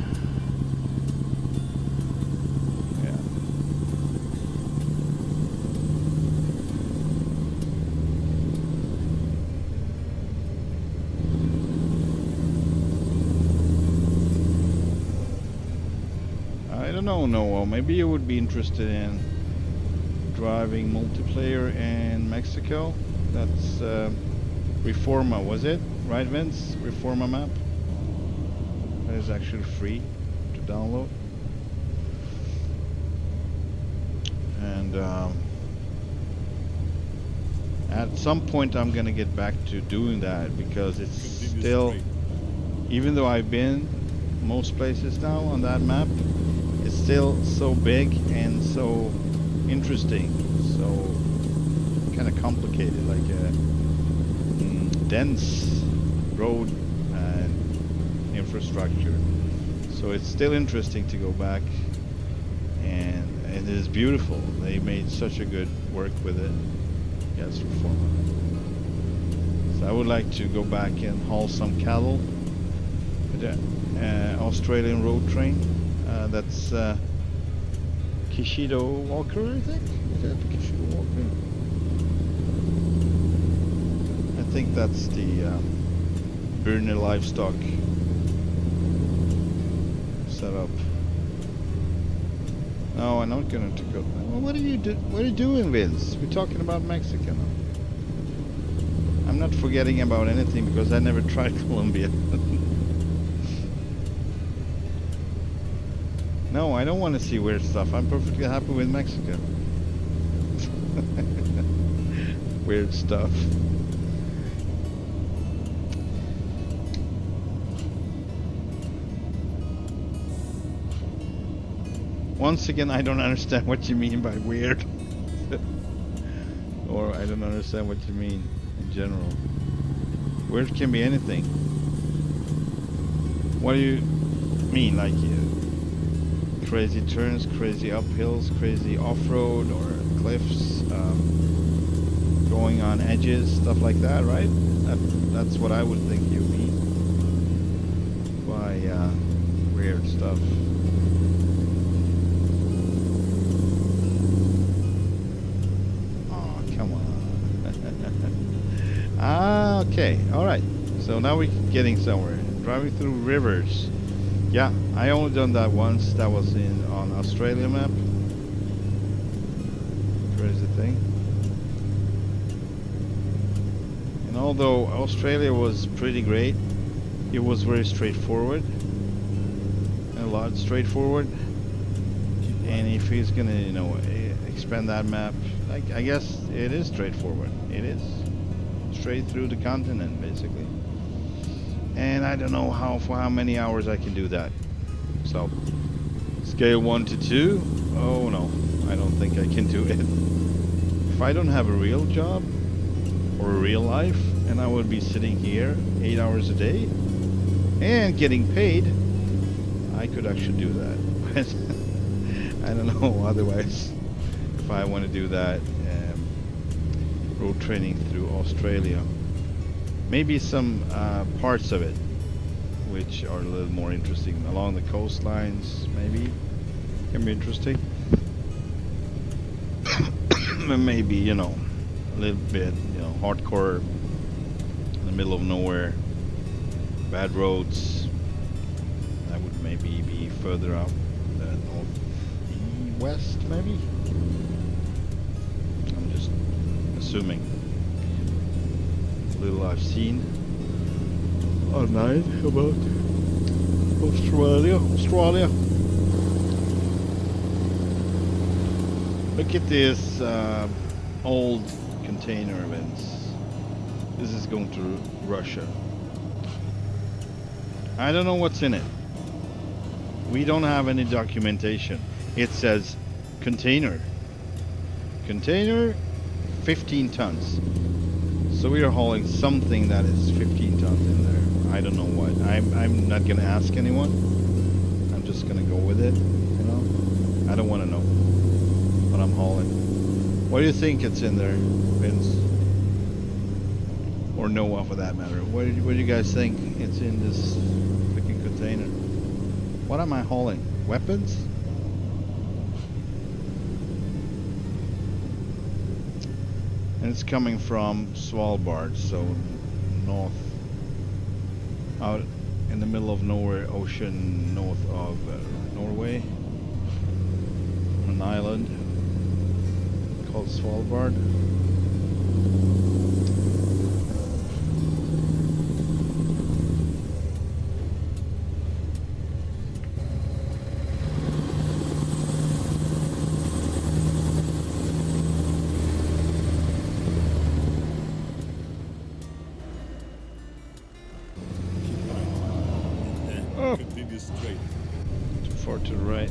I don't know, Noah. Maybe you would be interested in driving multiplayer in Mexico. That's Reforma, was it? Right, Vince? Reforma map. That is actually free to download. And at some point I'm gonna get back to doing that, because it's still, even though I've been most places now on that map, it's still so big and so interesting, so kind of complicated, like a dense road infrastructure. So it's still interesting to go back, and it is beautiful. They made such a good work with it. Yes, Reforma. So I would like to go back and haul some cattle with the Australian road train. That's Kishido Walker, I think. Is that Kishido Walker? I think that's the Burner livestock setup. No, I'm not going to go. Well, what are you doing, Vince? We're talking about Mexico now. I'm not forgetting about anything, because I never tried Colombia. No, I don't want to see weird stuff. I'm perfectly happy with Mexico. Weird stuff. Once again, I don't understand what you mean by weird. Or I don't understand what you mean in general. Weird can be anything. What do you mean? Like crazy turns, crazy uphills, crazy off-road, or cliffs, going on edges, stuff like that, right? That's what I would think you mean by weird stuff. Oh, come on. Ah, okay, all right. So So now we're getting somewhere. Driving through rivers. Yeah, I only done that once. That was on Australia map. Crazy thing. And although Australia was pretty great, it was very straightforward. A lot straightforward. And if he's gonna, expand that map, I guess it is straightforward. It is straight through the continent, basically. And I don't know for how many hours I can do that. So, scale 1 to 2. Oh no, I don't think I can do it. If I don't have a real job or a real life, and I would be sitting here 8 hours a day and getting paid, I could actually do that. But I don't know otherwise if I want to do that road training through Australia. Maybe some parts of it which are a little more interesting along the coastlines, maybe can be interesting. Maybe a little bit hardcore in the middle of nowhere, bad roads. That would maybe be further up northwest, maybe. I'm just assuming. Little I've seen online about Australia. Look at this old container events. This is going to Russia. I don't know what's in it. We don't have any documentation. It says container 15 tons. So we are hauling something that is 15 tons in there. I don't know what. I'm not gonna ask anyone. I'm just gonna go with it. I don't want to know what I'm hauling. What do you think it's in there, Vince? Or Noah, for that matter. What do you guys think it's in this freaking container? What am I hauling? Weapons? And it's coming from Svalbard, so north, out in the middle of nowhere, ocean, north of Norway, on an island called Svalbard. Continue straight. Too far to the right.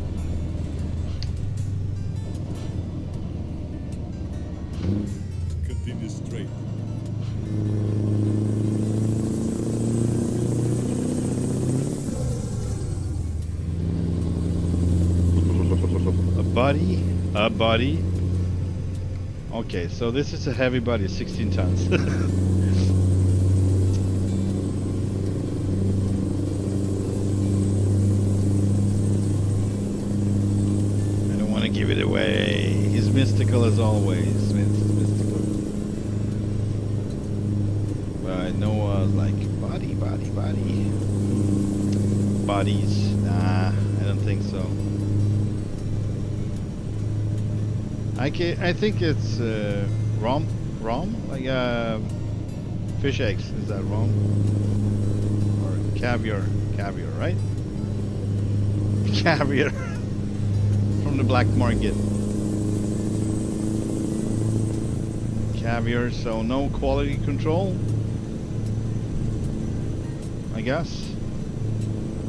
Continue straight. A body. Okay, so this is a heavy body, 16 tons. Give it away. He's mystical as always. Mystical. But Noah's like body. Bodies. Nah, I don't think so. I think it's rom, like fish eggs. Is that rom? Or caviar, right? Caviar. From the black market. Caviar, so no quality control, I guess.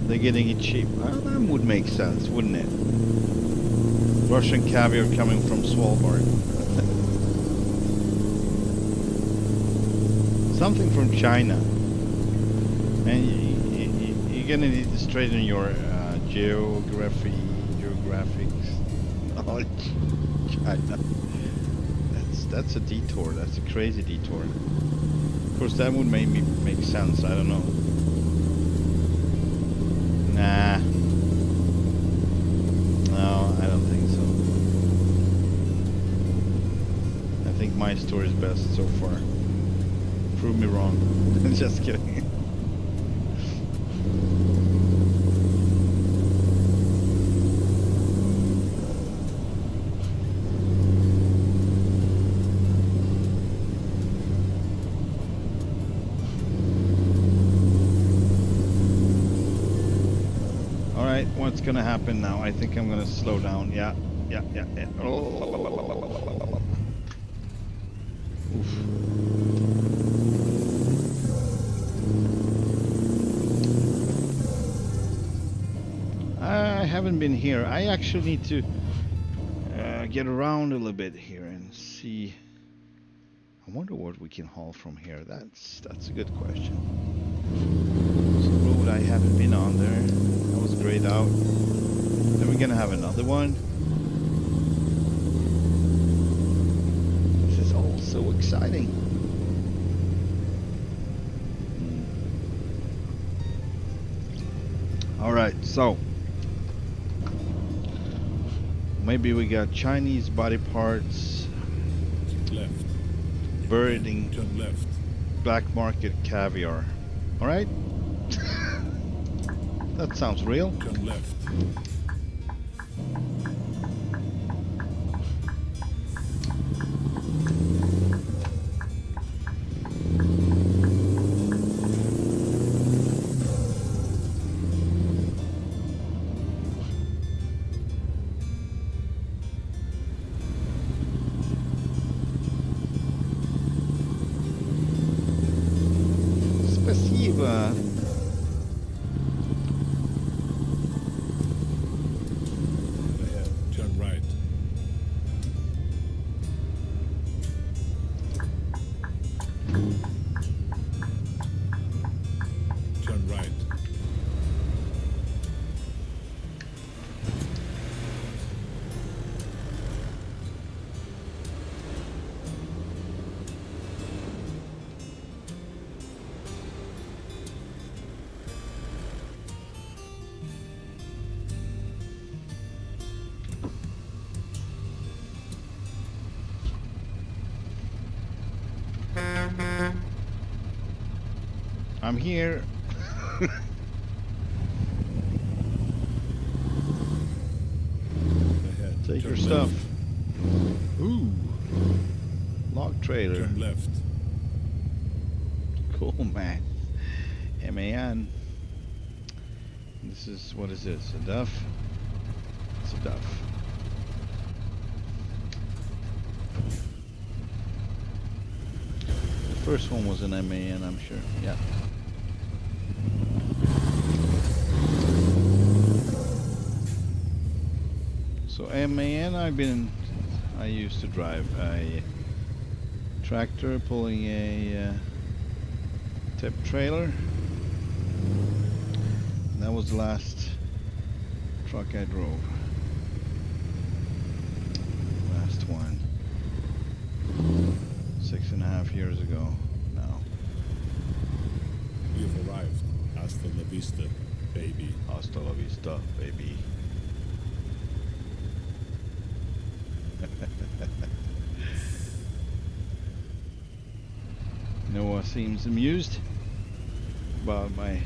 They're getting it cheap. That would make sense, wouldn't it? Russian caviar coming from Svalbard. Something from China. And you're gonna need to straighten your geographic knowledge. China. That's a detour. That's a crazy detour. Of course, that would make sense. I don't know. Nah. No, I don't think so. I think my story is best so far. Prove me wrong. Just kidding. right, what's gonna happen now? I think I'm gonna slow down. Yeah. Oof. I haven't been here. I actually need to get around a little bit here and see. I wonder what we can haul from here. That's a good question. It's a road I haven't been on there. That was grayed out. Then we're gonna have another one. This is all so exciting. All right, so maybe we got Chinese body parts. Keep left. Buried Turn left. black market caviar. All right. That sounds real. Turn left. Спасибо. Ahead. Turn right. Turn right. I'm here. Ahead. Take Turn your stuff. left. Ooh. Log trailer. Turn left. Cool, man. MAN. This is, what is this? A Duff? It's a Duff. The first one was an MAN, I'm sure. Yeah. So MAN, I used to drive a tractor pulling a tip trailer. And that was the last truck I drove. Last one. 6.5 years ago now. You've arrived. Hasta la vista, baby. Hasta la vista, baby. Noah seems amused about my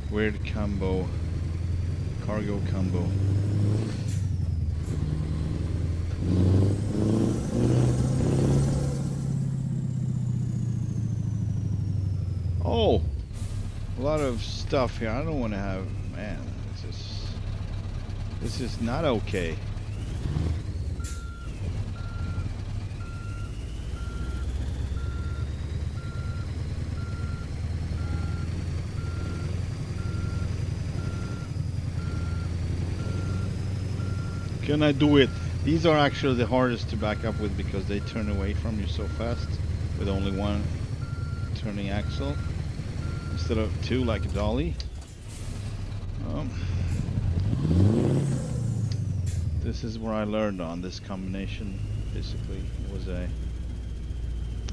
weird combo, cargo combo. Oh, a lot of stuff here. I don't want to have, man, this is not okay. Can I do it? These are actually the hardest to back up with because they turn away from you so fast with only one turning axle instead of two like a dolly. This is where I learned on this combination. Basically, it was a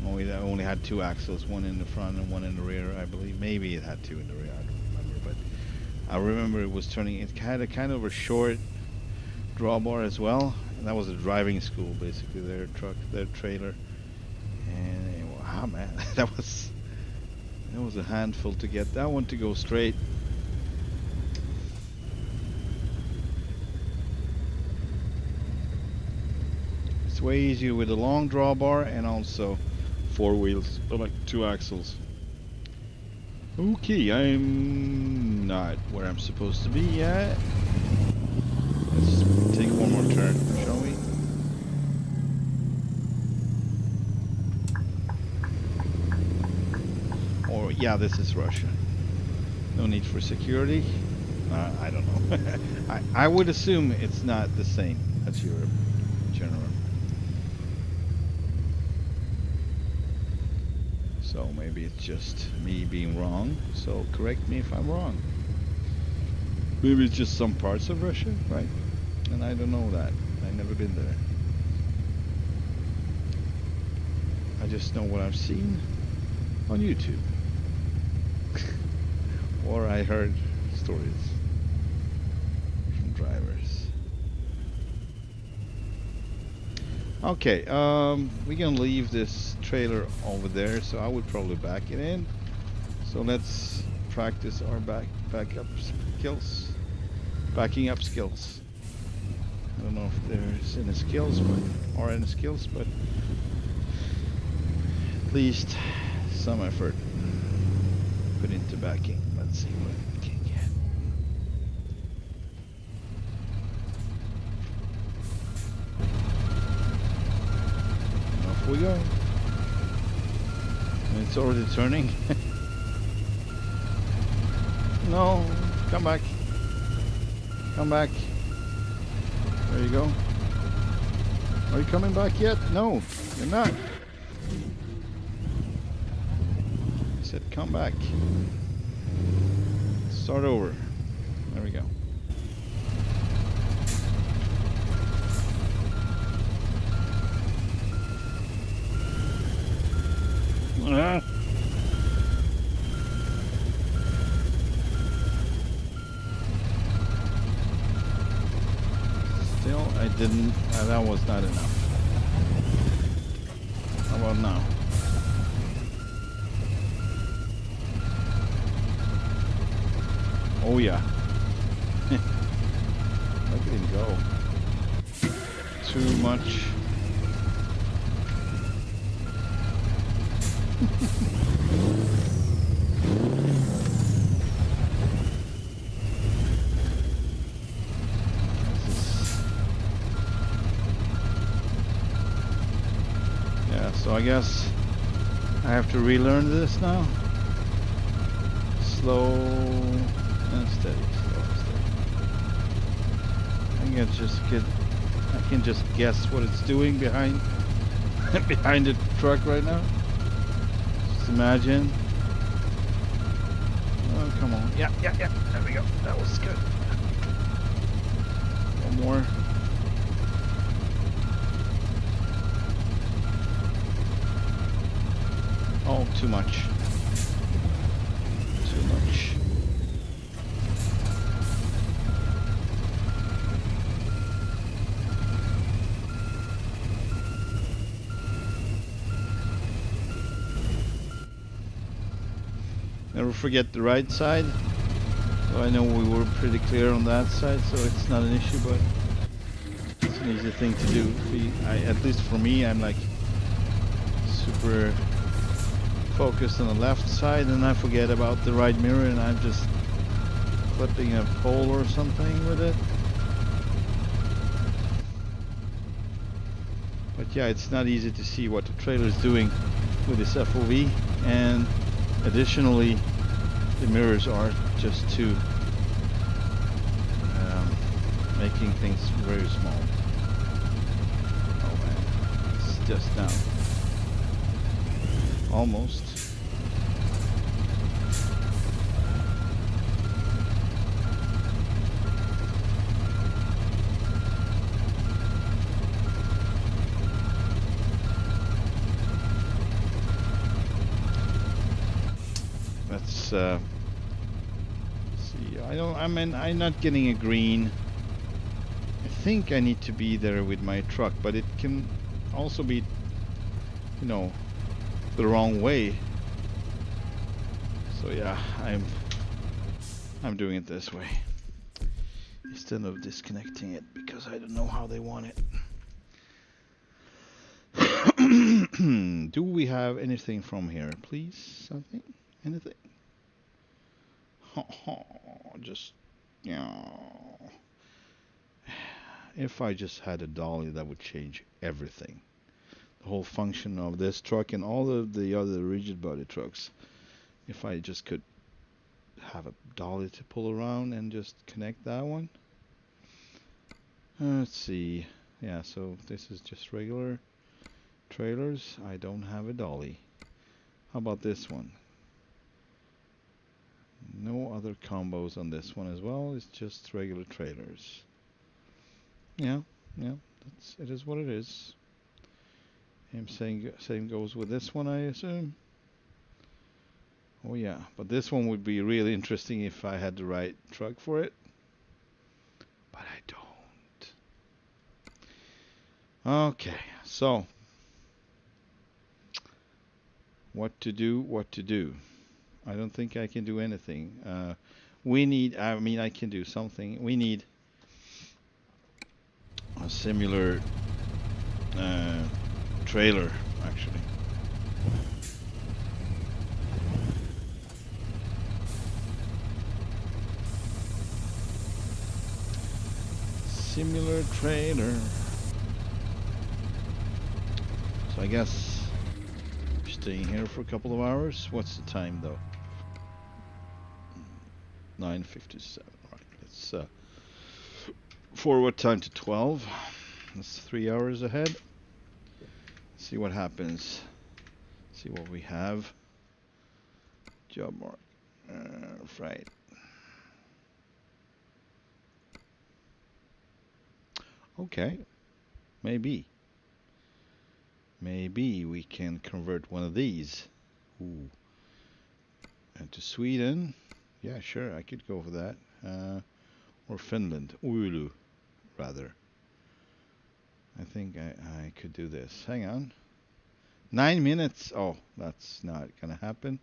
only had two axles, one in the front and one in the rear. I believe maybe it had two in the rear. I don't remember, but I remember it was turning. It had a kind of a short drawbar as well, and that was a driving school basically. Their truck, their trailer, and wow, man, that was a handful to get that one to go straight. It's way easier with a long drawbar and also four wheels, like two axles. Okay, I'm not where I'm supposed to be yet. Let's take one more turn, shall we? Or, yeah, this is Russia. No need for security. I don't know. I would assume it's not the same as Europe in general. So maybe it's just me being wrong. So correct me if I'm wrong. Maybe it's just some parts of Russia, right? And I don't know that. I've never been there. I just know what I've seen on YouTube. Or I heard stories from drivers. Okay, we're gonna leave this trailer over there, so I would probably back it in. So let's practice our backup skills. Backing up skills. I don't know if there's any skills, but at least some effort put into backing. Let's see what we can get. Off we go. And it's already turning. No, come back. Come back. There you go. Are you coming back yet? No, you're not. I said come back. Start over. There we go. Ah. Still, I didn't. That was not enough. How about now? Oh yeah. Look at him go. Too much. Yeah, so I guess I have to relearn this now. Slow and steady, slow and steady. I can just guess what it's doing behind behind the truck right now. Just imagine. Oh, come on. Yeah. There we go. That was good. One more. Oh, too much. Too much. Never forget the right side. So I know we were pretty clear on that side, so it's not an issue, but it's an easy thing to do. At least for me, I'm like super focused on the left side, and I forget about the right mirror, and I'm just clipping a pole or something with it. But yeah, it's not easy to see what the trailer is doing with this FOV, and additionally the mirrors are just too making things very small. Oh man, it's just down. Almost. Let's see. I'm not getting a green. I think I need to be there with my truck, but it can also be, you know, the wrong way. So yeah, I'm doing it this way instead of disconnecting it, because I don't know how they want it. Do we have anything from here, please? Something? Anything? Just, you know, if I just had a dolly, that would change everything. The whole function of this truck and all of the other rigid body trucks. If I just could have a dolly to pull around and just connect that one. Let's see. Yeah, so this is just regular trailers. I don't have a dolly. How about this one? No other combos on this one as well. It's just regular trailers. Yeah, yeah. It is what it is. I'm saying same goes with this one, I assume. Oh yeah, but this one would be really interesting if I had the right truck for it. But I don't. Okay, so what to do, what to do. I don't think I can do anything. I can do something. We need a similar trailer, actually. Similar trailer. So I guess staying here for a couple of hours. What's the time though? 9:57. Right. Let's forward time to 12. That's 3 hours ahead. See what happens. See what we have. Job mark. Right. Okay. Maybe we can convert one of these. Ooh. And to Sweden. Yeah, sure, I could go for that. Or Finland. Oulu, rather. I think I could do this. Hang on. 9 minutes. Oh, that's not gonna happen.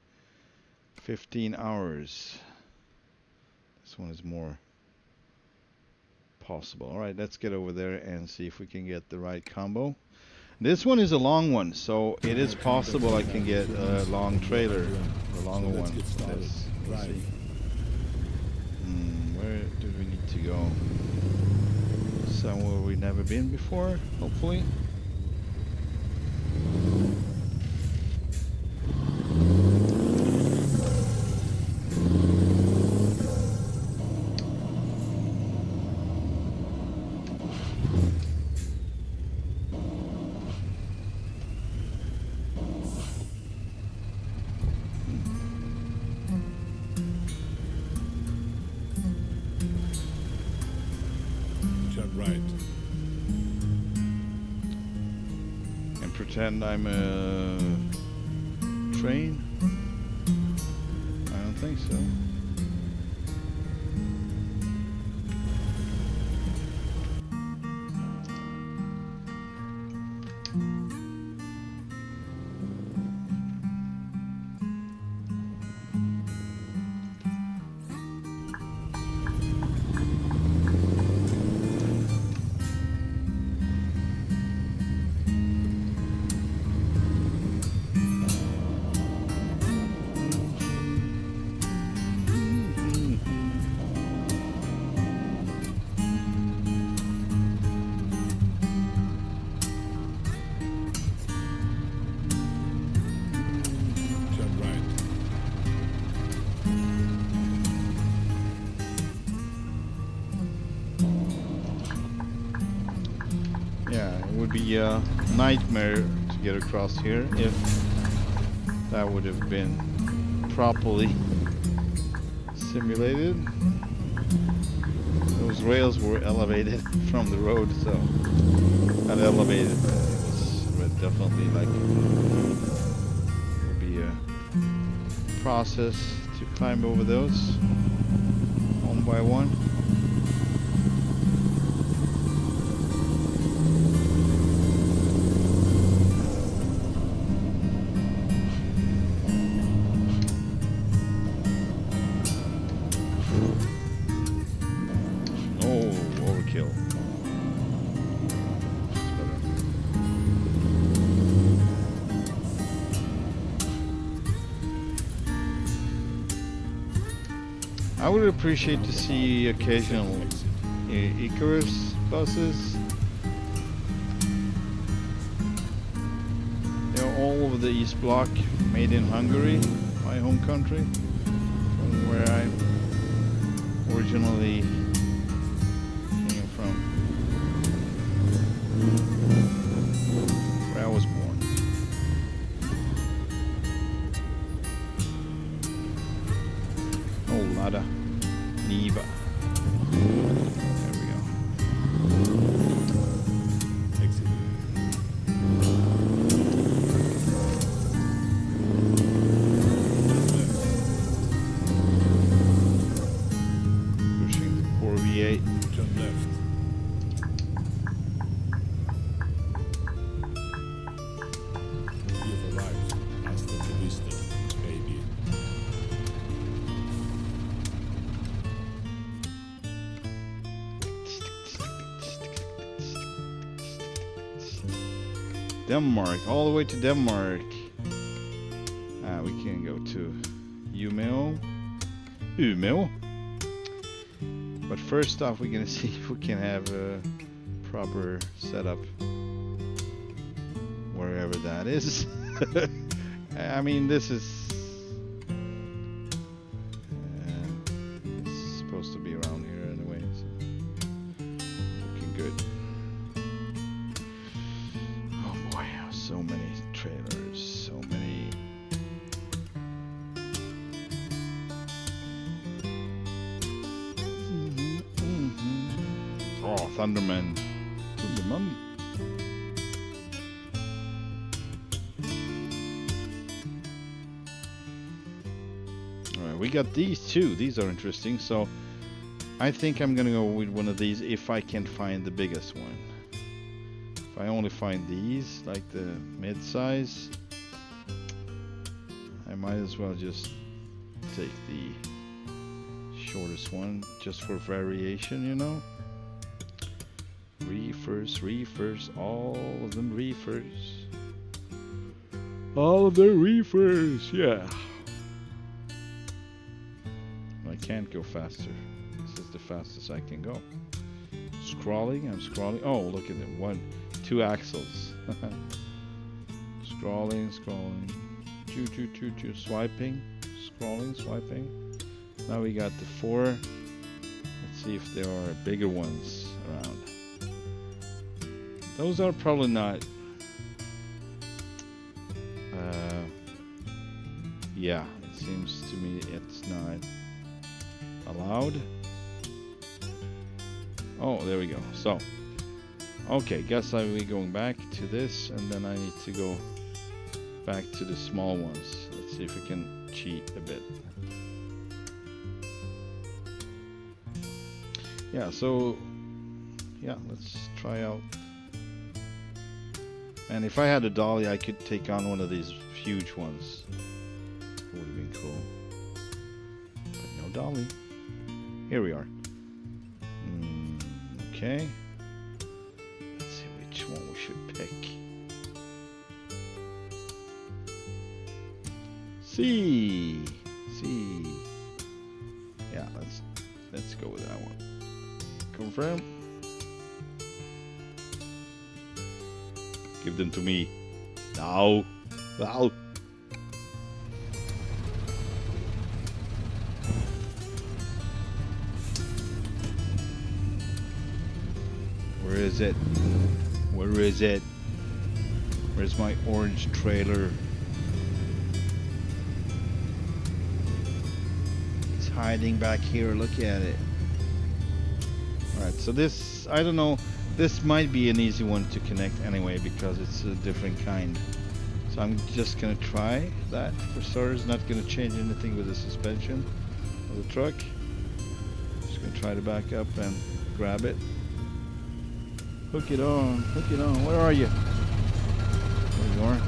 15 hours. This one is more possible. All right, let's get over there and see if we can get the right combo. This one is a long one, so it is possible I can get a long trailer, a longer one. Let's see. Where do we need to go? Somewhere we've never been before, hopefully. Pretend I'm a train? I don't think so. Be a nightmare to get across here if that would have been properly simulated. Those rails were elevated from the road, so not elevated, but it was definitely like would be a process to climb over those one by one. I would appreciate to see Roundabout, occasional second exit. Icarus buses. They're all over the East Bloc, made in Hungary, my home country, from where I originally came from, where I was born. Oh, Lada, Niva. There we go. Exit. Pushing the 4V8. Turn left. You've arrived. Hasta la vista, baby. Denmark, all the way to Denmark. We can go to Umeå. But first off, we're gonna see if we can have a proper setup wherever that is. I mean, this is it's supposed to be around here anyway, so looking good. Oh boy, so many trailers, so many. Oh, Thunderman. Alright, we got these two. These are interesting. So I think I'm gonna go with one of these if I can find the biggest one. If I only find these, like the mid-size, I might as well just take the shortest one just for variation, you know. Reefers, all of them reefers. All of the reefers, yeah. I can't go faster. This is the fastest I can go. Scrolling, I'm scrolling. Oh, look at them. 2 axles. Scrolling. Choo. Swiping. Scrolling, swiping. Now we got the 4. Let's see if there are bigger ones around. Those are probably not. Yeah, it seems to me it's not allowed. Oh, there we go. So, okay, guess I'll be going back to this, and then I need to go back to the small ones. Let's see if we can cheat a bit. Yeah, so, yeah, let's try out. And if I had a dolly, I could take on one of these huge ones. It would have been cool. But no dolly. Here we are. Okay. Let's see which one we should pick. C. Yeah, let's go with that one. Confirm. Give them to me. Now. Now. Where is it? Where is it? Where's my orange trailer? It's hiding back here. Look at it. Alright, so this, I don't know. This might be an easy one to connect anyway because it's a different kind. So I'm just gonna try that for starters. Not gonna change anything with the suspension of the truck. Just gonna try to back up and grab it. Hook it on, hook it on. Where are you? There you are.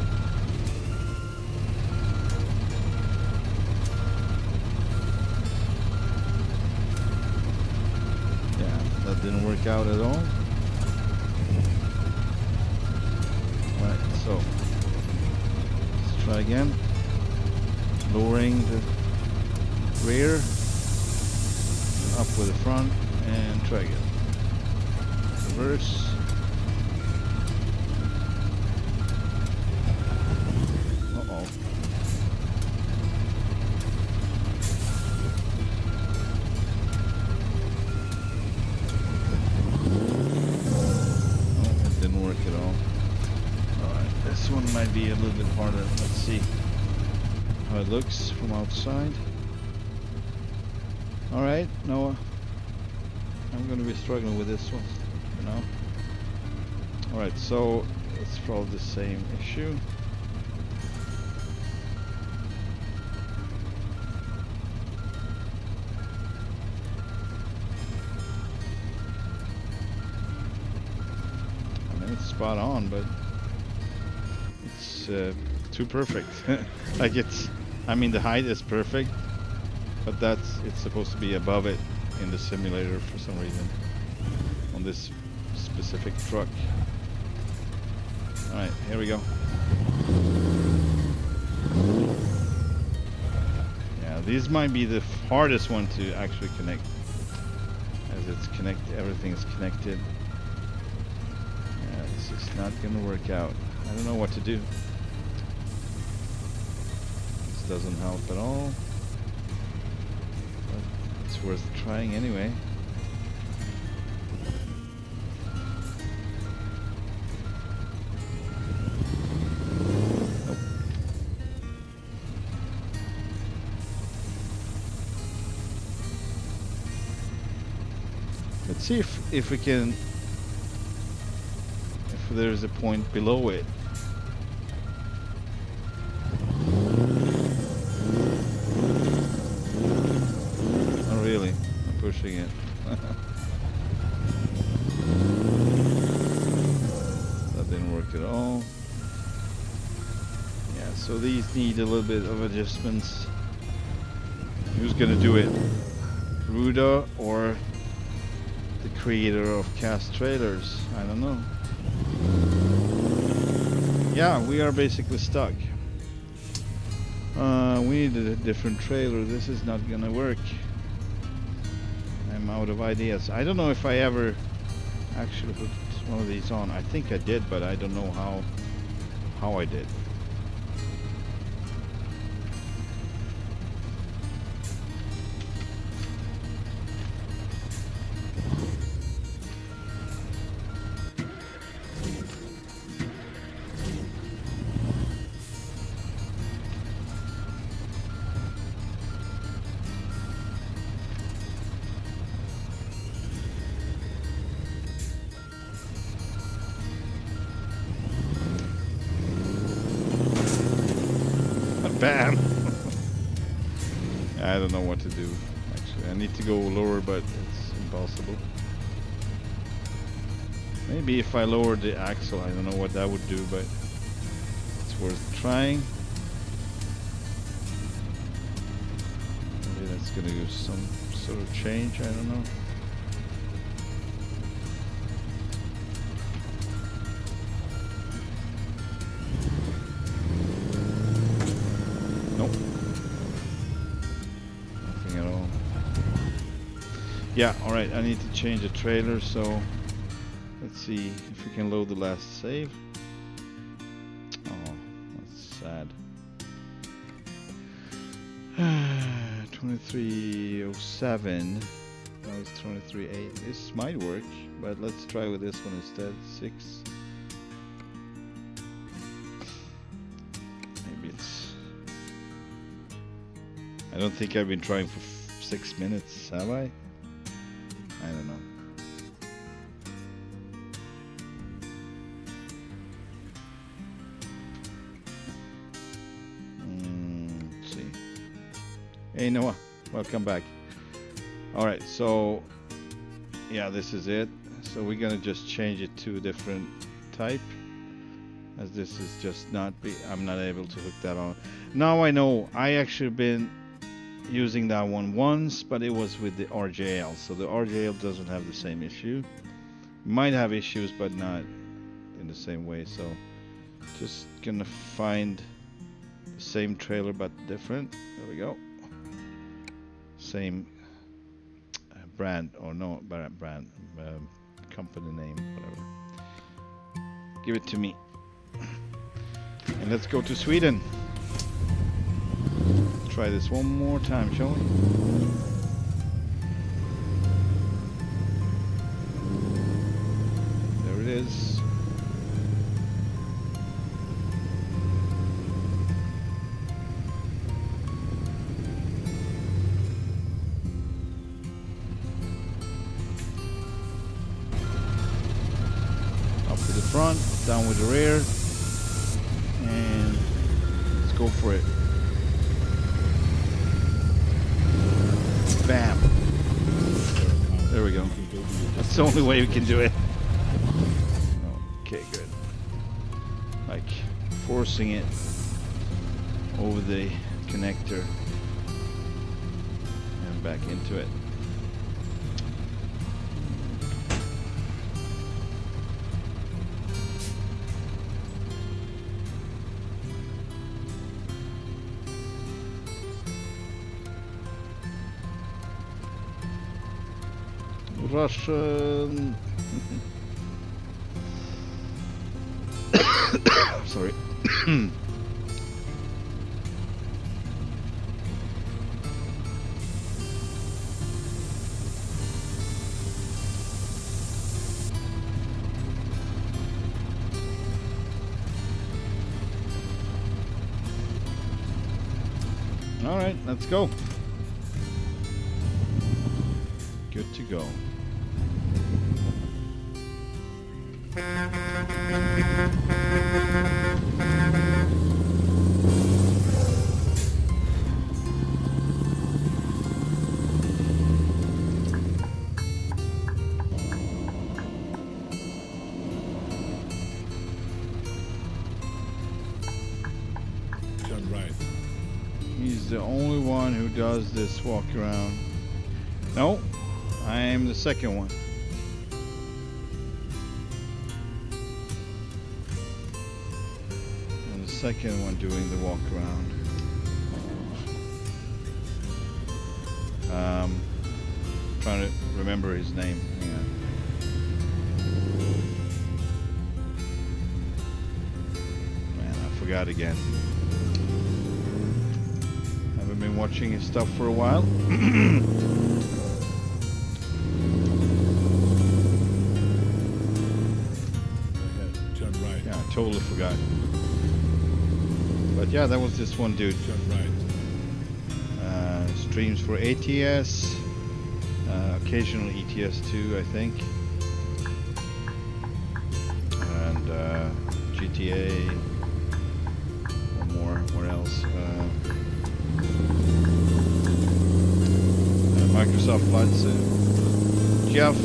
Yeah, that didn't work out at all. Right, so let's try again. Lowering the rear. up with the front and try again. Reverse. Uh-oh. Oh, it didn't work at all. Alright, this one might be a little bit harder. Let's see how it looks from outside. Alright, no, I'm going to be struggling with this one, you know. Alright, so it's probably the same issue. I mean, it's spot on, but it's too perfect. Like I mean, the height is perfect, but it's supposed to be above it in the simulator for some reason on this specific truck. Alright, here we go. Yeah, these might be the hardest one to actually connect, as everything is connected. Yeah, this is not gonna work out. I don't know what to do. This doesn't help at all. But it's worth trying anyway. Let's see if we can, if there's a point below it. Oh really? I'm pushing it. That didn't work at all. Yeah, so these need a little bit of adjustments. Who's gonna do it? Ruda or the creator of cast trailers? I don't know. Yeah, we are basically stuck. We need a different trailer. This is not gonna work. I'm out of ideas. I don't know if I ever actually put one of these on. I think I did, but I don't know how I did. Bam! I don't know what to do, actually. I need to go lower, but it's impossible. Maybe if I lowered the axle, I don't know what that would do, but it's worth trying. Maybe that's gonna do some sort of change, I don't know. Yeah, alright, I need to change the trailer, so let's see if we can load the last save. Oh, that's sad. 2307. Now it's 23.8. This might work, but let's try with this one instead. 6. Maybe it's... I don't think I've been trying for 6 minutes, have I? I don't know. Let's see. Hey Noah, welcome back. Alright, so yeah, this is it. So we're gonna just change it to a different type, as this is just I'm not able to hook that on. Now I know. I actually been using that one once, but it was with the RJL, so the RJL doesn't have the same issue. Might have issues, but not in the same way. So just gonna find the same trailer but different. There we go. Same brand, or no brand, company name, whatever. Give it to me. And let's go to Sweden. Try this one more time, shall we? There it is. Front, down with the rear, and let's go for it. Bam. There we go. That's the only way we can do it. Okay, good. Like forcing it over the connector and back into it. Russian. Sorry. All right, let's go. Good to go. Turn right. He's the only one who does this walk around. No, I am the second one. Second one doing the walk around. Trying to remember his name. Yeah. Man, I forgot again. Haven't been watching his stuff for a while. Turn right. Yeah, I totally forgot. But yeah, that was this one dude. Turn right. Streams for ATS, occasional ETS2, I think, and GTA. One more. Where else? Microsoft Flights. Jeff.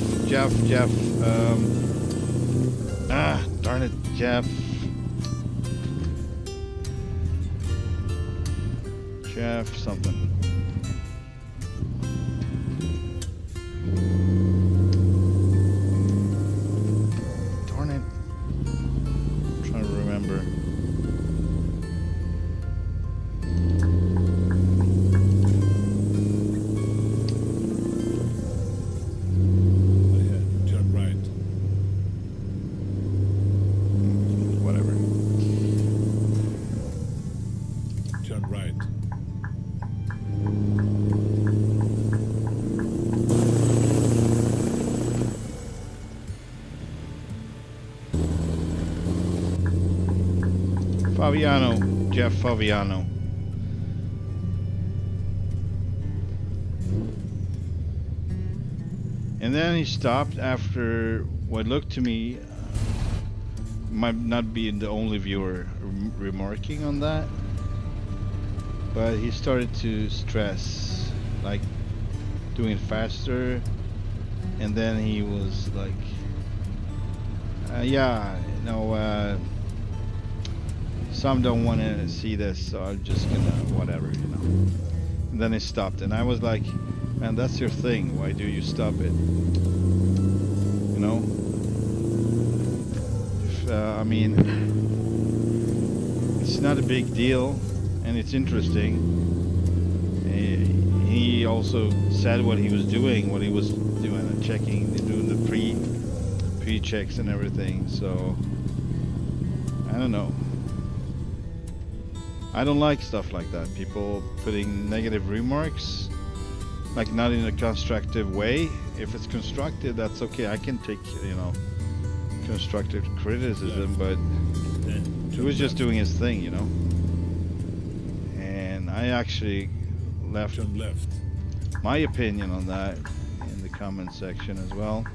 Darn it, Jeff. Jeff something. Darn it. I'm trying to remember. Ahead. Turn right. Whatever. Turn right. Fabiano, Jeff Fabiano. And then he stopped after what looked to me might not be the only viewer remarking on that, but he started to stress, like doing it faster, and then he was like, some don't want to see this, so I'm just gonna whatever, And then he stopped, and I was like, man, that's your thing. Why do you stop it? I mean, it's not a big deal, and it's interesting. He also said what he was doing, checking, doing the pre-checks and everything. So I don't know. I don't like stuff like that. People putting negative remarks, like not in a constructive way. If it's constructive, that's okay. I can take, constructive criticism, but he was just doing his thing, And I actually left my opinion on that in the comment section as well.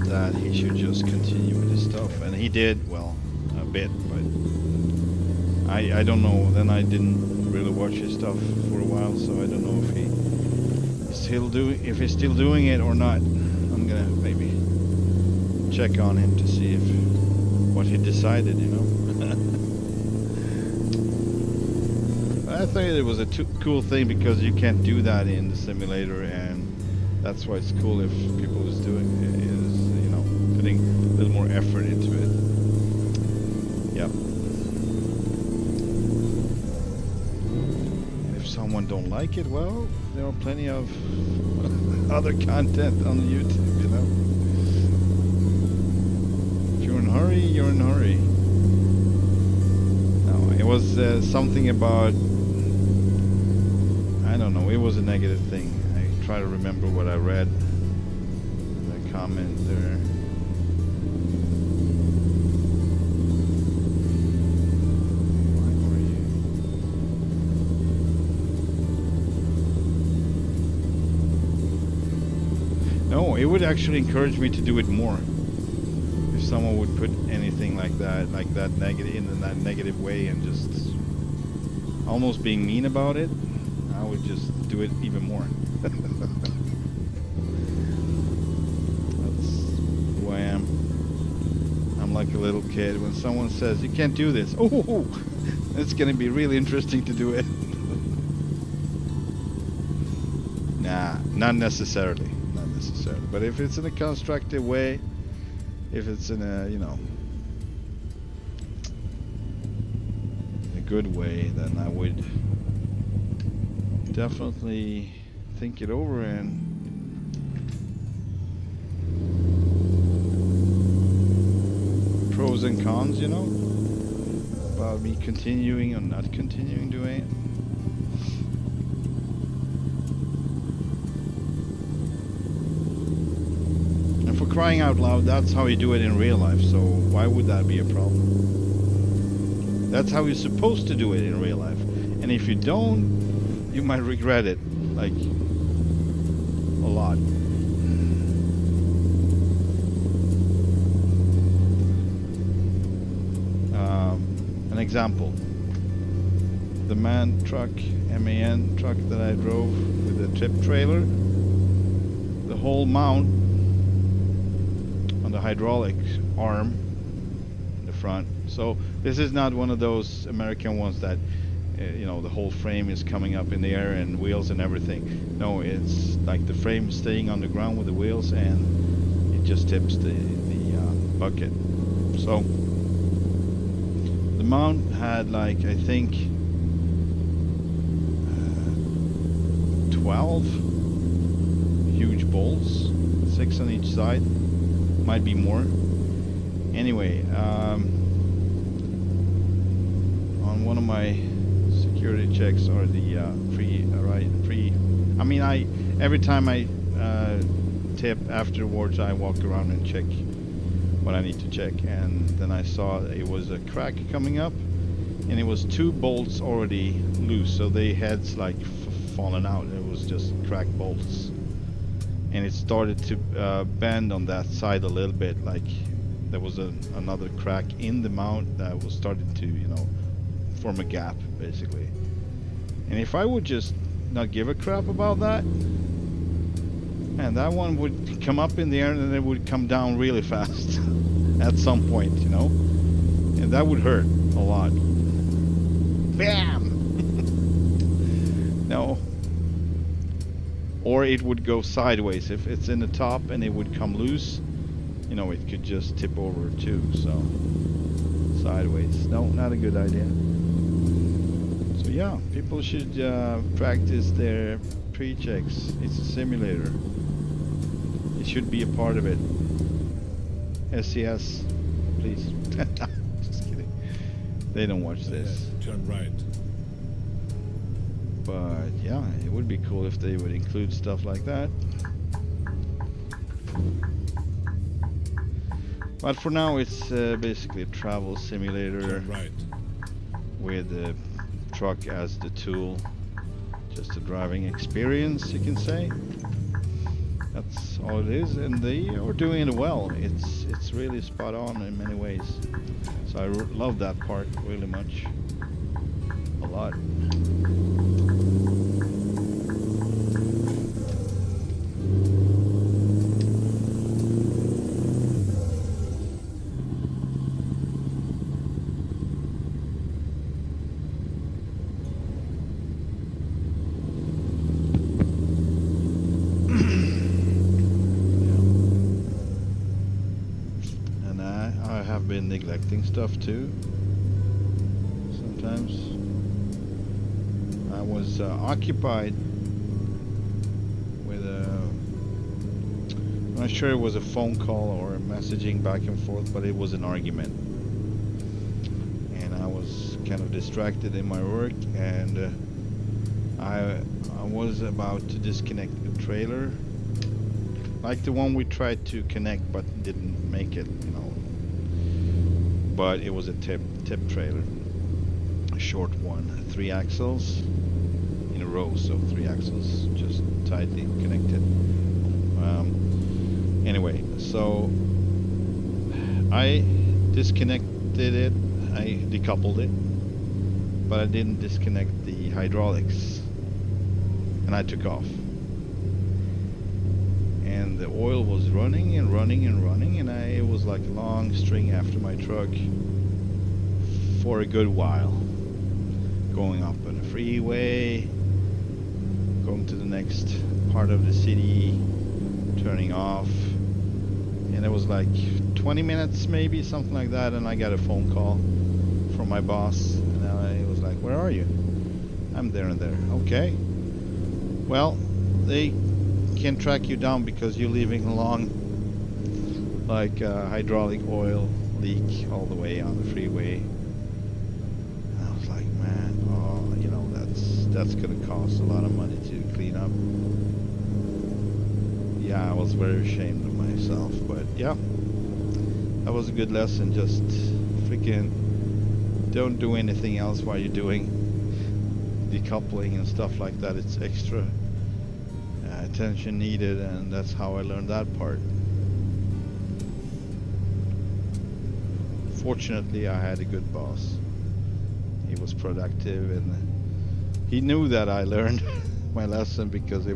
That he should just continue with his stuff, and he did, well, a bit, but I don't know. Then I didn't really watch his stuff for a while, so I don't know if he's still doing it or not. I'm gonna maybe check on him to see what he decided, I thought it was a cool thing because you can't do that in the simulator, and that's why it's cool if people is doing it, putting a little more effort into it. Yep. And if someone don't like it, well, there are plenty of other content on YouTube, If you're in a hurry, you're in a hurry. No, it was something about, I don't know, it was a negative thing. I try to remember what I read. The comment there. No, it would actually encourage me to do it more. If someone would put anything like that negative in that negative way and just almost being mean about it, I would just do it even more. That's who I am. I'm like a little kid. When someone says you can't do this, oh, it's gonna be really interesting to do it. Nah, not necessarily. But if it's in a constructive way, if it's in a, in a good way, then I would definitely think it over and pros and cons, about me continuing or not continuing doing it. For crying out loud, that's how you do it in real life, so why would that be a problem? That's how you're supposed to do it in real life, and if you don't, you might regret it, like, a lot. An example, the MAN truck that I drove with the tip trailer, the whole mount on the hydraulic arm in the front. So this is not one of those American ones that the whole frame is coming up in the air and wheels and everything. No, it's like the frame staying on the ground with the wheels, and it just tips the bucket. So the mount had, like, I think 12 huge bolts, 6 on each side. Might be more. Anyway, on one of my security checks are the every time I tip afterwards, I walk around and check what I need to check, and then I saw it was a crack coming up, and it was 2 bolts already loose, so they had like fallen out. It was just cracked bolts. And it started to bend on that side a little bit, like there was another crack in the mount that was starting to, form a gap, basically. And if I would just not give a crap about that, and that one would come up in the air and then it would come down really fast at some point, and that would hurt a lot. Bam! No. Or it would go sideways. If it's in the top and it would come loose, it could just tip over too. So sideways. No, not a good idea. yeah, people should practice their pre-checks. It's a simulator. It should be a part of it. SCS, please. Just kidding. They don't watch this. Turn right. But yeah, it would be cool if they would include stuff like that. But for now, it's basically a travel simulator. Turn right. With the truck as the tool. Just a driving experience, you can say. That's all it is, and they are doing it well. It's really spot on in many ways. So I love that part really much. A lot. Been neglecting stuff too. Sometimes I was occupied with I'm not sure it was a phone call or a messaging back and forth, but it was an argument, and I was kind of distracted in my work, and I was about to disconnect the trailer, like the one we tried to connect but didn't make it, you know. But it was a tip trailer, a short one, 3 axles in a row, so 3 axles just tightly connected. Anyway, so I disconnected it, I decoupled it, but I didn't disconnect the hydraulics, and I took off. And the oil was running and running and running, and it was like a long string after my truck for a good while. Going up on the freeway, going to the next part of the city, turning off, and it was like 20 minutes maybe, something like that, and I got a phone call from my boss, and I was like, "Where are you?" "I'm there and there." "Okay. Well, they can track you down because you're leaving along like hydraulic oil leak all the way on the freeway." And I was like, man, oh, you know, that's gonna cost a lot of money to clean up. Yeah, I was very ashamed of myself, but yeah, that was a good lesson. Just freaking don't do anything else while you're doing decoupling and stuff like that. It's extra attention needed, and that's how I learned that part. Fortunately, I had a good boss. He was productive, and he knew that I learned my lesson, because I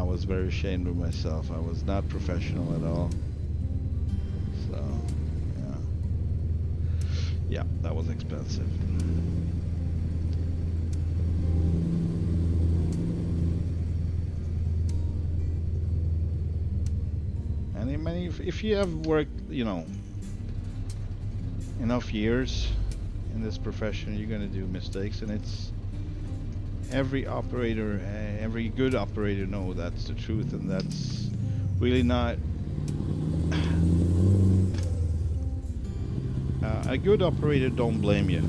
was very ashamed of myself. I was not professional at all. So yeah, that was expensive. And I mean, if you have worked, you know, enough years in this profession, you're going to do mistakes, and it's every operator, every good operator know that's the truth, and that's really not a good operator don't blame you.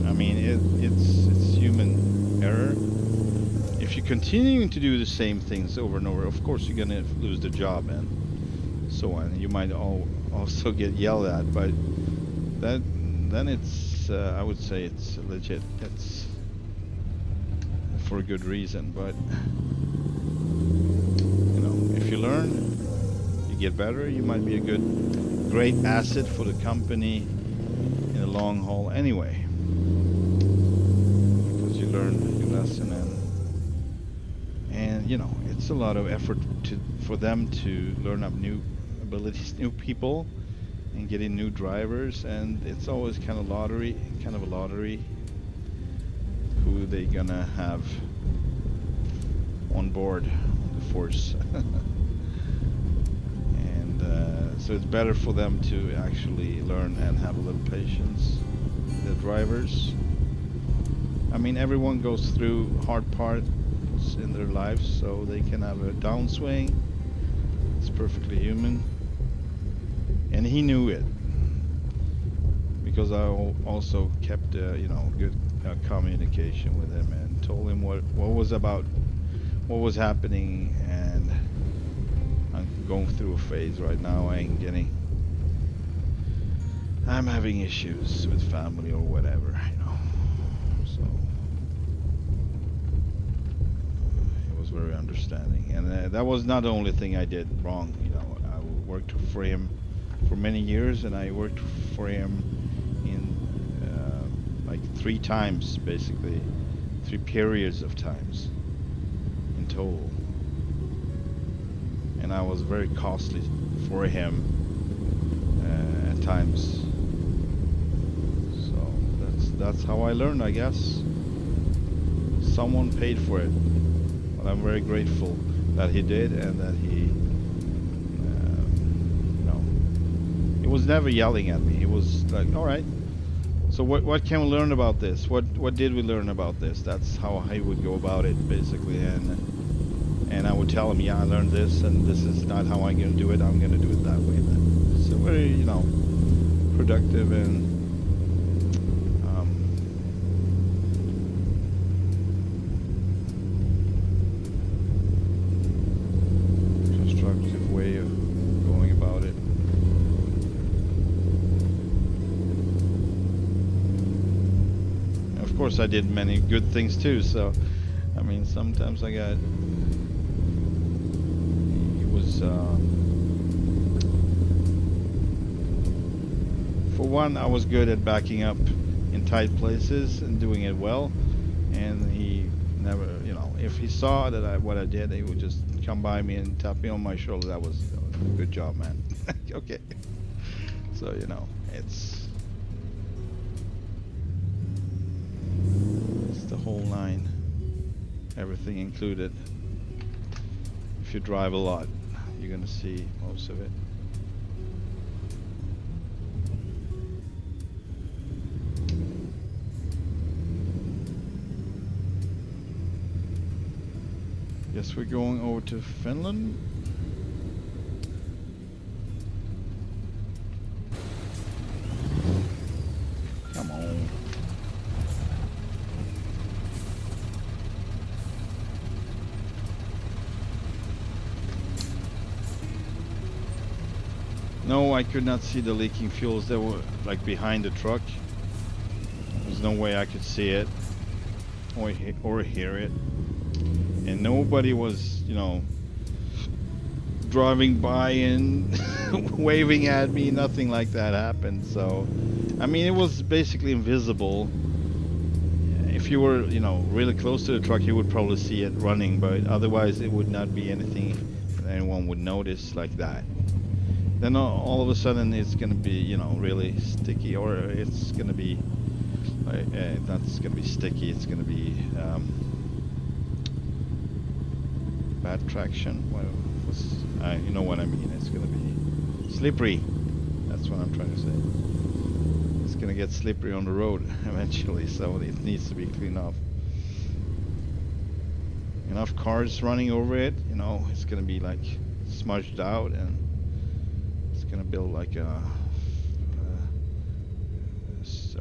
I mean, it's human error. If you're continuing to do the same things over and over, of course you're going to lose the job and so on. You might also get yelled at, but then it's I would say it's legit. It's for a good reason. But you know, if you learn, you get better. You might be a great asset for the company in the long haul anyway, because you learn your lesson, and you know, it's a lot of effort for them to learn up new abilities, new people, and getting new drivers, and it's always kind of a lottery who they gonna have on board the force. And so it's better for them to actually learn and have a little patience, the drivers, I mean, everyone goes through hard parts in their lives, so they can have a downswing. It's perfectly human. And he knew it, because I also kept, good communication with him and told him what was happening, and I'm going through a phase right now. I'm having issues with family or whatever, So he was very understanding, and that was not the only thing I did wrong. I worked for him for many years, and I worked for him in like 3 times, basically 3 periods of times in total, and I was very costly for him at times. So that's how I learned, I guess. Someone paid for it, but I'm very grateful that he did, and that he was never yelling at me. He was like, all right, so what can we learn about this? What did we learn about this? That's how he would go about it, basically. And I would tell him, yeah, I learned this, and this is not how I'm going to do it. I'm going to do it that way then. So very, productive and constructive way of going about it. Of course, I did many good things too, so I mean, sometimes he was for one, I was good at backing up in tight places and doing it well, and he never, if he saw that what I did, he would just come by me and tap me on my shoulder. That was good job, man. Okay, so it's the whole 9, everything included. If you drive a lot, you're gonna see most of it. Guess we're going over to Finland. Come on. No, I could not see the leaking fuels that were like behind the truck. There's no way I could see it or hear it. And nobody was, driving by and waving at me. Nothing like that happened. So, I mean, it was basically invisible. If you were, really close to the truck, you would probably see it running, but otherwise it would not be anything that anyone would notice like that. Then all of a sudden it's going to be, really sticky, or it's going to be, that's going to be sticky, it's going to be bad traction. You know what I mean. It's going to be slippery. That's what I'm trying to say. It's going to get slippery on the road eventually, so it needs to be cleaned up. Enough cars running over it, it's going to be like smudged out, and it's going to build like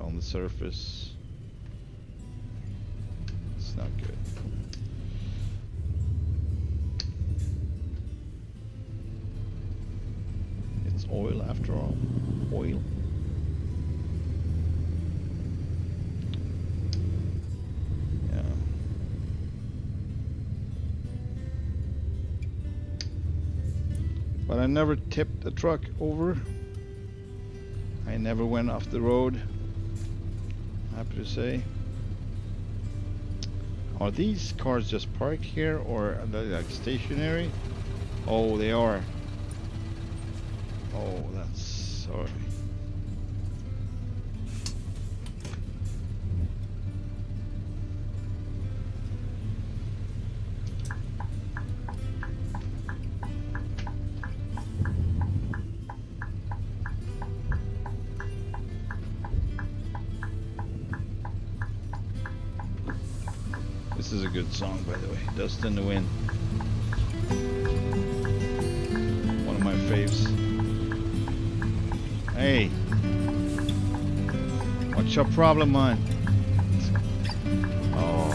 on the surface. It's not good. It's oil after all. Oil. Yeah. But I never tipped the truck over. I never went off the road. Happy to say. Are these cars just parked here, or are they like stationary? Oh, they are. Oh, that's sorry. This is a good song, by the way. Dust in the Wind. One of my faves. Hey. What's your problem, man? Oh.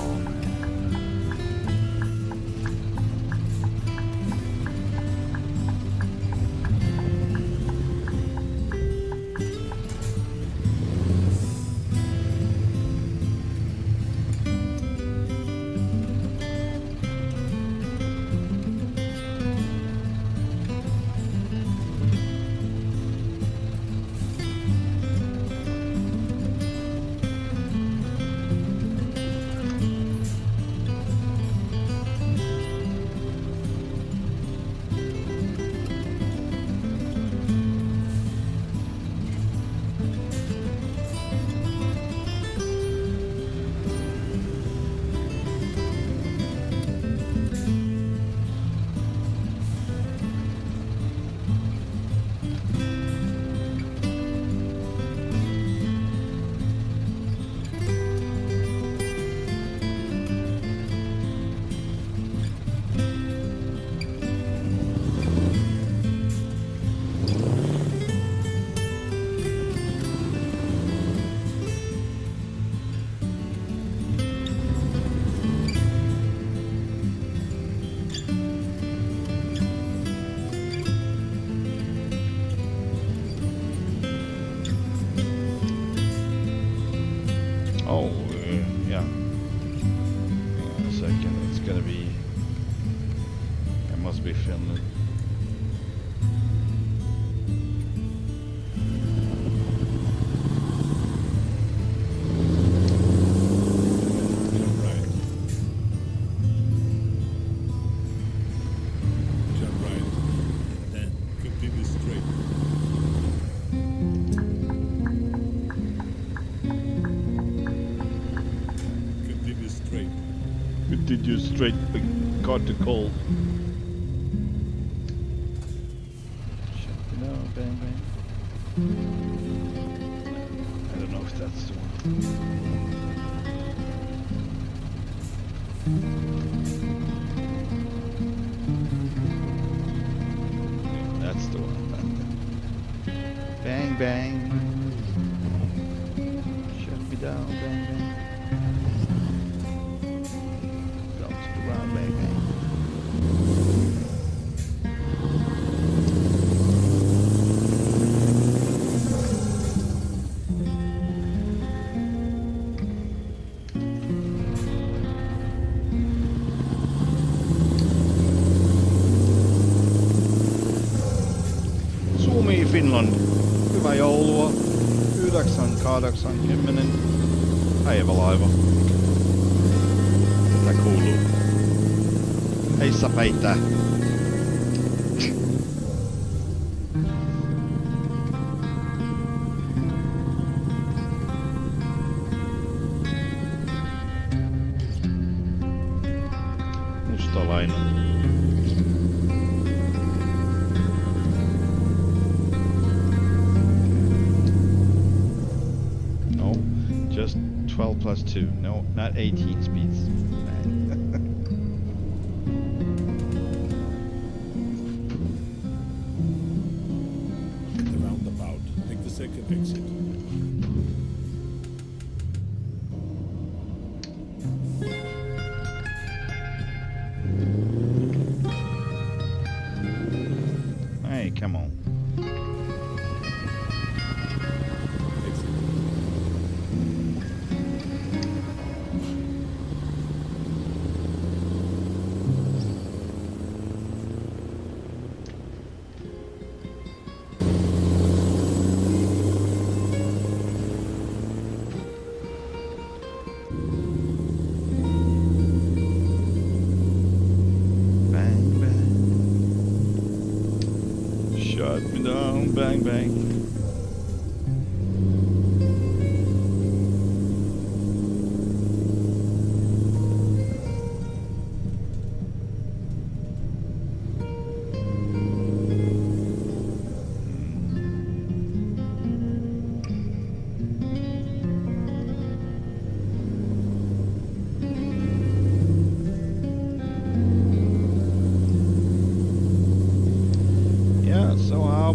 Did you straight got the call? Shut it down, bang bang. I don't know if that's the one. That's the one. Bang bang. Shut me down, bang bang. Finland. Hyvää joulua. 9.80. Päivälaiva. Mitä kuuluu? Heissa peittää. Mustalainen. Just 12 plus 2. No, not 18 speeds. The roundabout. Take the second exit. Hey, come on. Shut me down, bang bang.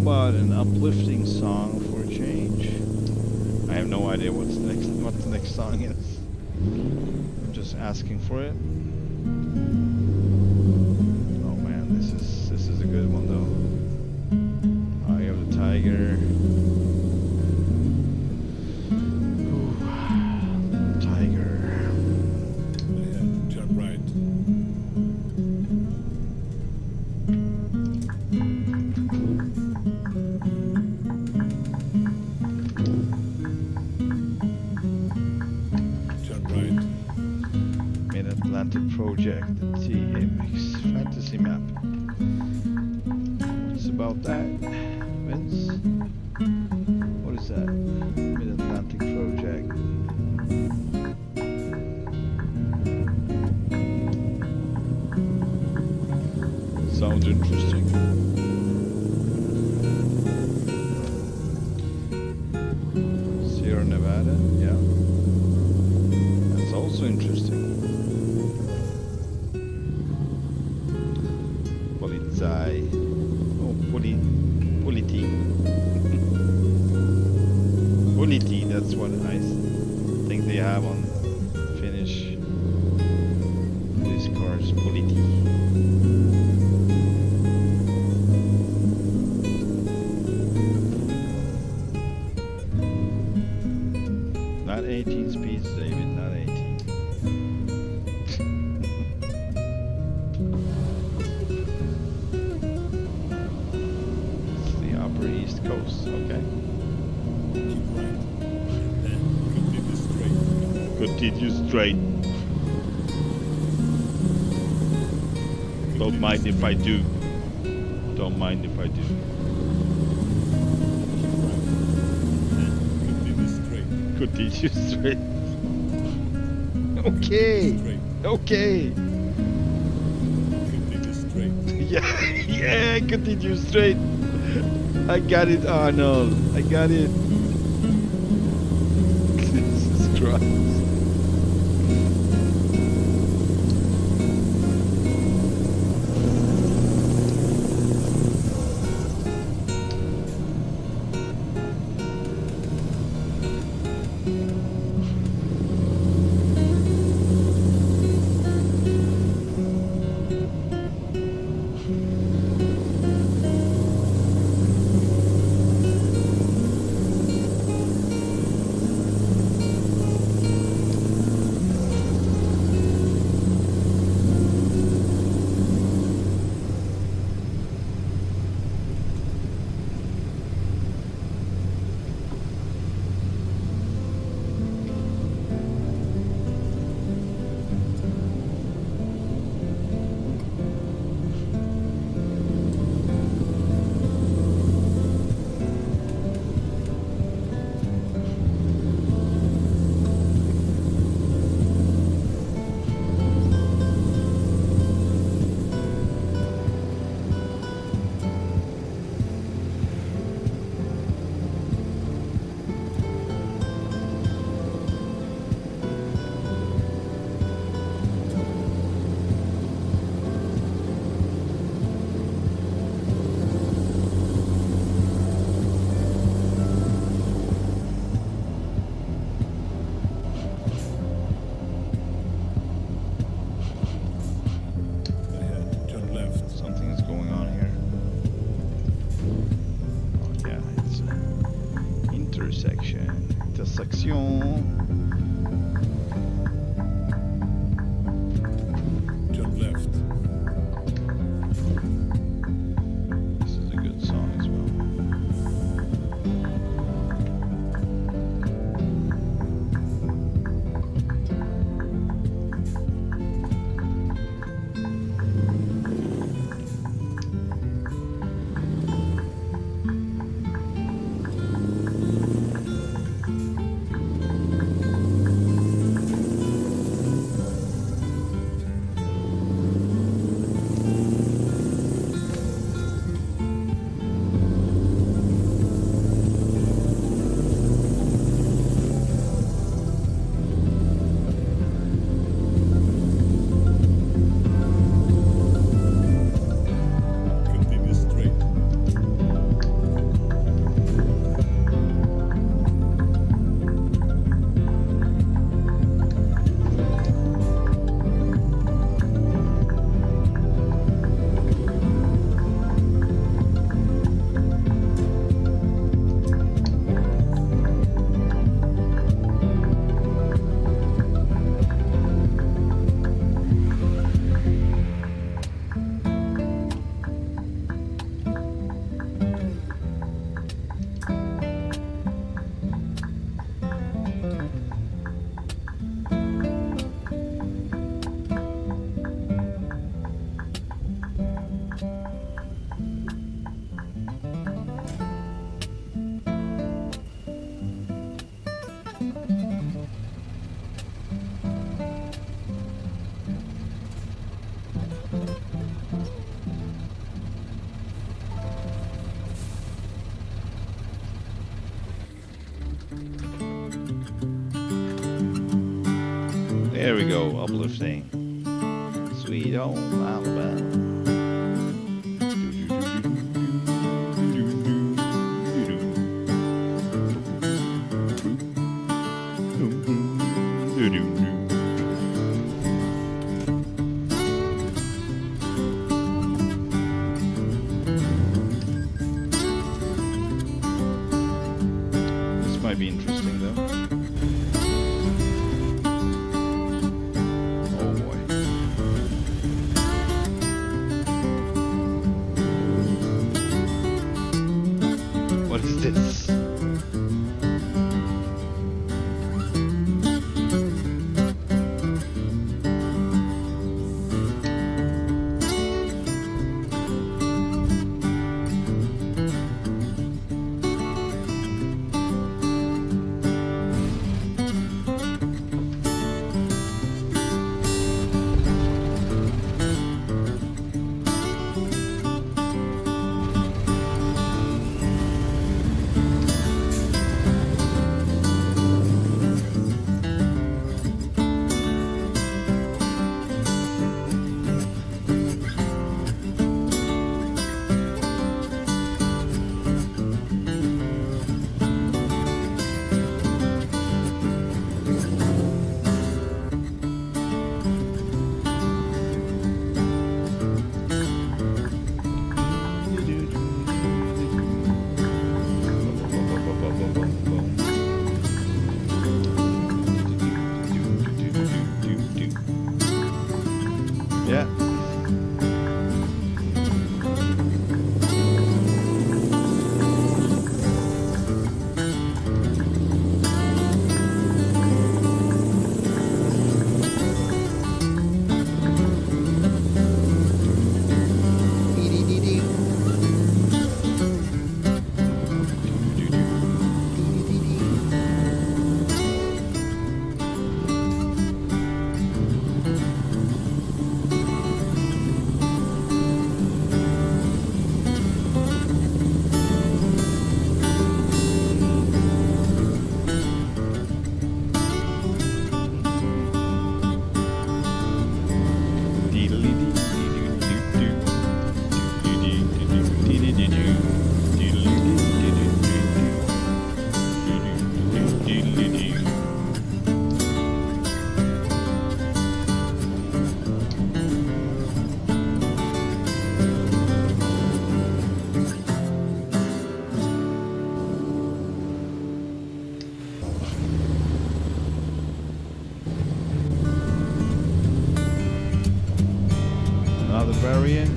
about an uplifting song for a change? I have no idea what the next song is. I'm just asking for it. Oh man, this is a good one though. Eye of the Tiger. Ooh, Tiger. Yeah, turn right. Turn right. Mid-Atlantic Project, the TMX Fantasy Map. What's about that, Vince? What is that? Mid-Atlantic Project. Sounds interesting. Sierra Nevada, yeah. That's also interesting. Polizei. Oh, Politi. Politi, that's what I think they have on Finnish police cars. Politi. Not 18 speeds, David, not 18. It's the Upper East Coast, okay. Keep right. Then continue straight. Continue straight. Don't mind if I do. Don't mind if I do. Keep right. Then continue straight. Continue straight. Okay. Straight. Okay. Continue straight. Yeah, yeah, continue straight. I got it, Arnold. I got it. Jesus Christ. intersection. Turn left. This is a good song as well. There we go, uplifting. Sweet home Alabama. This might be interesting though. Oh boy. What is this? Yeah. Another barrier.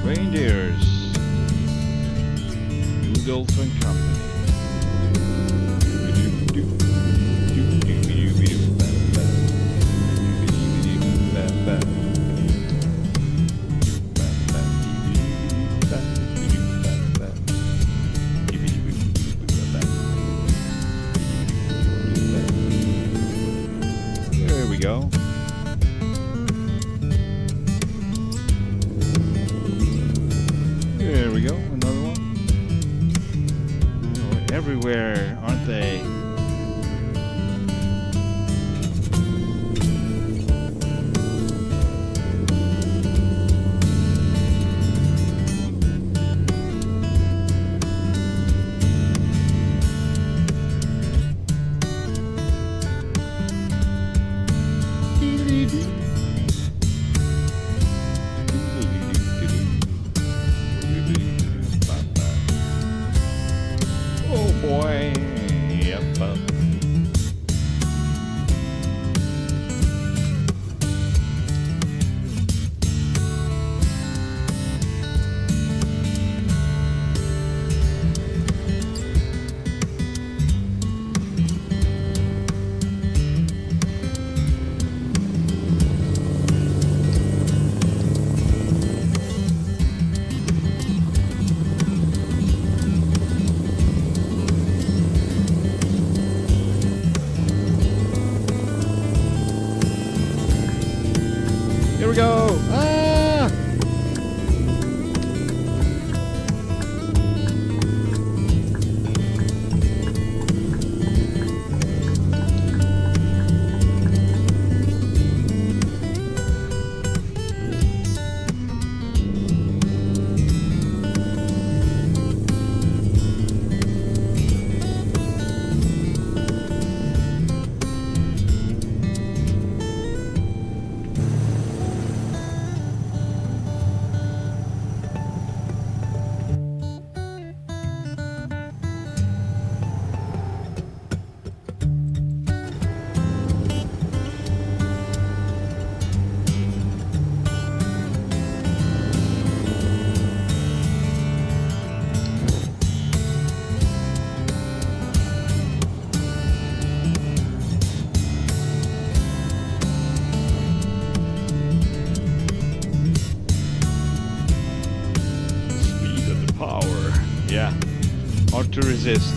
Reindeers. Rudolph and Company. There we go. There we go, another one. Oh, everywhere, aren't they? boy. Yep. Here we go. Ah! Power. Yeah. Hard to resist.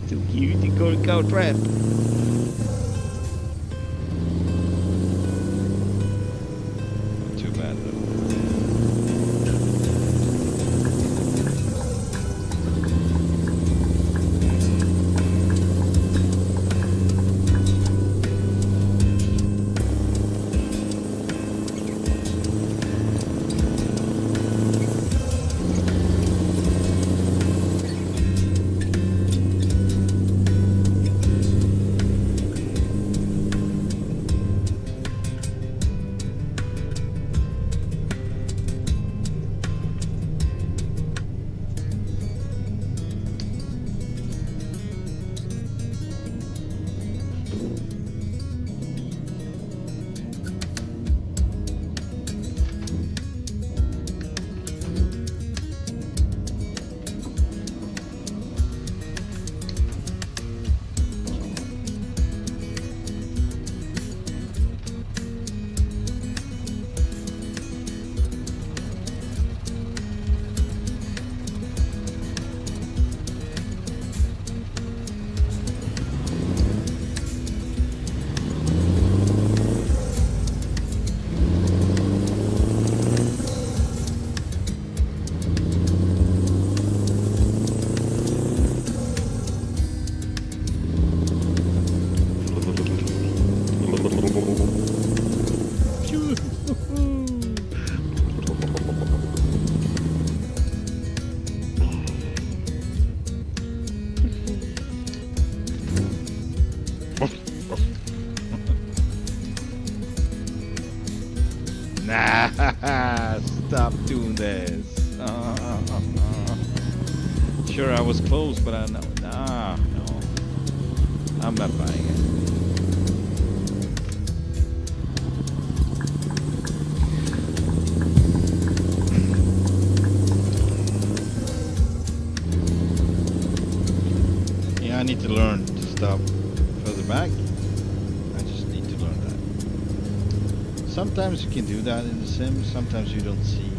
Too cute to go to cow trap. Not too bad though. Nah, stop doing this. Sure, I was close, but I know. Nah, no. I'm not buying it. Yeah, I need to learn to stop further back. I just need to learn that. Sometimes you can do that in the sim, sometimes you don't see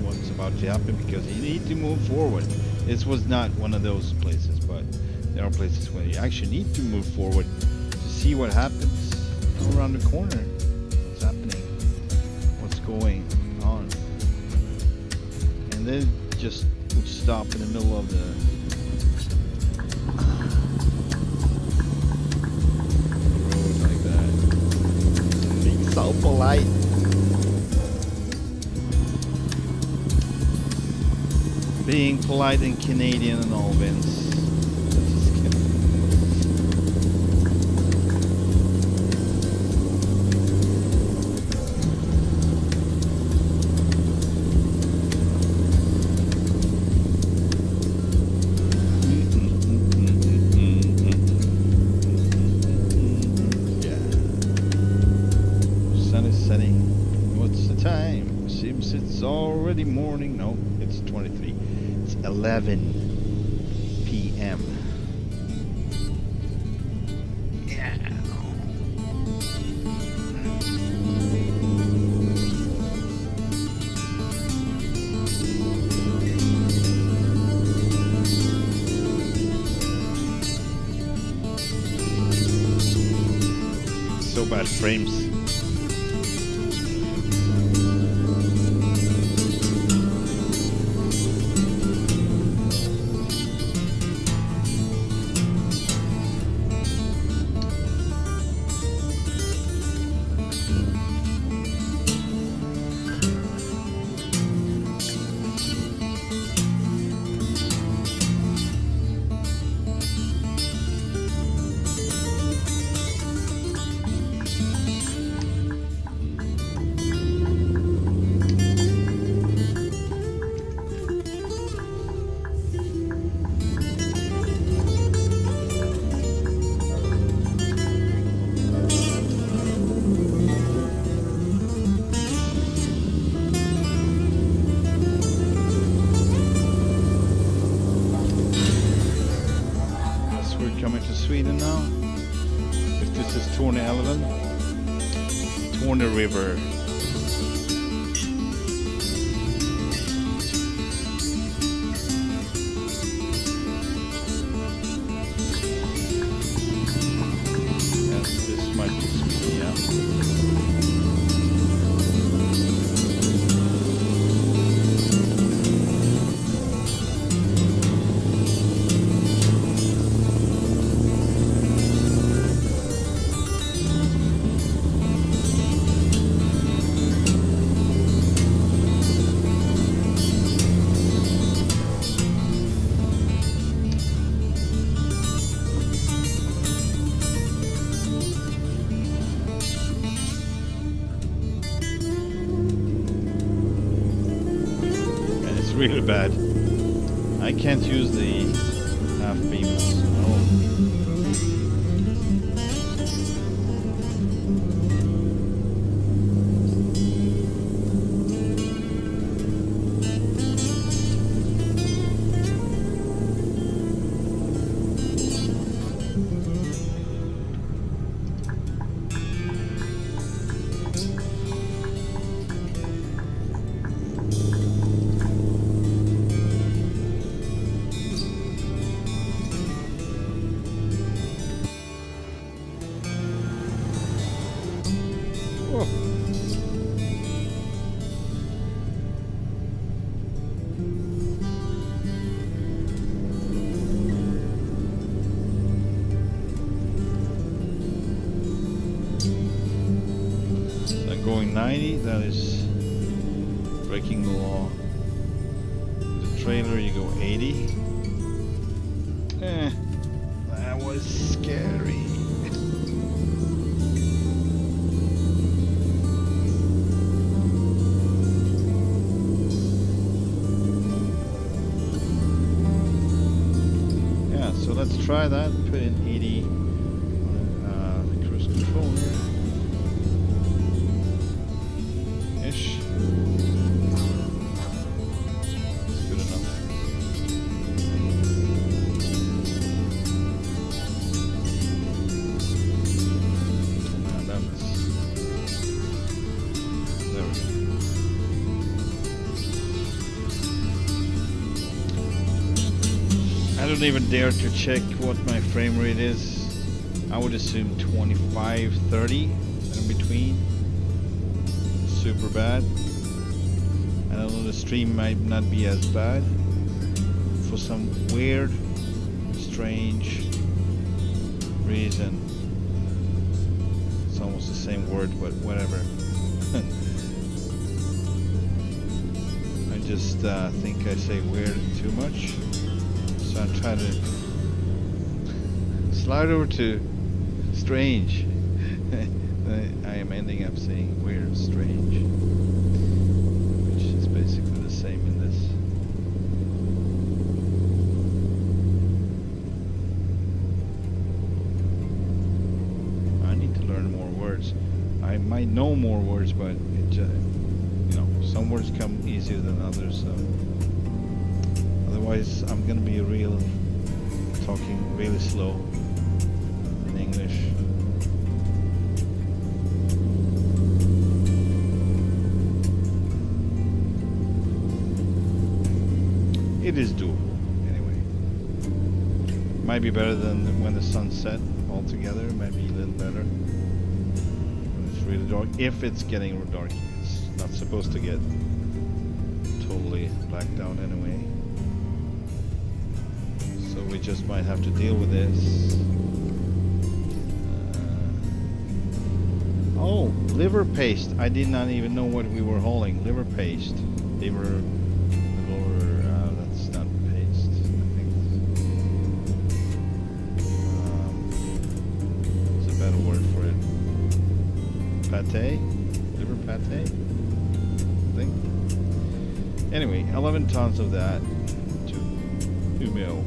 what's about to happen because you need to move forward. This was not one of those places, but there are places where you actually need to move forward see what happens around the corner. What's happening? What's going on? And then just would stop in the middle of the road like that. Being so polite. Being polite and Canadian and all, Vince. Just kidding. Yeah. Sun is setting. What's the time? Seems it's already morning. No, it's 23. 11 p.m. Yeah. So bad frames. Coming to Sweden now. If this is Torne Älven, Torne River. Yes, this might be Sweden, yeah. Really bad. I can't use the half beams. No. Going 90, that is breaking the law. The trailer, you go 80. That was scary. Yeah, so let's try that. Put in 80 on the cruise control here. Ish. That's good enough. There we go. I don't even dare to check what my frame rate is. I would assume 25, 30 in between. Super bad. I don't know, the stream might not be as bad. For some weird, strange reason. It's almost the same word, but whatever. I just think I say weird too much. So I'm trying to slide over to strange. I am ending up saying weird, strange, which is basically the same in this. I need to learn more words. I might know more words, but it, you know, some words come easier than others. So otherwise, I'm gonna be talking really slow in English. It is doable, anyway. Might be better than when the sun set altogether. Might be a little better when it's really dark. If it's getting dark, it's not supposed to get totally blacked out anyway. So we just might have to deal with this. Oh, liver paste. I did not even know what we were hauling. Liver paste. Liver. That's not paste. I think. What's a better word for it? Pate? Liver pate? I think. Anyway, 11 tons of that to 2 mil.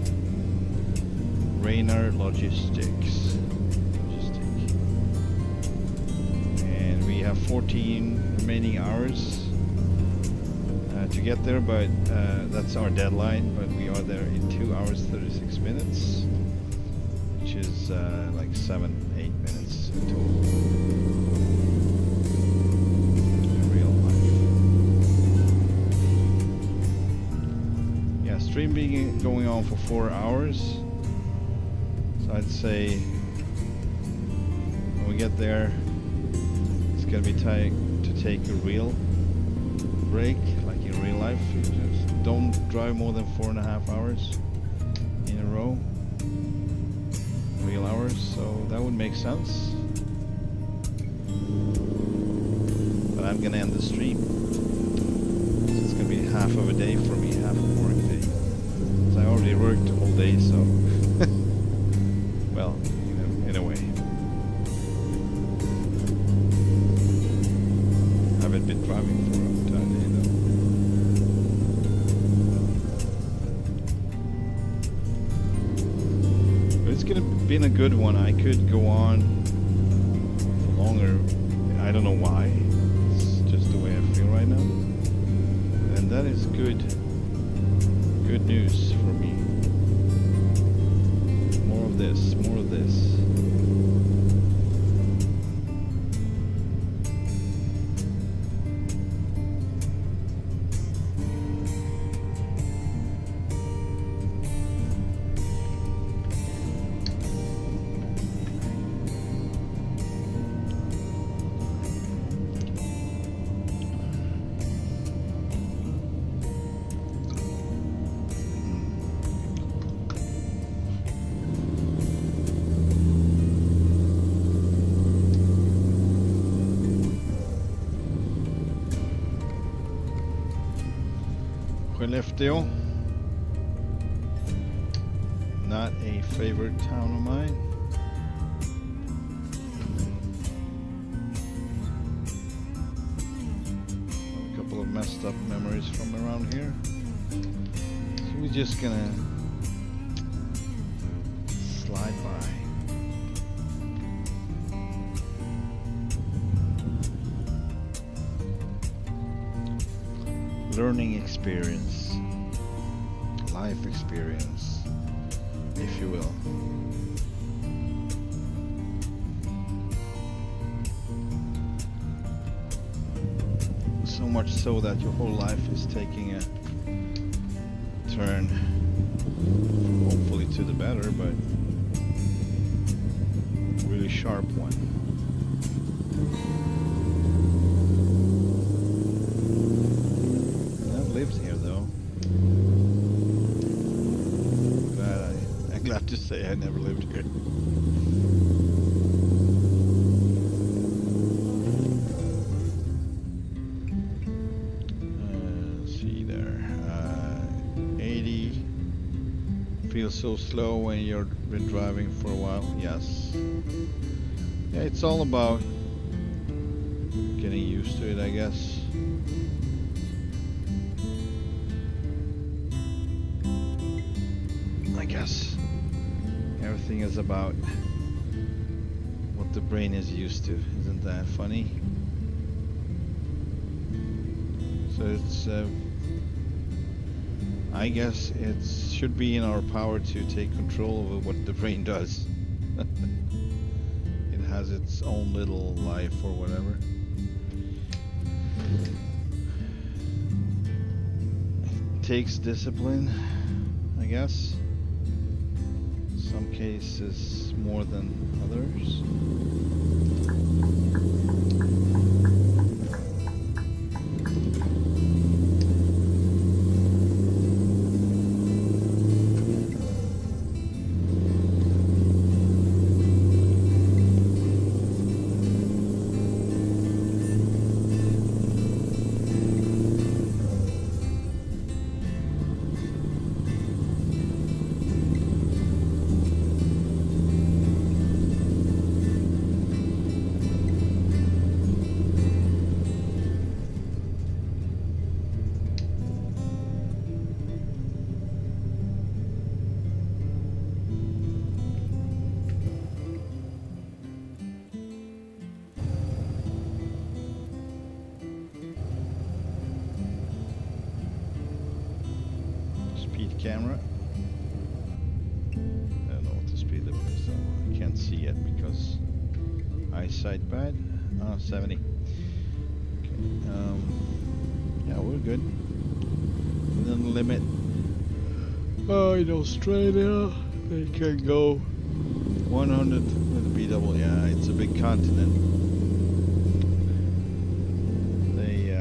Rainer Logistics. And we have 14 remaining hours to get there, but that's our deadline. But we are there in 2 hours 36 minutes, which is like 7-8 minutes in total in real life. Yeah, stream being going on for 4 hours. So I'd say when we get there, it's gonna be time to take a real break, like in real life. You just don't drive more than 4.5 hours in a row, real hours. So that would make sense. But I'm gonna end the stream. So it's gonna be half of a day for me, half of a work day. So I already worked the whole day, so well, you know, in a way. I haven't been driving for a entire day though. But it's been a good one. I could go on for longer. I don't know why. It's just the way I feel right now. And that is good news for me. More of this, more of this. Skellefteå, not a favorite town of mine. A couple of messed up memories from around here. So we're just gonna slide by. Learning experience, life experience, if you will. So much so that your whole life is taking a turn, hopefully to the better, but sharp one. I've lived here though. I'm glad to say I never lived here. See there. 80. Feels so slow when you've been driving for a while. Yes. Yeah, it's all about getting used to it, I guess. I guess everything is about what the brain is used to. Isn't that funny? So it's I guess it should be in our power to take control over what the brain does. It has its own little life or whatever. It takes discipline, I guess. Some cases more than others. Camera. I don't know what the speed limit is, so I can't see it because eyesight bad. 70. Okay. Yeah, we're good. Within the limit. In Australia, they can go 100 with a B double. Yeah, it's a big continent. They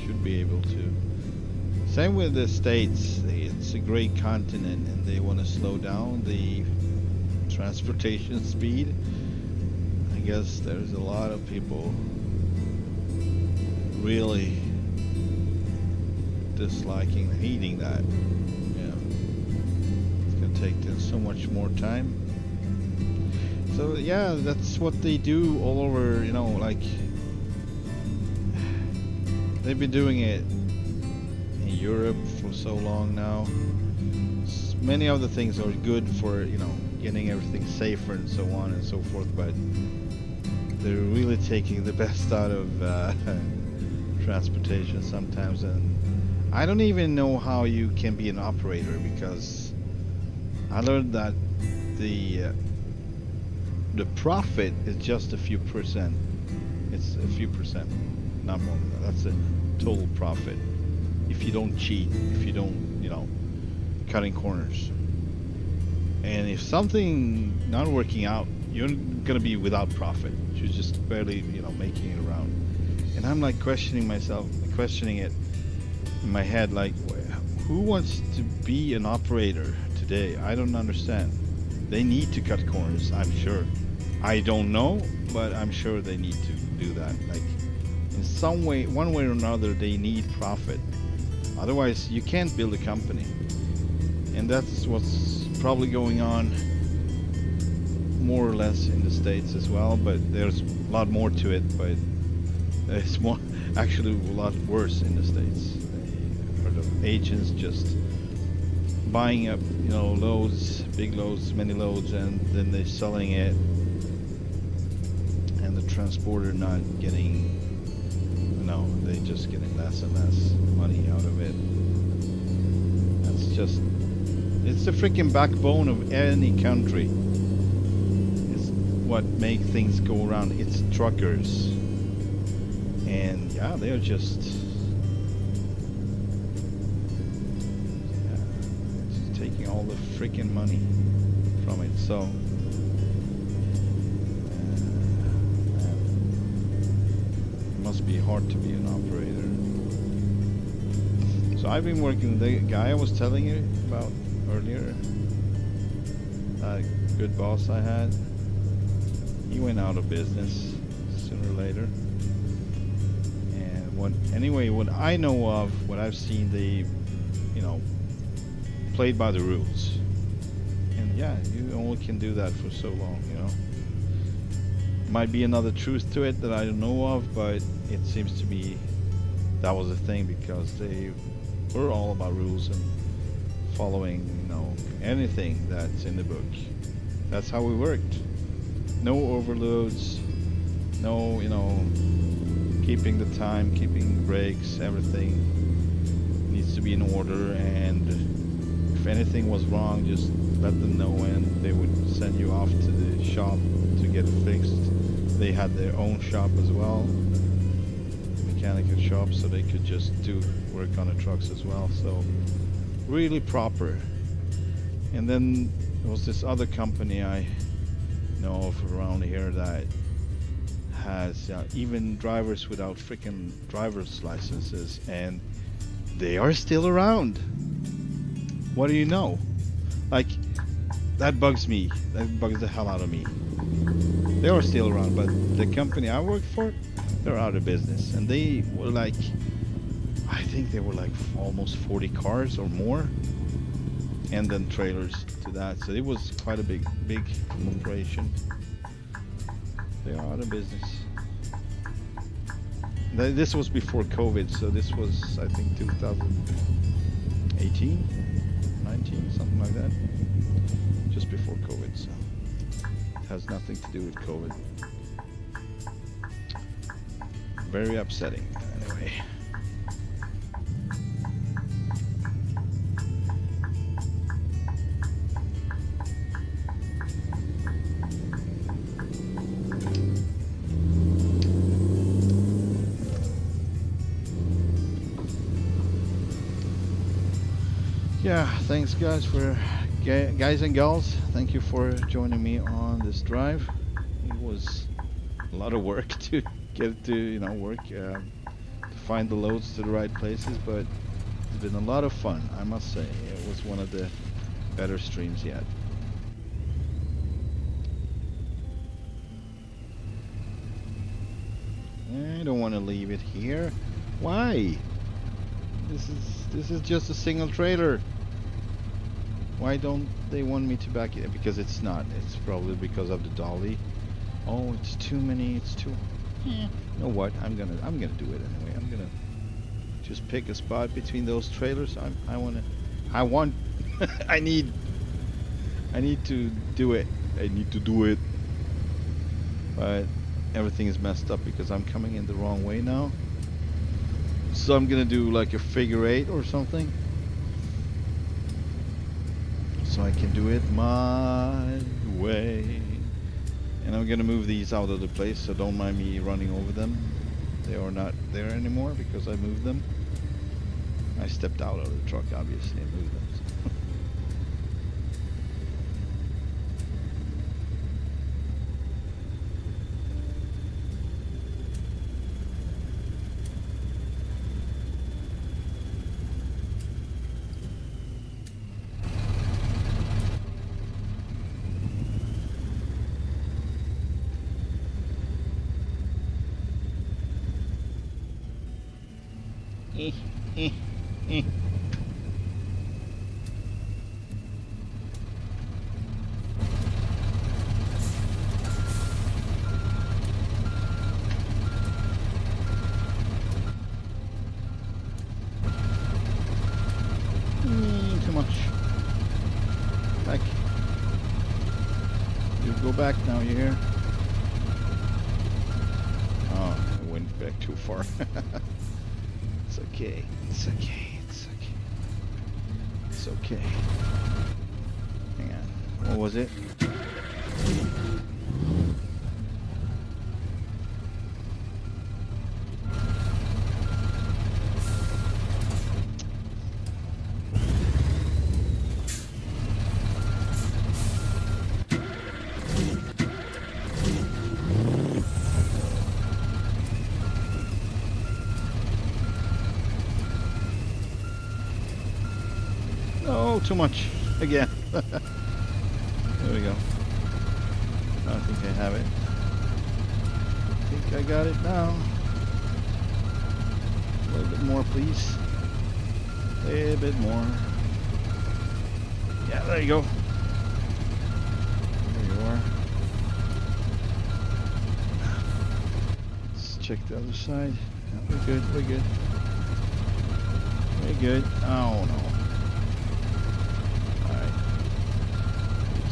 should be able to. Same with the States. It's a great continent and they want to slow down the transportation speed. I guess there's a lot of people really disliking, hating that. Yeah. It's going to take them so much more time. So yeah, that's what they do all over, you know, like they've been doing it Europe for so long now. Many of the things are good for, you know, getting everything safer and so on and so forth, but they're really taking the best out of transportation sometimes, and I don't even know how you can be an operator, because I learned that the profit is just a few percent. It's a few percent, not more than that. That's the total profit. If you don't cheat, if you don't, you know, cutting corners. And if something not working out, you're gonna be without profit. You're just barely, you know, making it around. And I'm like questioning myself, questioning it in my head, like, who wants to be an operator today? I don't understand. They need to cut corners, I'm sure. I don't know, but I'm sure they need to do that. Like, in some way, one way or another, they need profit. Otherwise, you can't build a company. And that's what's probably going on more or less in the States as well, but there's a lot more to it, but it's more, actually a lot worse in the States. I heard of agents just buying up, you know, loads, big loads, many loads, and then they're selling it, and the transporter not getting, no, they just getting less and less money out of it. That's just, it's the freaking backbone of any country. It's what makes things go around. It's truckers. And yeah, they're just, taking all the freaking money from it. So must be hard to be an operator. So I've been working with the guy I was telling you about earlier. That good boss I had. He went out of business sooner or later. And what I know of, what I've seen, they, you know, played by the rules. And yeah, you only can do that for so long, you know. Might be another truth to it that I don't know of, but it seems to be that was a thing, because they were all about rules and following, you know, anything that's in the book. That's how we worked. No overloads, no, you know, keeping the time, keeping breaks, everything needs to be in order, and if anything was wrong, just let them know and they would send you off to the shop to get it fixed. They had their own shop as well, mechanical shop, so they could just do work on the trucks as well. So really proper. And then there was this other company I know of around here that has even drivers without freaking driver's licenses, and they are still around. What do you know? Like, that bugs me. That bugs the hell out of me. They are still around, but the company I work for, they're out of business. And they were like, I think they were like almost 40 cars or more, and then trailers to that. So it was quite a big operation. They are out of business. This was before COVID, so this was, I think, 2018, 19, something like that. Just before COVID, so it has nothing to do with COVID. Very upsetting, anyway. Yeah, thanks guys and gals. Thank you for joining me on this drive. It was a lot of work to get it to, you know, work, to find the loads to the right places, but it's been a lot of fun, I must say. It was one of the better streams yet. I don't want to leave it here. Why? This is just a single trailer. Why don't they want me to back it? Because it's not. It's probably because of the dolly. Oh, it's too many. It's too. You know what? I'm gonna do it anyway. I'm gonna just pick a spot between those trailers. I need to do it. I need to do it. But everything is messed up because I'm coming in the wrong way now. So I'm gonna do like a figure 8 or something, so I can do it my way. And I'm gonna move these out of the place, so don't mind me running over them. They are not there anymore because I moved them. I stepped out of the truck, obviously, and moved them. Too much. Back. You go back now, you hear? Oh, I went back too far. It's okay. It's okay. It's okay. It's okay. Hang on. What was it? too much again. There we go. I think I have it. I think I got it now. A little bit more, please. A little bit more. Yeah, there you go. There you are. Let's check the other side. Yeah, we're good, we're good. We're good. Oh no. Alright.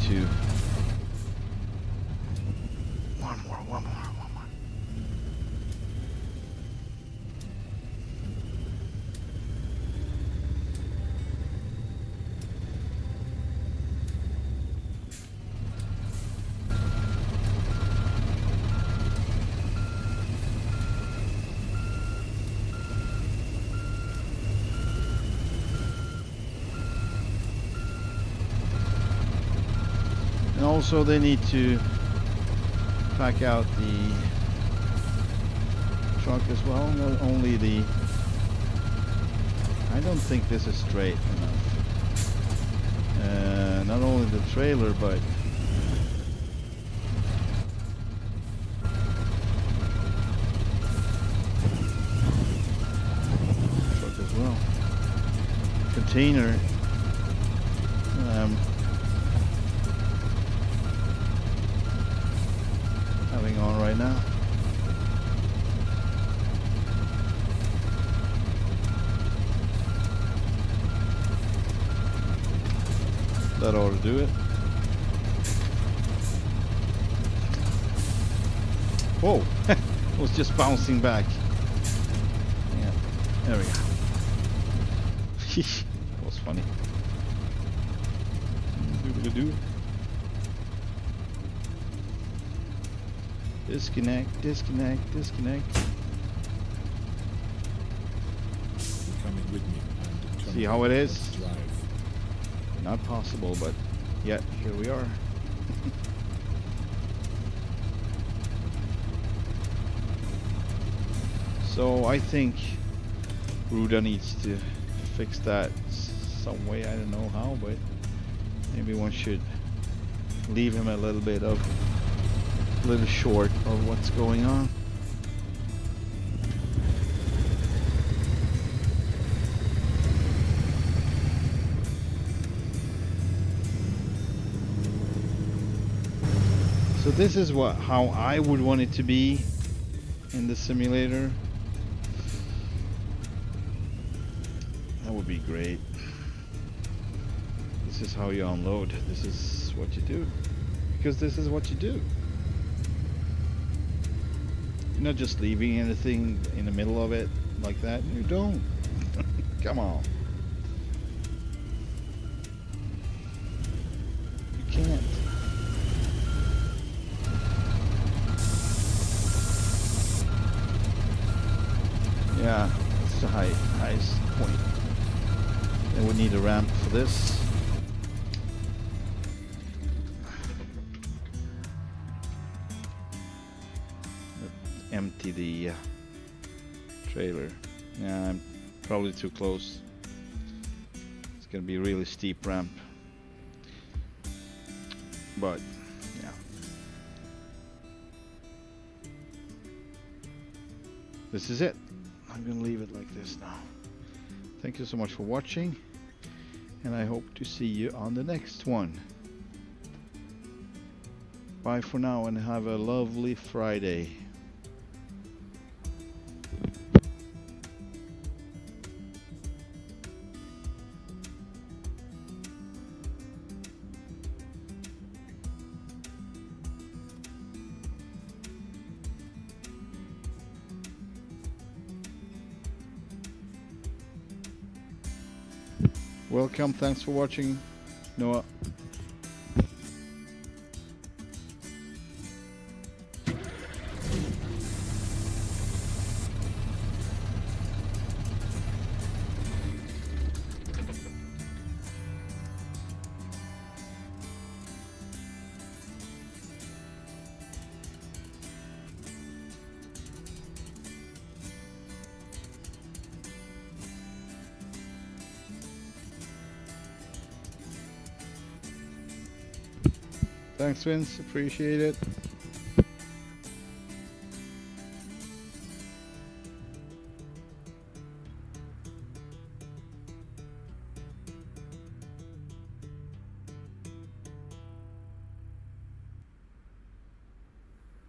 Two. One more. And also they need to pack out the truck as well, not only the... I don't think this is straight enough. Not only the trailer, but truck as well. Container. Having on right now. That ought to do it. Whoa! It was just bouncing back. Yeah, there we go. That was funny. Do. Disconnect. You're coming with me. See how it is? Drive. Not possible, but yet here we are. So I think Ruda needs to fix that some way. I don't know how, but maybe one should leave him a little short of what's going on. So this is how I would want it to be in the simulator. That would be great. This is how you unload. This is what you do. Because this is what you do. You're not just leaving anything in the middle of it like that. You don't. Come on. You can't. Yeah, that's the highest point. Then we need a ramp for this. Empty the trailer. Yeah, I'm probably too close. It's gonna be a really steep ramp. But yeah. This is it. I'm gonna leave it like this now. Thank you so much for watching, and I hope to see you on the next one. Bye for now and have a lovely Friday. Welcome, thanks for watching, Noah. Thanks, Vince. Appreciate it.